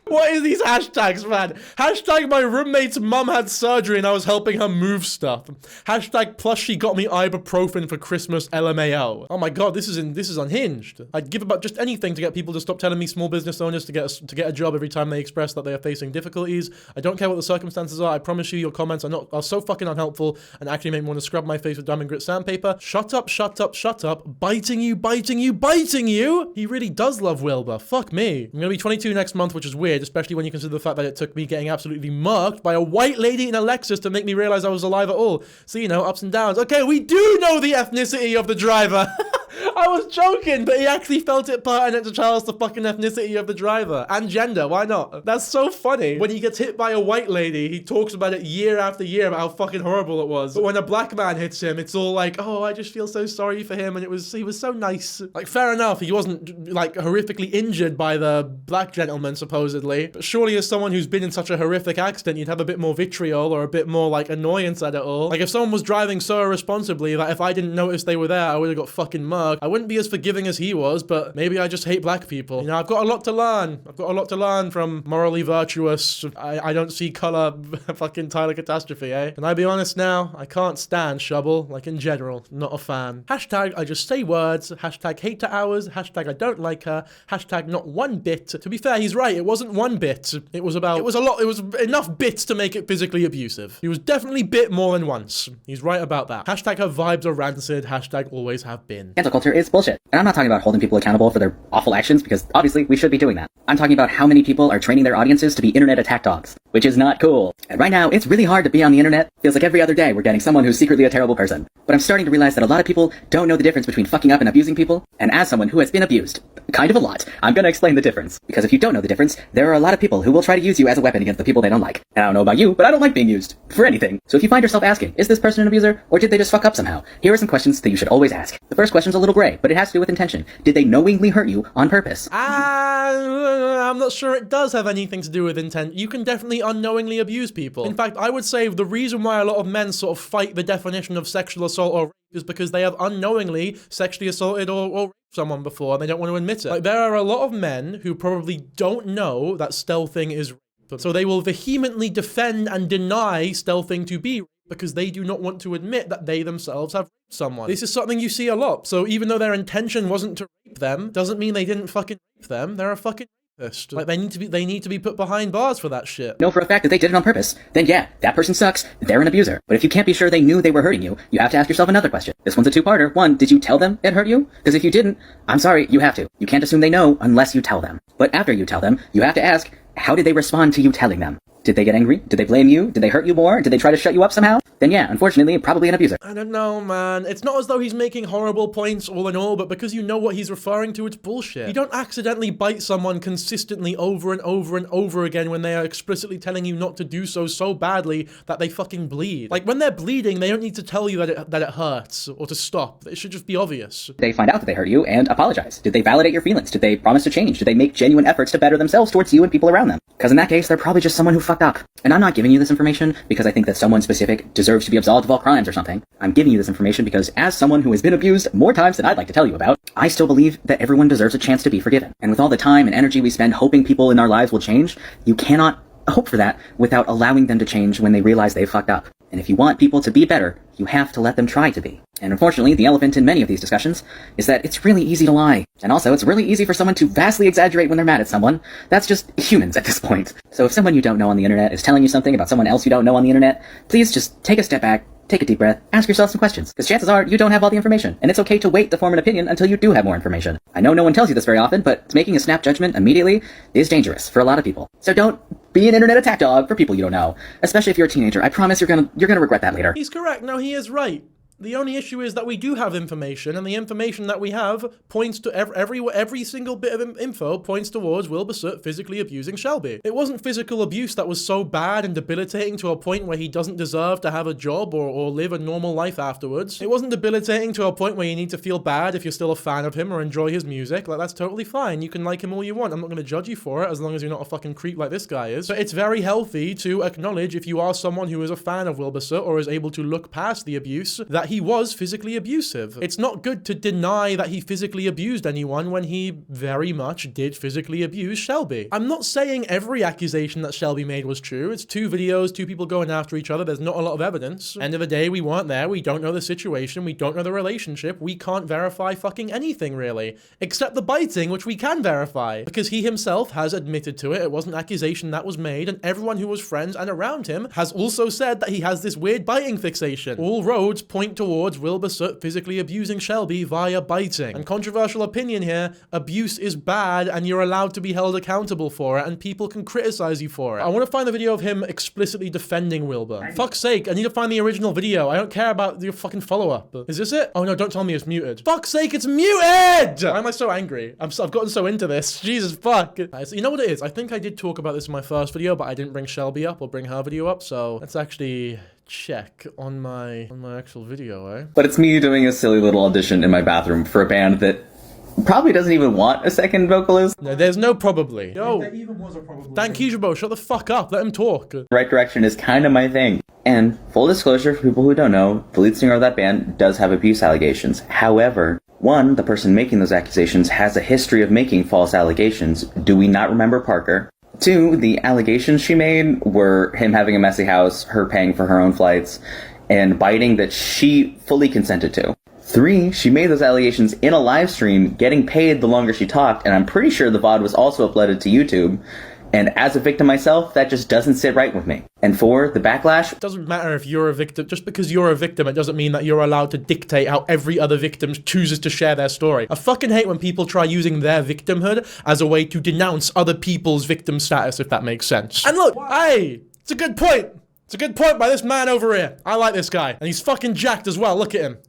What is these hashtags, man? Hashtag my roommate's mum had surgery and I was helping her move stuff. Hashtag plus she got me ibuprofen for Christmas, LMAO. Oh my god, this is unhinged. I'd give about just anything to get people to stop telling me small business owners to get a job every time they express that they are facing difficulties. I don't care what the circumstances are. I promise you, your comments are so fucking unhelpful and actually make me want to scrub my face with diamond grit sandpaper. Shut up, shut up, shut up. Biting you, biting you, biting you. He really does love Wilbur. Fuck me. I'm gonna be 22 next month, which is weird, especially when you consider the fact that it took me getting absolutely murked by a white lady in a Lexus to make me realize I was alive at all. So, you know, ups and downs. Okay, we do know the ethnicity of the driver. I was joking, but he actually felt it pertinent to tell us the fucking ethnicity of the driver. And gender, why not? That's so funny. When he gets hit by a white lady, he talks about it year after year about how fucking horrible it was. But when a black man hits him, it's all like, oh, I just feel so sorry for him, and he was so nice. Like, fair enough, he wasn't, like, horrifically injured by the black gentleman, supposedly. But surely as someone who's been in such a horrific accident, you'd have a bit more vitriol or a bit more, like, annoyance at it all. Like, if someone was driving so irresponsibly that if I didn't notice they were there, I would have got fucking murked. I wouldn't be as forgiving as he was, but maybe I just hate black people. You know, I've got a lot to learn. I've got a lot to learn from morally virtuous, I don't see color fucking Tyler Catastrophe, eh? Can I be honest now? I can't stand Shovel, like in general, not a fan. Hashtag I just say words, hashtag hater hours, hashtag I don't like her, hashtag not one bit. To be fair, he's right, it wasn't one bit. It was enough bits to make it physically abusive. He was definitely bit more than once. He's right about that. Hashtag her vibes are rancid, hashtag always have been. Cancel culture is bullshit. And I'm not talking about holding people accountable for their awful actions, because obviously we should be doing that. I'm talking about how many people are training their audiences to be internet attack dogs, which is not cool. And right now, it's really hard to be on the internet. Feels like every other day we're getting someone who's secretly a terrible person. But I'm starting to realize that a lot of people don't know the difference between fucking up and abusing people. And as someone who has been abused, kind of a lot, I'm gonna explain the difference. Because if you don't know the difference, there are a lot of people who will try to use you as a weapon against the people they don't like. And I don't know about you, but I don't like being used. For anything. So if you find yourself asking, is this person an abuser? Or did they just fuck up somehow? Here are some questions that you should always ask. The first question's a little gray, but it has to do with intention. Did they knowingly hurt you on purpose? I'm not sure it does have anything to do with intent. You can definitely unknowingly abuse people. In fact, I would say the reason why a lot of men sort of fight the definition of sexual assault or rape is because they have unknowingly sexually assaulted or raped someone before and they don't want to admit it. Like, there are a lot of men who probably don't know that stealthing is rape. So they will vehemently defend and deny stealthing to be rape because they do not want to admit that they themselves have raped someone. This is something you see a lot. So even though their intention wasn't to rape them, doesn't mean they didn't fucking rape them. They're a fucking rapist. Like, they need to be put behind bars for that shit. Know for a fact that they did it on purpose. Then yeah, that person sucks. They're an abuser. But if you can't be sure they knew they were hurting you, you have to ask yourself another question. This one's a two-parter. One, did you tell them it hurt you? Because if you didn't, I'm sorry, you have to. You can't assume they know unless you tell them. But after you tell them, you have to ask, how did they respond to you telling them? Did they get angry? Did they blame you? Did they hurt you more? Did they try to shut you up somehow? Then yeah, unfortunately, probably an abuser. I don't know, man. It's not as though he's making horrible points all in all, but because you know what he's referring to, it's bullshit. You don't accidentally bite someone consistently over and over and over again when they are explicitly telling you not to do so badly that they fucking bleed. Like, when they're bleeding, they don't need to tell you that it hurts or to stop. It should just be obvious. Did they find out that they hurt you and apologize? Did they validate your feelings? Did they promise to change? Did they make genuine efforts to better themselves towards you and people around them? Because in that case, they're probably just someone who fucked up. And I'm not giving you this information because I think that someone specific deserves to be absolved of all crimes or something. I'm giving you this information because as someone who has been abused more times than I'd like to tell you about, I still believe that everyone deserves a chance to be forgiven. And with all the time and energy we spend hoping people in our lives will change, you cannot hope for that without allowing them to change when they realize they've fucked up. And if you want people to be better, you have to let them try to be. And unfortunately, the elephant in many of these discussions is that it's really easy to lie. And also, it's really easy for someone to vastly exaggerate when they're mad at someone. That's just humans at this point. So if someone you don't know on the internet is telling you something about someone else you don't know on the internet, please just take a step back, take a deep breath, ask yourself some questions. Because chances are, you don't have all the information. And it's okay to wait to form an opinion until you do have more information. I know no one tells you this very often, but making a snap judgment immediately is dangerous for a lot of people. So don't be an internet attack dog for people you don't know. Especially if you're a teenager. I promise you're gonna regret that later. He's correct. No, he is right. The only issue is that we do have information, and the information that we have points to every single bit of info points towards Wilbur Soot physically abusing Shelby. It wasn't physical abuse that was so bad and debilitating to a point where he doesn't deserve to have a job or live a normal life afterwards. It wasn't debilitating to a point where you need to feel bad if you're still a fan of him or enjoy his music. Like, that's totally fine. You can like him all you want. I'm not going to judge you for it as long as you're not a fucking creep like this guy is. But it's very healthy to acknowledge, if you are someone who is a fan of Wilbur Soot or is able to look past the abuse, that he was physically abusive. It's not good to deny that he physically abused anyone when he very much did physically abuse Shelby. I'm not saying every accusation that Shelby made was true. It's 2 videos, 2 people going after each other. There's not a lot of evidence. End of the day, we weren't there. We don't know the situation. We don't know the relationship. We can't verify fucking anything, really. Except the biting, which we can verify. Because he himself has admitted to it. It was an accusation that was made, and everyone who was friends and around him has also said that he has this weird biting fixation. All roads point towards Wilbur Soot physically abusing Shelby via biting. And controversial opinion here, abuse is bad and you're allowed to be held accountable for it, and people can criticize you for it. I want to find the video of him explicitly defending Wilbur. Fuck's sake, I need to find the original video. I don't care about your fucking follow-up. Is this it? Oh no, don't tell me it's muted. Fuck's sake, it's muted! Why am I so angry? I've gotten so into this. Jesus fuck. So you know what it is? I think I did talk about this in my first video, but I didn't bring Shelby up or bring her video up, so let's actually check on my actual video, eh? But it's me doing a silly little audition in my bathroom for a band that probably doesn't even want a second vocalist. No, there's no probably. Yo, there even was a probably. Dankyjabo, shut the fuck up. Let him talk. Right direction is kind of my thing. And full disclosure for people who don't know, the lead singer of that band does have abuse allegations. However, one, the person making those accusations has a history of making false allegations. Do we not remember Parker? 2, the allegations she made were him having a messy house, her paying for her own flights, and biting that she fully consented to. 3, she made those allegations in a live stream, getting paid the longer she talked, and I'm pretty sure the VOD was also uploaded to YouTube. And as a victim myself, that just doesn't sit right with me. And 4, the backlash. It doesn't matter if you're a victim. Just because you're a victim, it doesn't mean that you're allowed to dictate how every other victim chooses to share their story. I fucking hate when people try using their victimhood as a way to denounce other people's victim status, if that makes sense. And look, hey, it's a good point. It's a good point by this man over here. I like this guy. And he's fucking jacked as well. Look at him.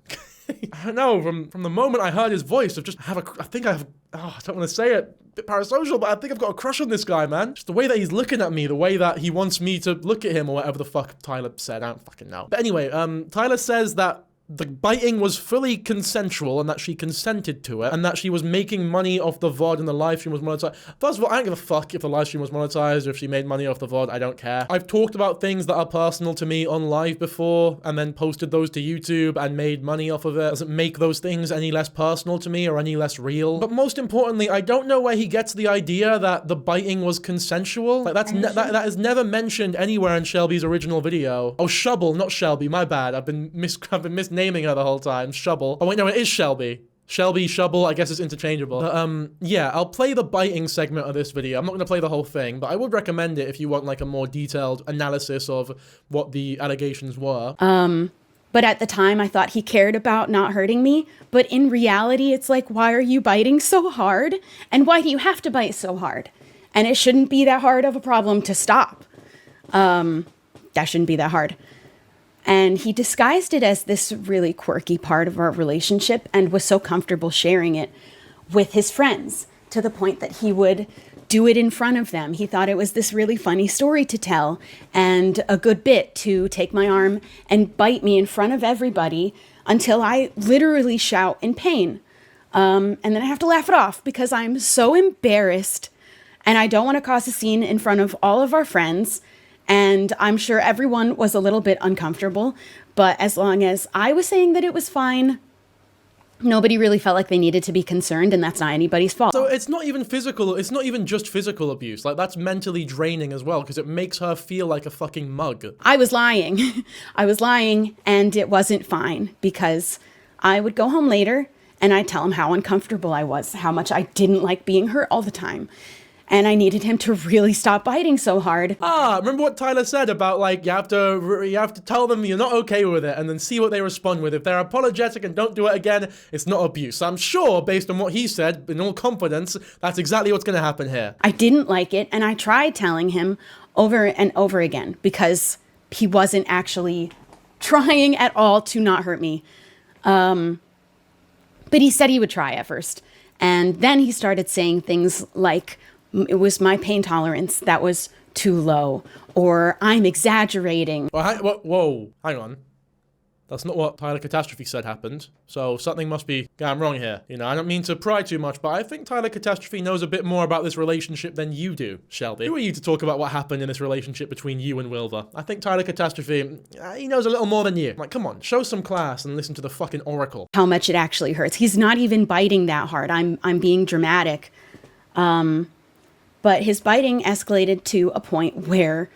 I don't know, from the moment I heard his voice, I don't want to say it, a bit parasocial, but I think I've got a crush on this guy, man. Just the way that he's looking at me, the way that he wants me to look at him, or whatever the fuck Tyler said, I don't fucking know. But anyway, Tyler says that the biting was fully consensual and that she consented to it and that she was making money off the VOD and the live stream was monetized. First of all, I don't give a fuck if the live stream was monetized or if she made money off the VOD. I don't care. I've talked about things that are personal to me on live before and then posted those to YouTube and made money off of it. Doesn't make those things any less personal to me or any less real. But most importantly, I don't know where he gets the idea that the biting was consensual. Like that is never mentioned anywhere in Shelby's original video. Oh, Shubble, not Shelby. My bad. I've been misnaming her the whole time. Shubble. Oh wait, no, it is Shelby. Shelby, Shubble, I guess it's interchangeable. But, yeah, I'll play the biting segment of this video. I'm not going to play the whole thing, but I would recommend it if you want, like, a more detailed analysis of what the allegations were. But at the time, I thought he cared about not hurting me. But in reality, it's like, why are you biting so hard? And why do you have to bite so hard? And it shouldn't be that hard of a problem to stop. That shouldn't be that hard. And he disguised it as this really quirky part of our relationship and was so comfortable sharing it with his friends to the point that he would do it in front of them. He thought it was this really funny story to tell and a good bit to take my arm and bite me in front of everybody until I literally shout in pain. And then I have to laugh it off because I'm so embarrassed and I don't want to cause a scene in front of all of our friends. And I'm sure everyone was a little bit uncomfortable, but as long as I was saying that it was fine, nobody really felt like they needed to be concerned, and that's not anybody's fault. So it's not even physical, it's not even just physical abuse. Like, that's mentally draining as well, because it makes her feel like a fucking mug. I was lying. I was lying, and it wasn't fine, because I would go home later, and I'd tell him how uncomfortable I was, how much I didn't like being hurt all the time. And I needed him to really stop biting so hard. Remember what Tyler said about, like, you have to tell them you're not okay with it and then see what they respond with. If they're apologetic and don't do it again, it's not abuse. I'm sure, based on what he said, in all confidence, that's exactly what's going to happen here. I didn't like it, and I tried telling him over and over again because he wasn't actually trying at all to not hurt me. But he said he would try at first. And then he started saying things like, it was my pain tolerance that was too low, or I'm exaggerating. Whoa, hang on. That's not what Tyler Catastrophe said happened, so something must be going wrong here. You know, I don't mean to pry too much, but I think Tyler Catastrophe knows a bit more about this relationship than you do, Shelby. Who are you to talk about what happened in this relationship between you and Wilver? I think Tyler Catastrophe, he knows a little more than you. Like, come on, show some class and listen to the fucking oracle. How much it actually hurts. He's not even biting that hard. I'm being dramatic. But his biting escalated to a point where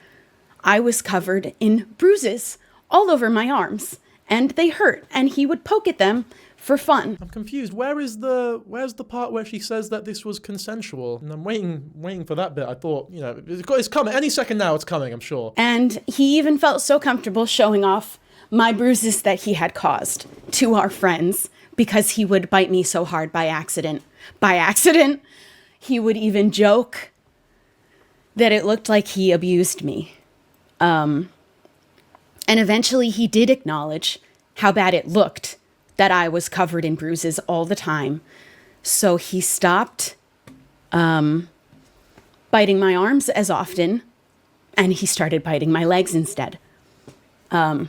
I was covered in bruises all over my arms. And they hurt, and he would poke at them for fun. I'm confused. Where's the part where she says that this was consensual? And I'm waiting for that bit. I thought, you know, it's coming. Any second now, it's coming, I'm sure. And he even felt so comfortable showing off my bruises that he had caused to our friends because he would bite me so hard by accident. By accident, he would even joke that it looked like he abused me. And eventually he did acknowledge how bad it looked that I was covered in bruises all the time. So he stopped biting my arms as often, and he started biting my legs instead. And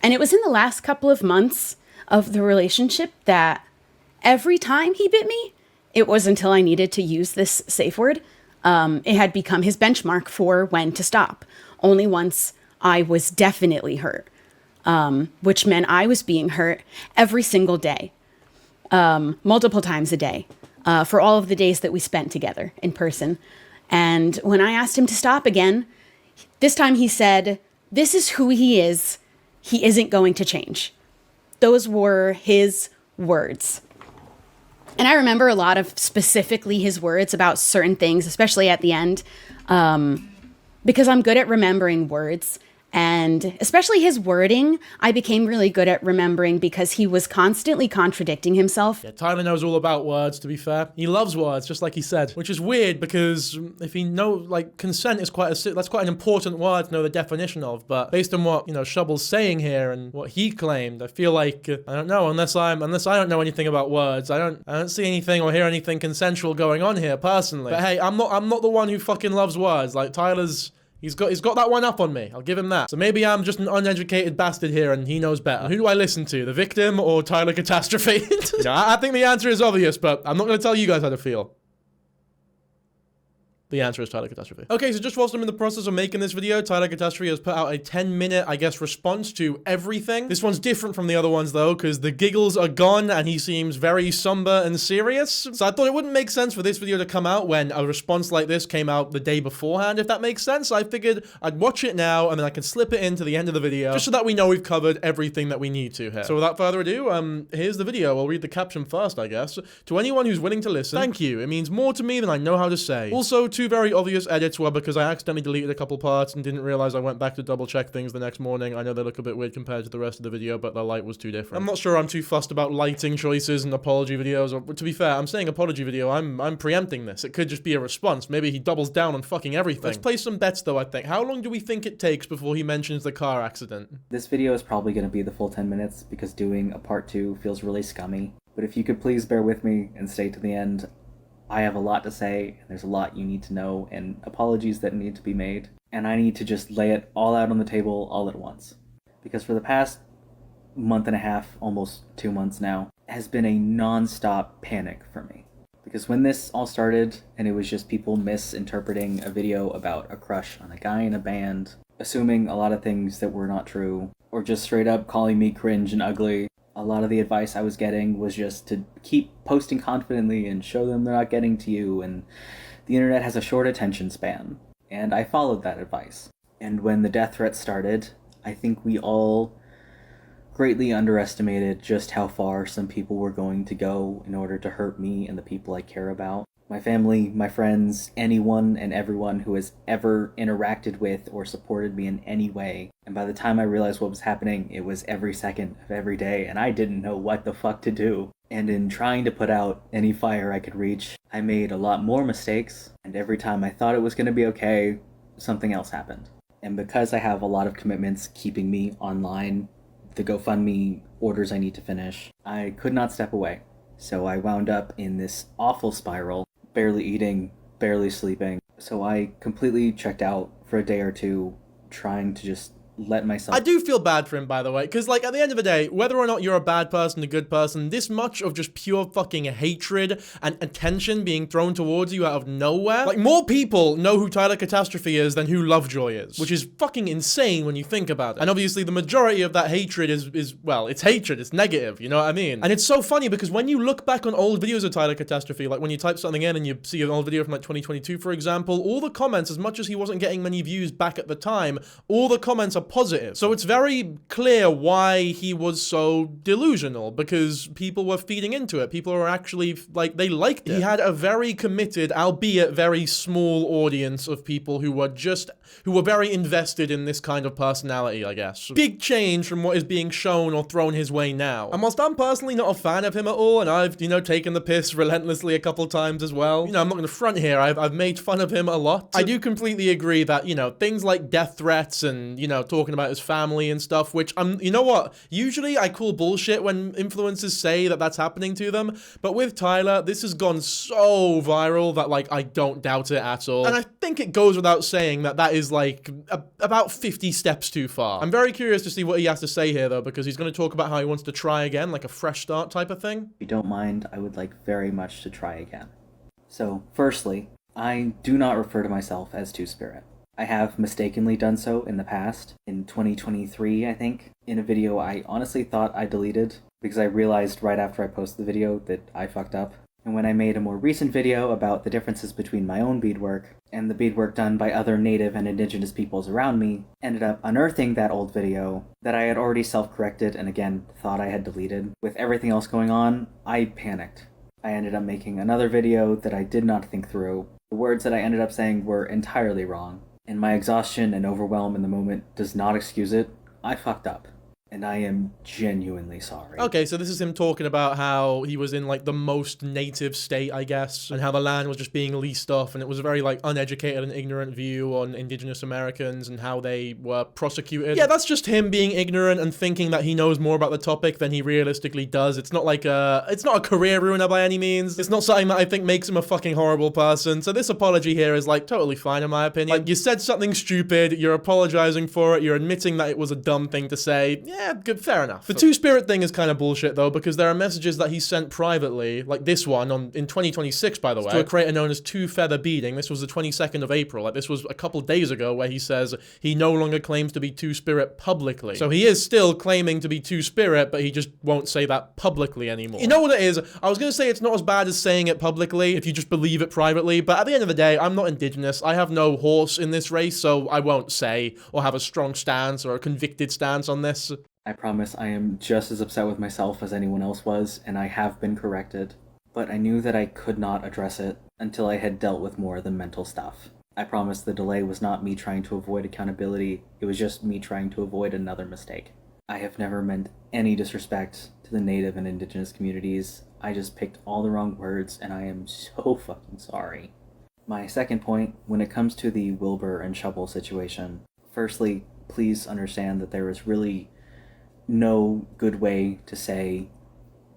it was in the last couple of months of the relationship that every time he bit me, it was until I needed to use this safe word. It had become his benchmark for when to stop. Only once I was definitely hurt, which meant I was being hurt every single day, multiple times a day, for all of the days that we spent together in person. And when I asked him to stop again, this time he said, this is who he is. He isn't going to change. Those were his words. And I remember a lot of specifically his words about certain things, especially at the end, because I'm good at remembering words. And especially his wording, I became really good at remembering because he was constantly contradicting himself. Yeah, Tyler knows all about words, to be fair. He loves words, just like he said. Which is weird because if he knows, like, consent is that's quite an important word to know the definition of. But based on what, you know, Shovel's saying here and what he claimed, I feel like, I don't know, unless I don't know anything about words, I don't see anything or hear anything consensual going on here, personally. But hey, I'm not the one who fucking loves words. Like, Tyler's... He's got that one up on me. I'll give him that. So maybe I'm just an uneducated bastard here and he knows better. Who do I listen to? The victim or Tyler Catastrophe? You know, I think the answer is obvious, but I'm not going to tell you guys how to feel. The answer is Tyler Catastrophe. Okay, so just whilst I'm in the process of making this video, Tyler Catastrophe has put out a 10-minute, I guess, response to everything. This one's different from the other ones, though, because the giggles are gone and he seems very somber and serious. So I thought it wouldn't make sense for this video to come out when a response like this came out the day beforehand, if that makes sense. So I figured I'd watch it now and then I can slip it into the end of the video, just so that we know we've covered everything that we need to here. So without further ado, here's the video. I'll read the caption first, I guess. To anyone who's willing to listen, thank you. It means more to me than I know how to say. Also, two very obvious edits were because I accidentally deleted a couple parts and didn't realize I went back to double check things the next morning. I know they look a bit weird compared to the rest of the video, but the light was too different. I'm not sure I'm too fussed about lighting choices and apology videos, or to be fair, I'm saying apology video, I'm preempting this. It could just be a response. Maybe he doubles down on fucking everything. Let's play some bets though, I think. How long do we think it takes before he mentions the car accident? This video is probably going to be the full 10 minutes because doing a part 2 feels really scummy. But if you could please bear with me and stay to the end, I have a lot to say, and there's a lot you need to know, and apologies that need to be made. And I need to just lay it all out on the table all at once. Because for the past month and a half, almost 2 months now, has been a non-stop panic for me. Because when this all started, and it was just people misinterpreting a video about a crush on a guy in a band, assuming a lot of things that were not true, or just straight up calling me cringe and ugly, a lot of the advice I was getting was just to keep posting confidently and show them they're not getting to you, and the internet has a short attention span. And I followed that advice. And when the death threats started, I think we all greatly underestimated just how far some people were going to go in order to hurt me and the people I care about. My family, my friends, anyone and everyone who has ever interacted with or supported me in any way. And by the time I realized what was happening, it was every second of every day, and I didn't know what the fuck to do. And in trying to put out any fire I could reach, I made a lot more mistakes, and every time I thought it was going to be okay, something else happened. And because I have a lot of commitments keeping me online the GoFundMe orders I need to finish. I could not step away. So I wound up in this awful spiral, barely eating, barely sleeping. So I completely checked out for a day or two, trying to just let myself... I do feel bad for him, by the way, because, like, at the end of the day, whether or not you're a bad person, a good person, this much of just pure fucking hatred and attention being thrown towards you out of nowhere, like, more people know who Tyler Catastrophe is than who Lovejoy is, which is fucking insane when you think about it. And obviously, the majority of that hatred is well, it's hatred, it's negative, you know what I mean? And it's so funny because when you look back on old videos of Tyler Catastrophe, like when you type something in and you see an old video from like 2022, for example, all the comments, as much as he wasn't getting many views back at the time, all the comments are positive. So it's very clear why he was so delusional, because people were feeding into it. People were actually, like, they liked it. He had a very committed, albeit very small audience of people who were very invested in this kind of personality, I guess. Big change from what is being shown or thrown his way now. And whilst I'm personally not a fan of him at all, and I've, taken the piss relentlessly a couple times as well, I'm not going to front here, I've made fun of him a lot. I do completely agree that, things like death threats and, talking about his family and stuff, which you know what? Usually I call bullshit when influencers say that that's happening to them, but with Tyler, this has gone so viral that, like, I don't doubt it at all. And I think it goes without saying that that is, like, about 50 steps too far. I'm very curious to see what he has to say here, though, because he's going to talk about how he wants to try again, like a fresh start type of thing. If you don't mind, I would like very much to try again. So, firstly, I do not refer to myself as Two-Spirit. I have mistakenly done so in the past, in 2023, I think, in a video I honestly thought I deleted, because I realized right after I posted the video that I fucked up. And when I made a more recent video about the differences between my own beadwork and the beadwork done by other native and indigenous peoples around me, ended up unearthing that old video that I had already self-corrected and again thought I had deleted. With everything else going on, I panicked. I ended up making another video that I did not think through. The words that I ended up saying were entirely wrong. And my exhaustion and overwhelm in the moment does not excuse it. I fucked up. And I am genuinely sorry. Okay, so this is him talking about how he was in, like, the most native state, I guess, and how the land was just being leased off, and it was a very, like, uneducated and ignorant view on Indigenous Americans and how they were prosecuted. Yeah, that's just him being ignorant and thinking that he knows more about the topic than he realistically does. It's not like it's not a career ruiner by any means. It's not something that I think makes him a fucking horrible person. So this apology here is, like, totally fine in my opinion. Like, you said something stupid, you're apologizing for it, you're admitting that it was a dumb thing to say. Yeah, good, fair enough. The Two-Spirit thing is kind of bullshit, though, because there are messages that he sent privately, like this one, in 2026, by the way, to a creator known as Two Feather Beading. This was the 22nd of April. Like, this was a couple days ago, where he says he no longer claims to be Two-Spirit publicly. So he is still claiming to be Two-Spirit, but he just won't say that publicly anymore. You know what it is? I was going to say it's not as bad as saying it publicly if you just believe it privately, but at the end of the day, I'm not Indigenous. I have no horse in this race, so I won't say or have a strong stance or a convicted stance on this. I promise I am just as upset with myself as anyone else was, and I have been corrected. But I knew that I could not address it until I had dealt with more of the mental stuff. I promise the delay was not me trying to avoid accountability, it was just me trying to avoid another mistake. I have never meant any disrespect to the Native and Indigenous communities. I just picked all the wrong words, and I am so fucking sorry. My second point, when it comes to the Wilbur and Shovel situation, firstly, please understand that there is really no good way to say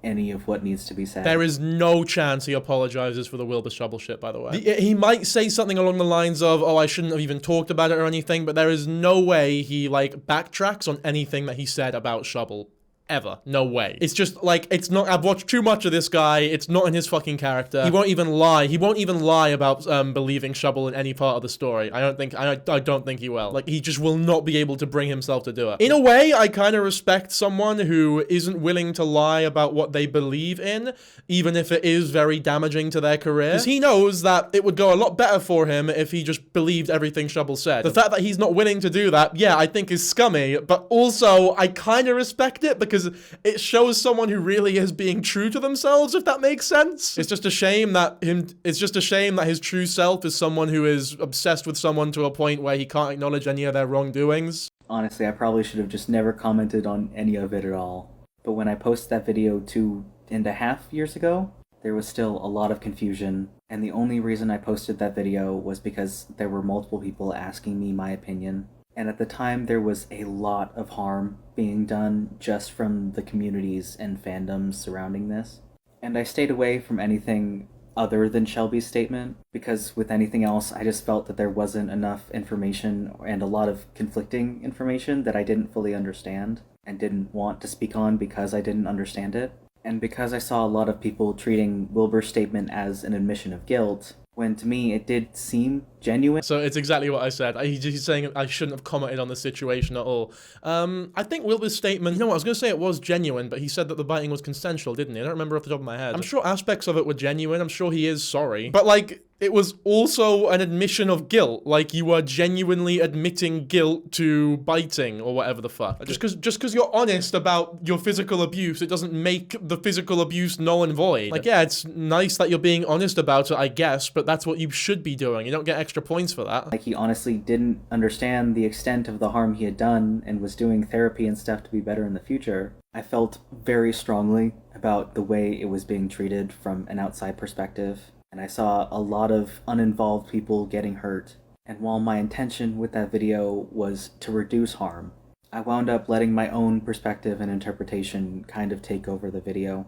any of what needs to be said. There is no chance he apologizes for the Wilbur Shovel shit, by the way. He might say something along the lines of, oh, I shouldn't have even talked about it or anything, but there is no way he, like, backtracks on anything that he said about Shovel. Ever. No way. It's just, like, it's not, I've watched too much of this guy, it's not in his fucking character. He won't even lie. He won't even lie about believing Shovel in any part of the story. I don't think he will. Like, he just will not be able to bring himself to do it. In a way, I kind of respect someone who isn't willing to lie about what they believe in, even if it is very damaging to their career. Because he knows that it would go a lot better for him if he just believed everything Shovel said. The fact that he's not willing to do that, yeah, I think is scummy, but also, I kind of respect it because it shows someone who really is being true to themselves, if that makes sense. It's just a shame that his true self is someone who is obsessed with someone to a point where he can't acknowledge any of their wrongdoings. Honestly, I probably should have just never commented on any of it at all. But when I posted that video 2.5 years ago, there was still a lot of confusion, and the only reason I posted that video was because there were multiple people asking me my opinion. And at the time, there was a lot of harm being done just from the communities and fandoms surrounding this. And I stayed away from anything other than Shelby's statement, because with anything else, I just felt that there wasn't enough information and a lot of conflicting information that I didn't fully understand and didn't want to speak on because I didn't understand it. And because I saw a lot of people treating Wilbur's statement as an admission of guilt, when to me it did seem genuine. So it's exactly what I said. He's saying I shouldn't have commented on the situation at all. I think Wilbur's statement, you know what, I was going to say it was genuine, but he said that the biting was consensual, didn't he? I don't remember off the top of my head. I'm sure aspects of it were genuine. I'm sure he is sorry. But like, it was also an admission of guilt. Like, you are genuinely admitting guilt to biting or whatever the fuck. Just because you're honest about your physical abuse, it doesn't make the physical abuse null and void. Like, yeah, it's nice that you're being honest about it, I guess, but that's what you should be doing. You don't get extra points for that. Like, he honestly didn't understand the extent of the harm he had done and was doing therapy and stuff to be better in the future. I felt very strongly about the way it was being treated from an outside perspective. And I saw a lot of uninvolved people getting hurt. And while my intention with that video was to reduce harm, I wound up letting my own perspective and interpretation kind of take over the video.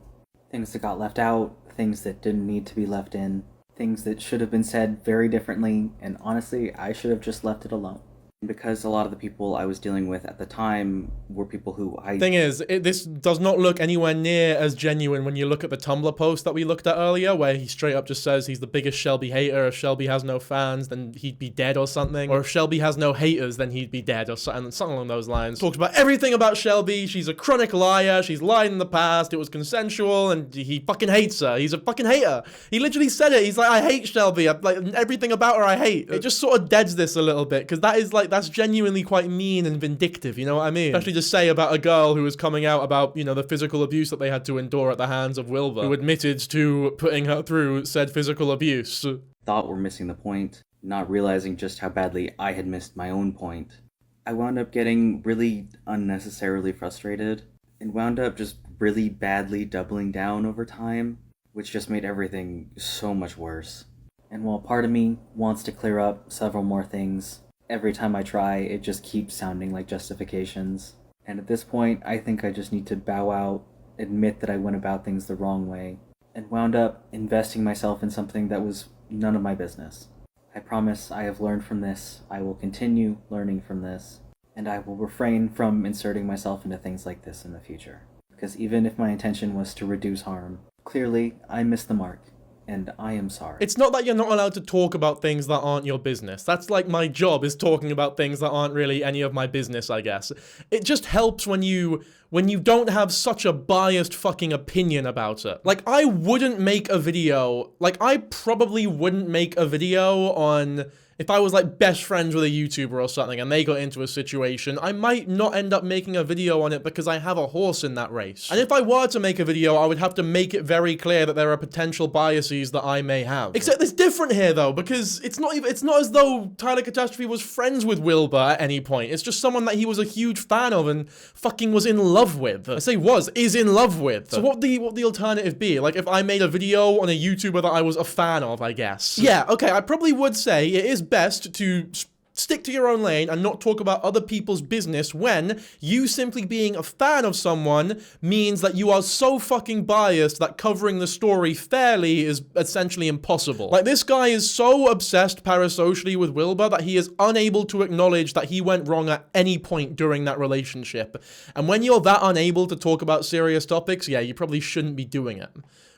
Things that got left out, things that didn't need to be left in, things that should have been said very differently, and honestly, I should have just left it alone. Because a lot of the people I was dealing with at the time were people who Thing is, this does not look anywhere near as genuine when you look at the Tumblr post that we looked at earlier, where he straight up just says he's the biggest Shelby hater. If Shelby has no fans, then he'd be dead or something. Or if Shelby has no haters, then he'd be dead or something along those lines. Talks about everything about Shelby. She's a chronic liar. She's lied in the past. It was consensual, and he fucking hates her. He's a fucking hater. He literally said it. He's like, I hate Shelby. Like, everything about her I hate. It just sort of deads this a little bit, because that is like, that's genuinely quite mean and vindictive, you know what I mean? Especially to say about a girl who was coming out about, you know, the physical abuse that they had to endure at the hands of Wilbur, who admitted to putting her through said physical abuse. Thought were missing the point, not realizing just how badly I had missed my own point. I wound up getting really unnecessarily frustrated, and wound up just really badly doubling down over time, which just made everything so much worse. And while part of me wants to clear up several more things, every time I try, it just keeps sounding like justifications. And at this point, I think I just need to bow out, admit that I went about things the wrong way, and wound up investing myself in something that was none of my business. I promise I have learned from this, I will continue learning from this, and I will refrain from inserting myself into things like this in the future. Because even if my intention was to reduce harm, clearly I missed the mark. And I am sorry. It's not that you're not allowed to talk about things that aren't your business. That's like my job, is talking about things that aren't really any of my business, I guess. It just helps when you don't have such a biased fucking opinion about it. Like, I wouldn't make a video, like, I probably wouldn't make a video on... If I was like best friends with a YouTuber or something and they got into a situation, I might not end up making a video on it because I have a horse in that race. And if I were to make a video, I would have to make it very clear that there are potential biases that I may have. Except it's different here though, because it's not as though Tyler Catastrophe was friends with Wilbur at any point. It's just someone that he was a huge fan of and fucking was in love with. I say is in love with. So what the alternative be? Like, if I made a video on a YouTuber that I was a fan of, I guess. Yeah, okay, I probably would say it is best to stick to your own lane and not talk about other people's business when you simply being a fan of someone means that you are so fucking biased that covering the story fairly is essentially impossible. Like, this guy is so obsessed parasocially with Wilbur that he is unable to acknowledge that he went wrong at any point during that relationship. And when you're that unable to talk about serious topics, yeah, you probably shouldn't be doing it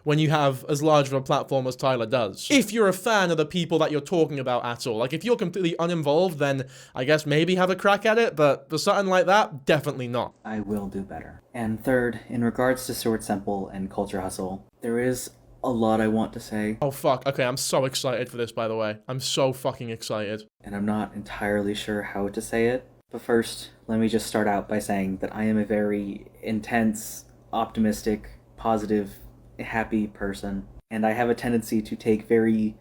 when you have as large of a platform as Tyler does. If you're a fan of the people that you're talking about at all. Like, if you're completely uninvolved, then I guess maybe have a crack at it, but for something like that, definitely not. I will do better. And third, in regards to Stuart Semple and Culture Hustle, there is a lot I want to say. Oh fuck, okay, I'm so excited for this, by the way. I'm so fucking excited. And I'm not entirely sure how to say it. But first, let me just start out by saying that I am a very intense, optimistic, positive, happy person, and I have a tendency to take very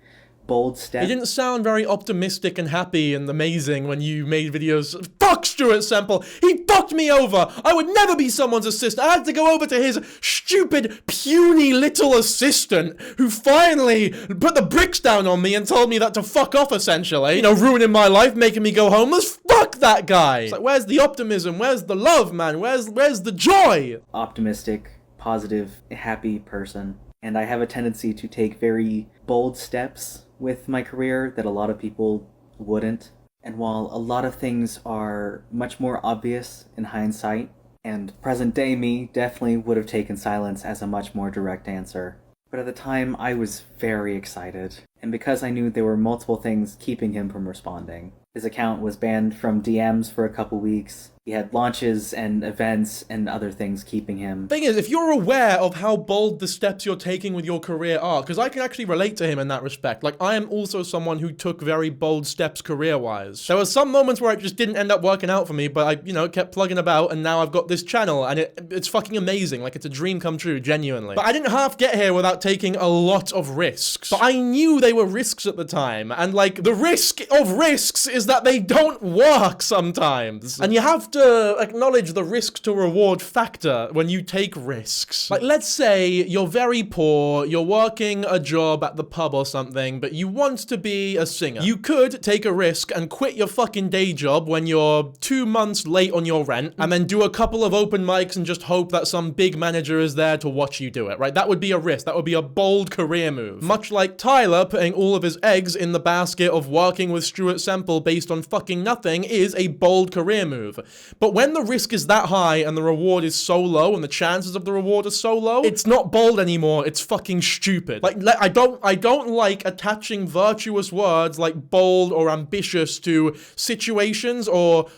bold step. You didn't sound very optimistic and happy and amazing when you made videos. Fuck Stuart Semple! He fucked me over! I would never be someone's assistant. I had to go over to his stupid, puny little assistant who finally put the bricks down on me and told me that to fuck off, essentially. You know, ruining my life, making me go homeless. Fuck that guy! It's like, where's the optimism? Where's the love, man? Where's the joy? Optimistic, positive, happy person. And I have a tendency to take very bold steps with my career that a lot of people wouldn't. And while a lot of things are much more obvious in hindsight, and present day me definitely would have taken silence as a much more direct answer. But at the time, I was very excited. And because I knew there were multiple things keeping him from responding. His account was banned from DMs for a couple weeks. He had launches and events and other things keeping him. Thing is, if you're aware of how bold the steps you're taking with your career are, because I can actually relate to him in that respect. Like, I am also someone who took very bold steps career-wise. There were some moments where it just didn't end up working out for me, but I, you know, kept plugging about, and now I've got this channel, and it's fucking amazing. Like, it's a dream come true, genuinely. But I didn't half get here without taking a lot of risks. But I knew they were risks at the time, and like, the risk of risks is that they don't work sometimes. And you have to acknowledge the risk to reward factor when you take risks. Like, let's say you're very poor, you're working a job at the pub or something, but you want to be a singer. You could take a risk and quit your fucking day job when you're 2 months late on your rent, and then do a couple of open mics and just hope that some big manager is there to watch you do it, right? That would be a risk. That would be a bold career move. Much like Tyler putting all of his eggs in the basket of working with Stuart Semple based on fucking nothing is a bold career move. But when the risk is that high and the reward is so low and the chances of the reward are so low, it's not bold anymore, it's fucking stupid. Like, I don't like attaching virtuous words like bold or ambitious to situations or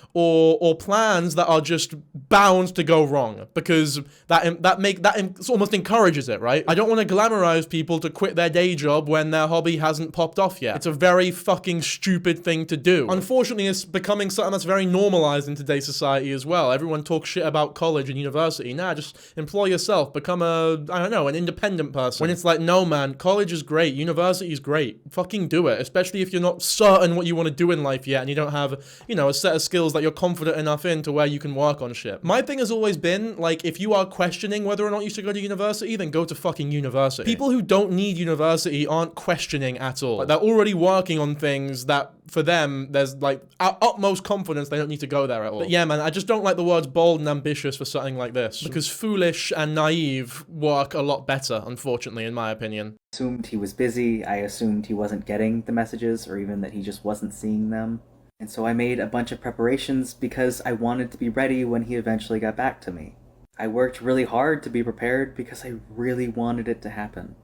plans that are just bound to go wrong, because that almost encourages it, right? I don't want to glamorize people to quit their day job when their hobby hasn't popped off yet. It's a very fucking stupid thing to do. Unfortunately, it's becoming something that's very normalized in today's society as well. Everyone talks shit about college and university. Nah, just employ yourself. Become an independent person. When it's like, no man, college is great. University is great. Fucking do it. Especially if you're not certain what you want to do in life yet and you don't have, you know, a set of skills that you're confident enough in to where you can work on shit. My thing has always been, like, if you are questioning whether or not you should go to university, then go to fucking university. People who don't need university aren't questioning at all. Like, they're already working on things that, for them, there's like utmost confidence they don't need to go there at all. But yeah, man, I just don't like the words bold and ambitious for something like this, because foolish and naive work a lot better, unfortunately, in my opinion. I assumed he was busy, I assumed he wasn't getting the messages, or even that he just wasn't seeing them. And so I made a bunch of preparations because I wanted to be ready when he eventually got back to me. I worked really hard to be prepared because I really wanted it to happen.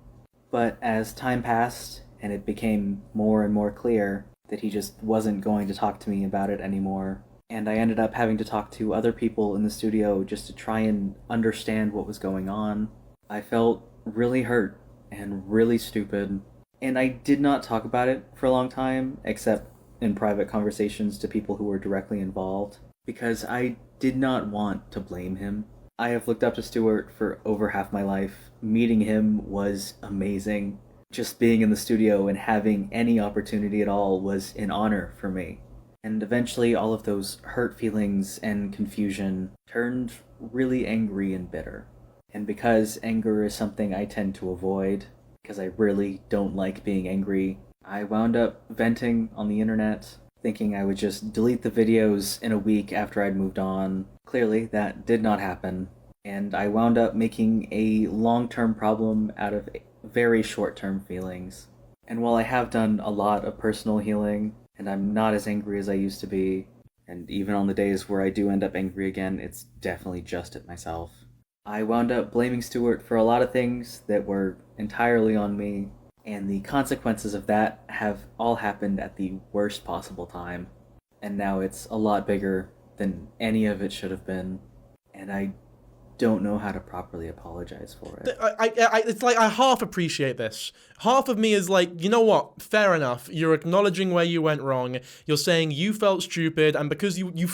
But as time passed, and it became more and more clear that he just wasn't going to talk to me about it anymore, and I ended up having to talk to other people in the studio just to try and understand what was going on, I felt really hurt and really stupid. And I did not talk about it for a long time, except in private conversations to people who were directly involved, because I did not want to blame him. I have looked up to Stuart for over half my life. Meeting him was amazing. Just being in the studio and having any opportunity at all was an honor for me. And eventually all of those hurt feelings and confusion turned really angry and bitter. And because anger is something I tend to avoid, because I really don't like being angry, I wound up venting on the internet, thinking I would just delete the videos in a week after I'd moved on. Clearly, that did not happen, and I wound up making a long-term problem out of very short-term feelings. And while I have done a lot of personal healing, and I'm not as angry as I used to be, and even on the days where I do end up angry again, it's definitely just at myself, I wound up blaming Stuart for a lot of things that were entirely on me, and the consequences of that have all happened at the worst possible time. And now it's a lot bigger than any of it should have been. And I don't know how to properly apologize for it. It's like I half appreciate this. Half of me is like, you know what? Fair enough. You're acknowledging where you went wrong. You're saying you felt stupid, and because you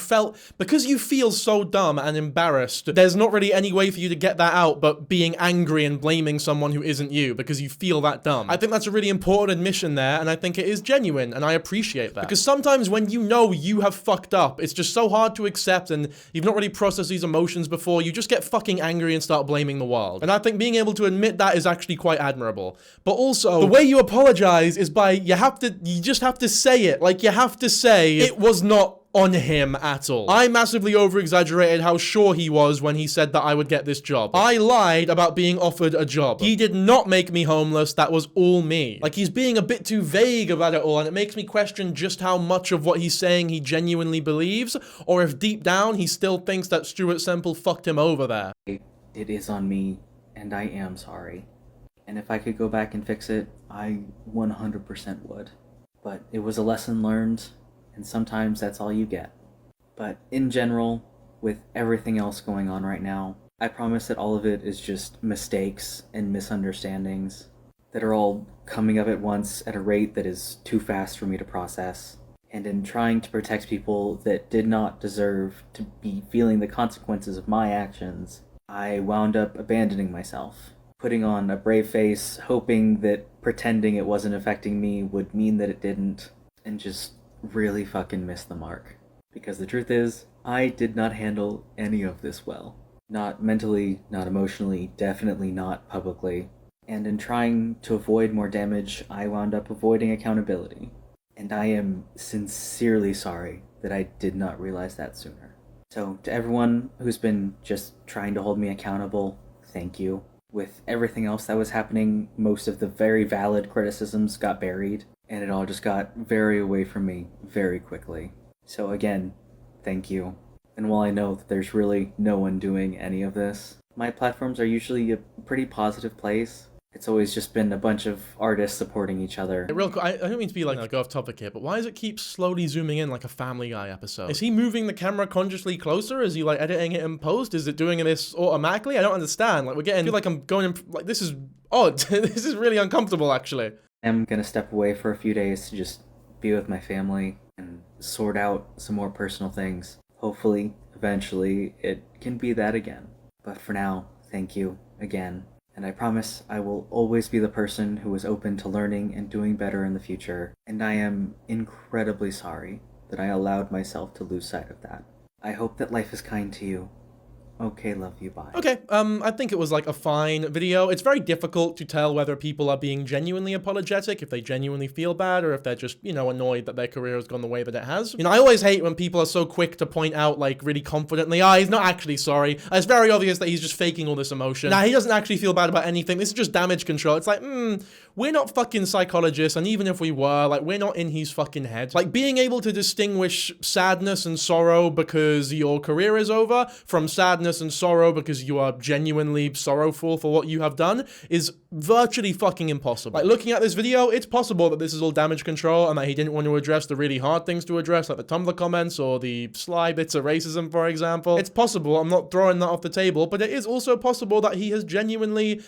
feel so dumb and embarrassed, there's not really any way for you to get that out but being angry and blaming someone who isn't you because you feel that dumb. I think that's a really important admission there, and I think it is genuine, and I appreciate that. Because sometimes when you know you have fucked up, it's just so hard to accept, and you've not really processed these emotions before, you just get fucking angry and start blaming the world. And I think being able to admit that is actually quite admirable. But also, the way you apologize is by, you just have to say it. Like, you have to say, it was not on him at all. I massively over-exaggerated how sure he was when he said that I would get this job. I lied about being offered a job. He did not make me homeless, that was all me. Like, he's being a bit too vague about it all, and it makes me question just how much of what he's saying he genuinely believes, or if deep down he still thinks that Stuart Semple fucked him over there. It is on me, and I am sorry. And if I could go back and fix it, I 100% would. But it was a lesson learned, and sometimes that's all you get. But in general, with everything else going on right now, I promise that all of it is just mistakes and misunderstandings that are all coming up at once at a rate that is too fast for me to process. And in trying to protect people that did not deserve to be feeling the consequences of my actions, I wound up abandoning myself, putting on a brave face, hoping that pretending it wasn't affecting me would mean that it didn't, and just really fucking missed the mark. Because the truth is, I did not handle any of this well. Not mentally, not emotionally, definitely not publicly. And in trying to avoid more damage, I wound up avoiding accountability. And I am sincerely sorry that I did not realize that sooner. So, to everyone who's been just trying to hold me accountable, thank you. With everything else that was happening, most of the very valid criticisms got buried, and it all just got very away from me very quickly. So again, thank you. And while I know that there's really no one doing any of this, my platforms are usually a pretty positive place. It's always just been a bunch of artists supporting each other. Real quick, I don't mean to be like go off topic here, but why does it keep slowly zooming in like a Family Guy episode? Is he moving the camera consciously closer? Is he like editing it in post? Is it doing this automatically? I don't understand. Like I feel like I'm going in, like this is odd. This is really uncomfortable actually. I'm gonna step away for a few days to just be with my family and sort out some more personal things. Hopefully, eventually, it can be that again. But for now, thank you again. And I promise I will always be the person who is open to learning and doing better in the future. And I am incredibly sorry that I allowed myself to lose sight of that. I hope that life is kind to you. Okay, love you, bye. Okay, I think it was like a fine video. It's very difficult to tell whether people are being genuinely apologetic, if they genuinely feel bad, or if they're just, you know, annoyed that their career has gone the way that it has. You know, I always hate when people are so quick to point out, like, really confidently, he's not actually sorry. It's very obvious that he's just faking all this emotion. Nah, he doesn't actually feel bad about anything. This is just damage control. It's like, we're not fucking psychologists, and even if we were, like, we're not in his fucking head. Like, being able to distinguish sadness and sorrow because your career is over from sadness and sorrow because you are genuinely sorrowful for what you have done is virtually fucking impossible. Like, looking at this video, it's possible that this is all damage control and that he didn't want to address the really hard things to address, like the Tumblr comments or the sly bits of racism, for example. It's possible, I'm not throwing that off the table, but it is also possible that he has genuinely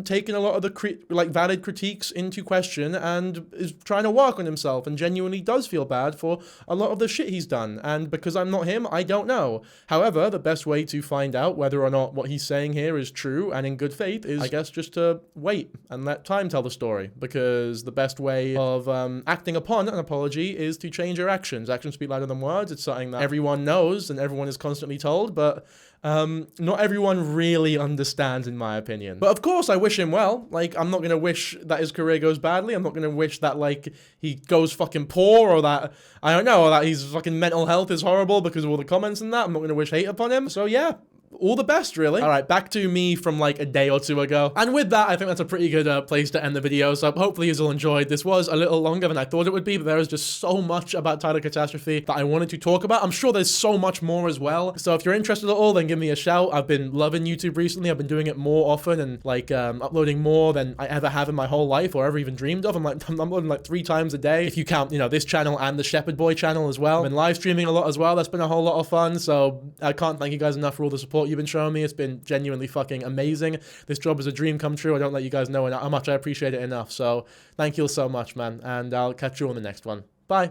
taken a lot of the valid critiques into question and is trying to work on himself and genuinely does feel bad for a lot of the shit he's done. And because I'm not him, I don't know. However, the best way to find out whether or not what he's saying here is true and in good faith is, I guess, just to wait and let time tell the story, because the best way of acting upon an apology is to change your actions. Actions speak louder than words. It's something that everyone knows and everyone is constantly told, but not everyone really understands, in my opinion. But of course, I wish him well. Like, I'm not gonna wish that his career goes badly. I'm not gonna wish that, like, he goes fucking poor or that, I don't know, or that his fucking mental health is horrible because of all the comments and that. I'm not gonna wish hate upon him. So yeah, all the best, really. All right, back to me from like a day or two ago. And with that, I think that's a pretty good place to end the video. So hopefully you all enjoyed. This was a little longer than I thought it would be, but there is just so much about Tyler Catastrophe that I wanted to talk about. I'm sure there's so much more as well. So if you're interested at all, then give me a shout. I've been loving YouTube recently. I've been doing it more often and like uploading more than I ever have in my whole life or ever even dreamed of. I'm uploading like 3 times a day, if you count, you know, this channel and the Shepherd Boy channel as well. I've been live streaming a lot as well. That's been a whole lot of fun. So I can't thank you guys enough for all the support support you've been showing me. It's been genuinely fucking amazing. This job is a dream come true. I don't let you guys know how much I appreciate it enough. So thank you all so much, man. And I'll catch you on the next one.